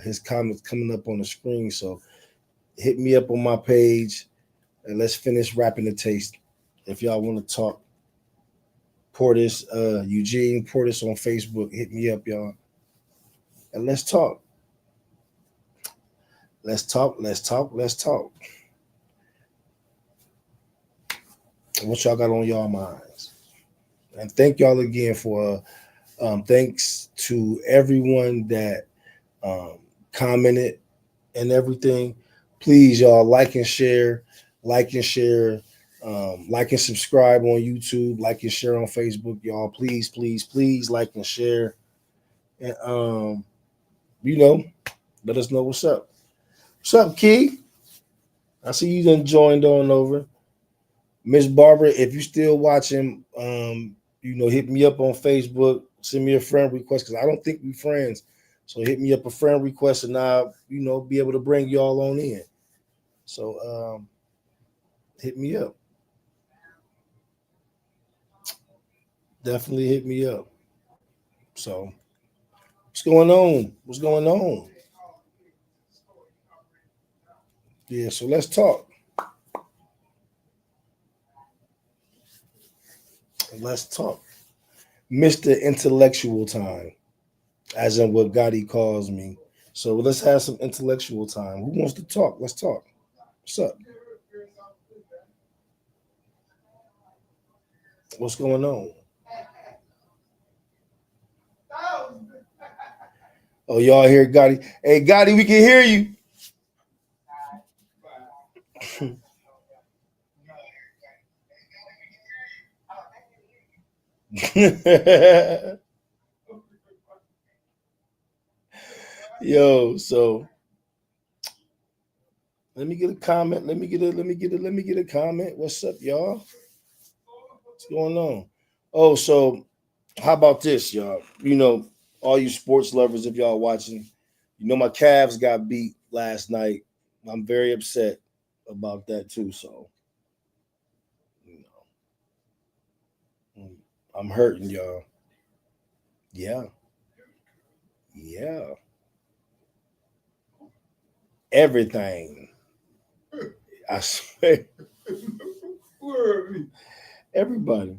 his comments coming up on the screen. So hit me up on my page and let's finish wrapping the taste. If y'all want to talk, Portis, Eugene Portis on Facebook, hit me up, y'all. And let's talk. Let's talk. What y'all got on y'all minds? And thank y'all again for thanks to everyone that commented and everything. Please, y'all, like and share, like and subscribe on YouTube, like and share on Facebook, y'all. Please, like and share. And you know, let us know what's up. What's up, Key? I see you done joined on over. Miss Barbara, if you still watching, you know, hit me up on Facebook, send me a friend request because I don't think we friends. So hit me up a friend request and I'll, you know, be able to bring y'all on in. So hit me up. Definitely hit me up. So what's going on? What's going on? Yeah, so let's talk. Let's talk. Mr. Intellectual Time, as in what Gotti calls me. So let's have some intellectual time. Who wants to talk? Let's talk. What's up? What's going on? Oh, y'all hear Gotti? Hey, Gotti, we can hear you. Yo, so let me get a comment. Let me get a comment. What's up, y'all? What's going on? Oh, so how about this, y'all? You know, all you sports lovers, if y'all watching, you know my Cavs got beat last night. I'm very upset about that too. So, you know, I'm hurting, y'all. Yeah. Everything. I swear. Everybody.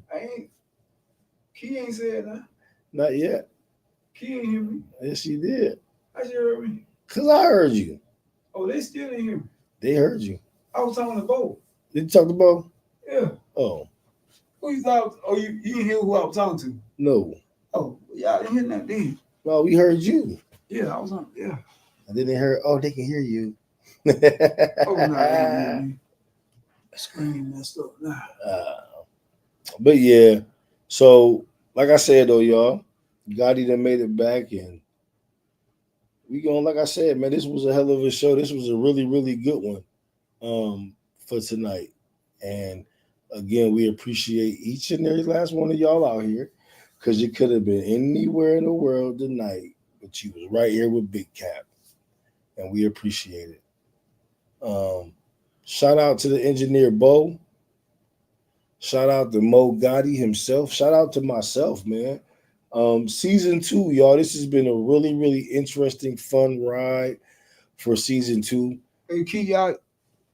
Key ain't said that. Not yet. Key ain't hear me. Yes, you did. I just heard me. Because I heard you. Oh, they still didn't hear me. They heard you. I was talking to Bo. Did you talk to Bo? Yeah. Oh. Who you thought? Oh, you didn't hear who I was talking to? No. Oh, yeah, I didn't hear that then. No, we heard you. Yeah, I was on. Yeah. And then they heard, oh, they can hear you. Oh, no, they didn't hear me. Screen messed up. Nah. But yeah, so like I said though, y'all, Gotti done made it back, and we going, like I said, man, this was a hell of a show. This was a really, really good one for tonight. And again, we appreciate each and every last one of y'all out here, because you could have been anywhere in the world tonight, but you was right here with Big Cap, and we appreciate it. Shout out to the engineer Bo. Shout out to Mo Gotti himself. Shout out to myself, man. Season 2, y'all. This has been a really, really interesting, fun ride for season 2. Hey, Key, y'all,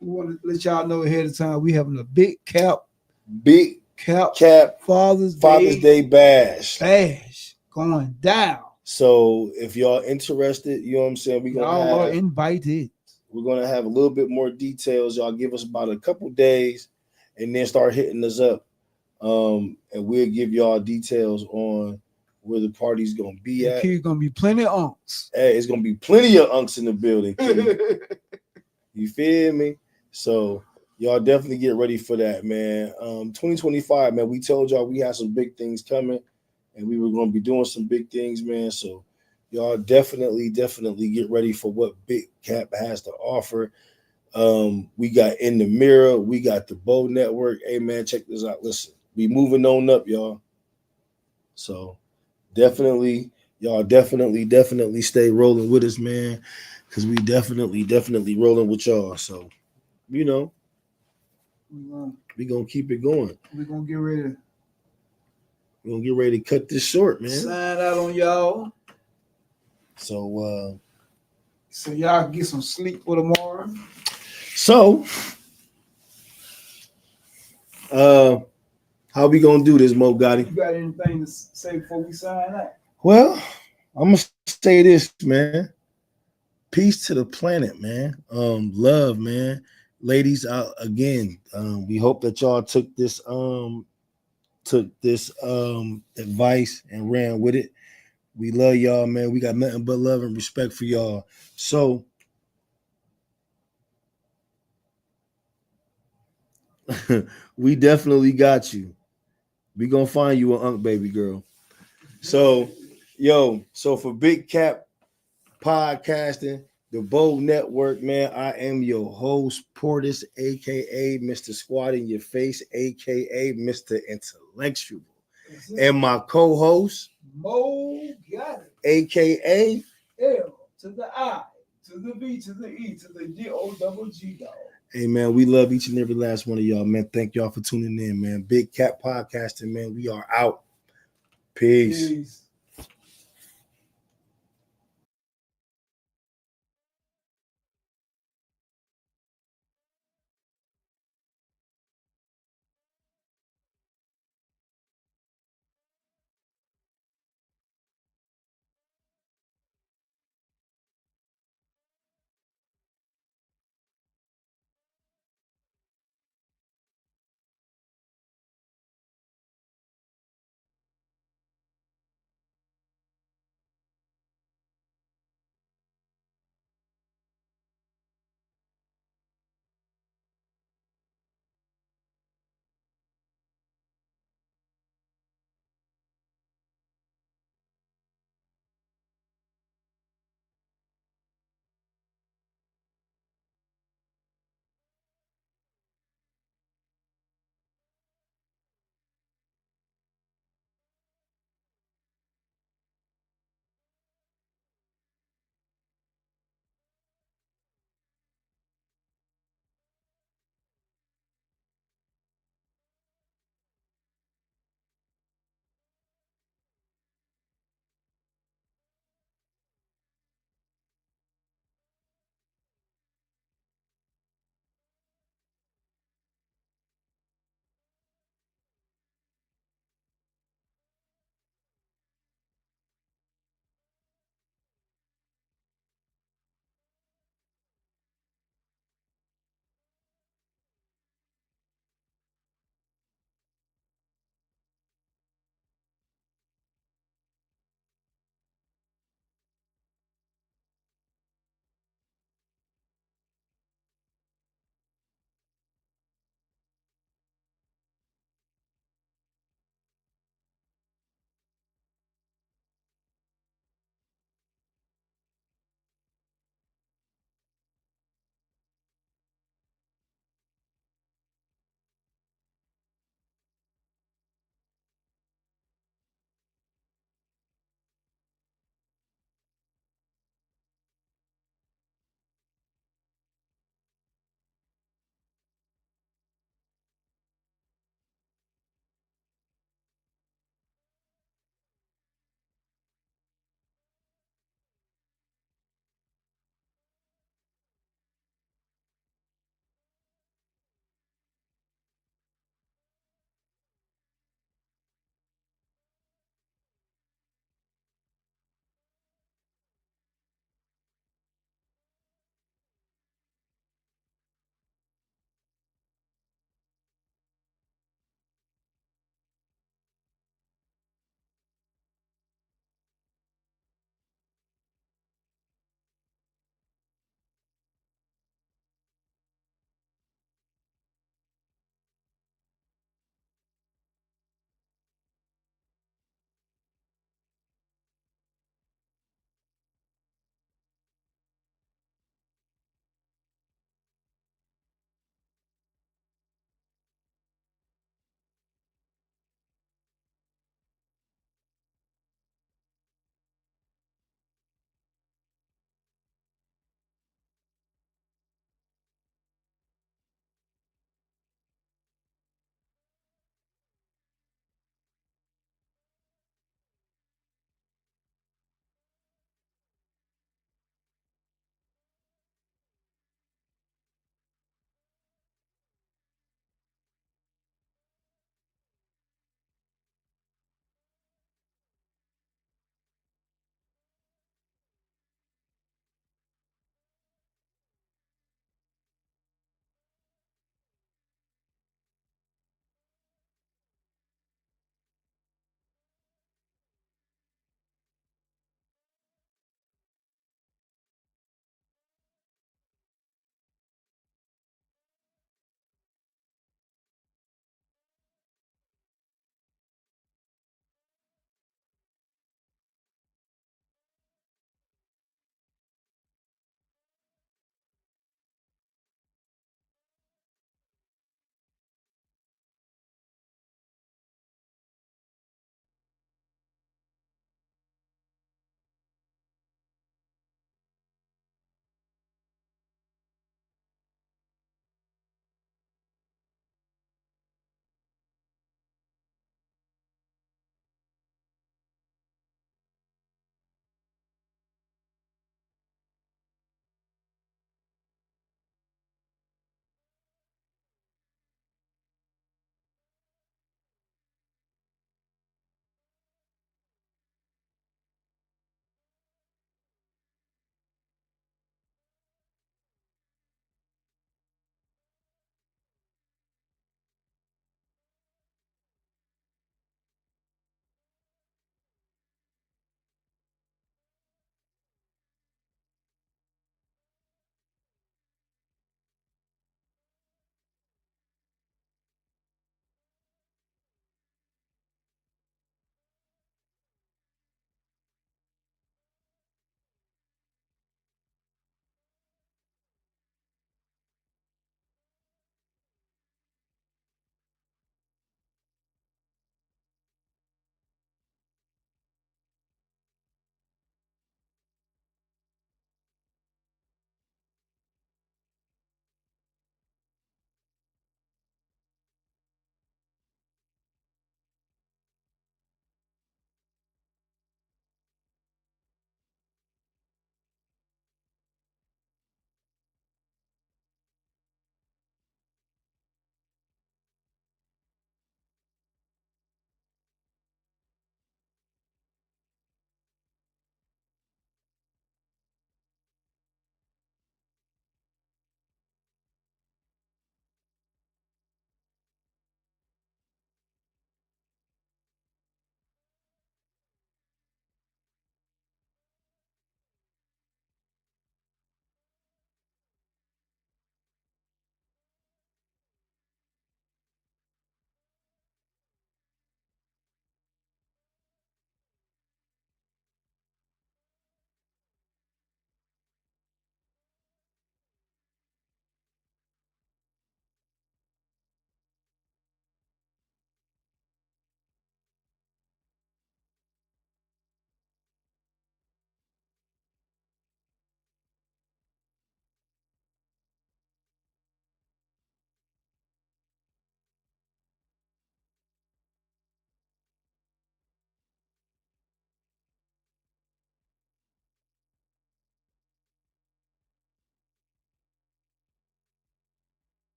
we want to let y'all know ahead of time we having a big cap Father's Day bash. Going down. So if y'all interested, you know what I'm saying, Y'all are invited. We're gonna have a little bit more details. Y'all give us about a couple days and then start hitting us up. And we'll give y'all details on where the party's gonna be at. Kid's gonna be plenty of unks. Hey, it's gonna be plenty of unks in the building. You feel me? So y'all definitely get ready for that, man. 2025, man. We told y'all we had some big things coming, and we were gonna be doing some big things, man. So y'all definitely get ready for what Big Cap has to offer. We got In the Mirror, we got the Bo Network. Hey man, check this out. Listen, we moving on up, y'all. So definitely stay rolling with us, man, because we definitely rolling with y'all. So, you know, we're gonna keep it going. We're gonna get ready. We're gonna get ready to cut this short, man. Sign out on y'all. So y'all get some sleep for tomorrow. So how we gonna do this, Mo Gotti? You got anything to say before we sign out? Well, I'm gonna say this, man. Peace to the planet, man. Love, man. Ladies, again, we hope that y'all took this advice and ran with it. We love y'all, man. We got nothing but love and respect for y'all. So we definitely got you. We gonna find you an unk, baby girl. So for Big Cap Podcasting, the Bo Network, man, I am your host, Portis, aka Mr. Squat in Your Face, aka Mr. Intellectual, and my co-host, Mo got it. aka L to the I to the B to the E to the G-O-double-G, dog. Hey man, we love each and every last one of y'all, man. Thank y'all for tuning in, man. Big Cap Podcasting, man. We are out. Peace.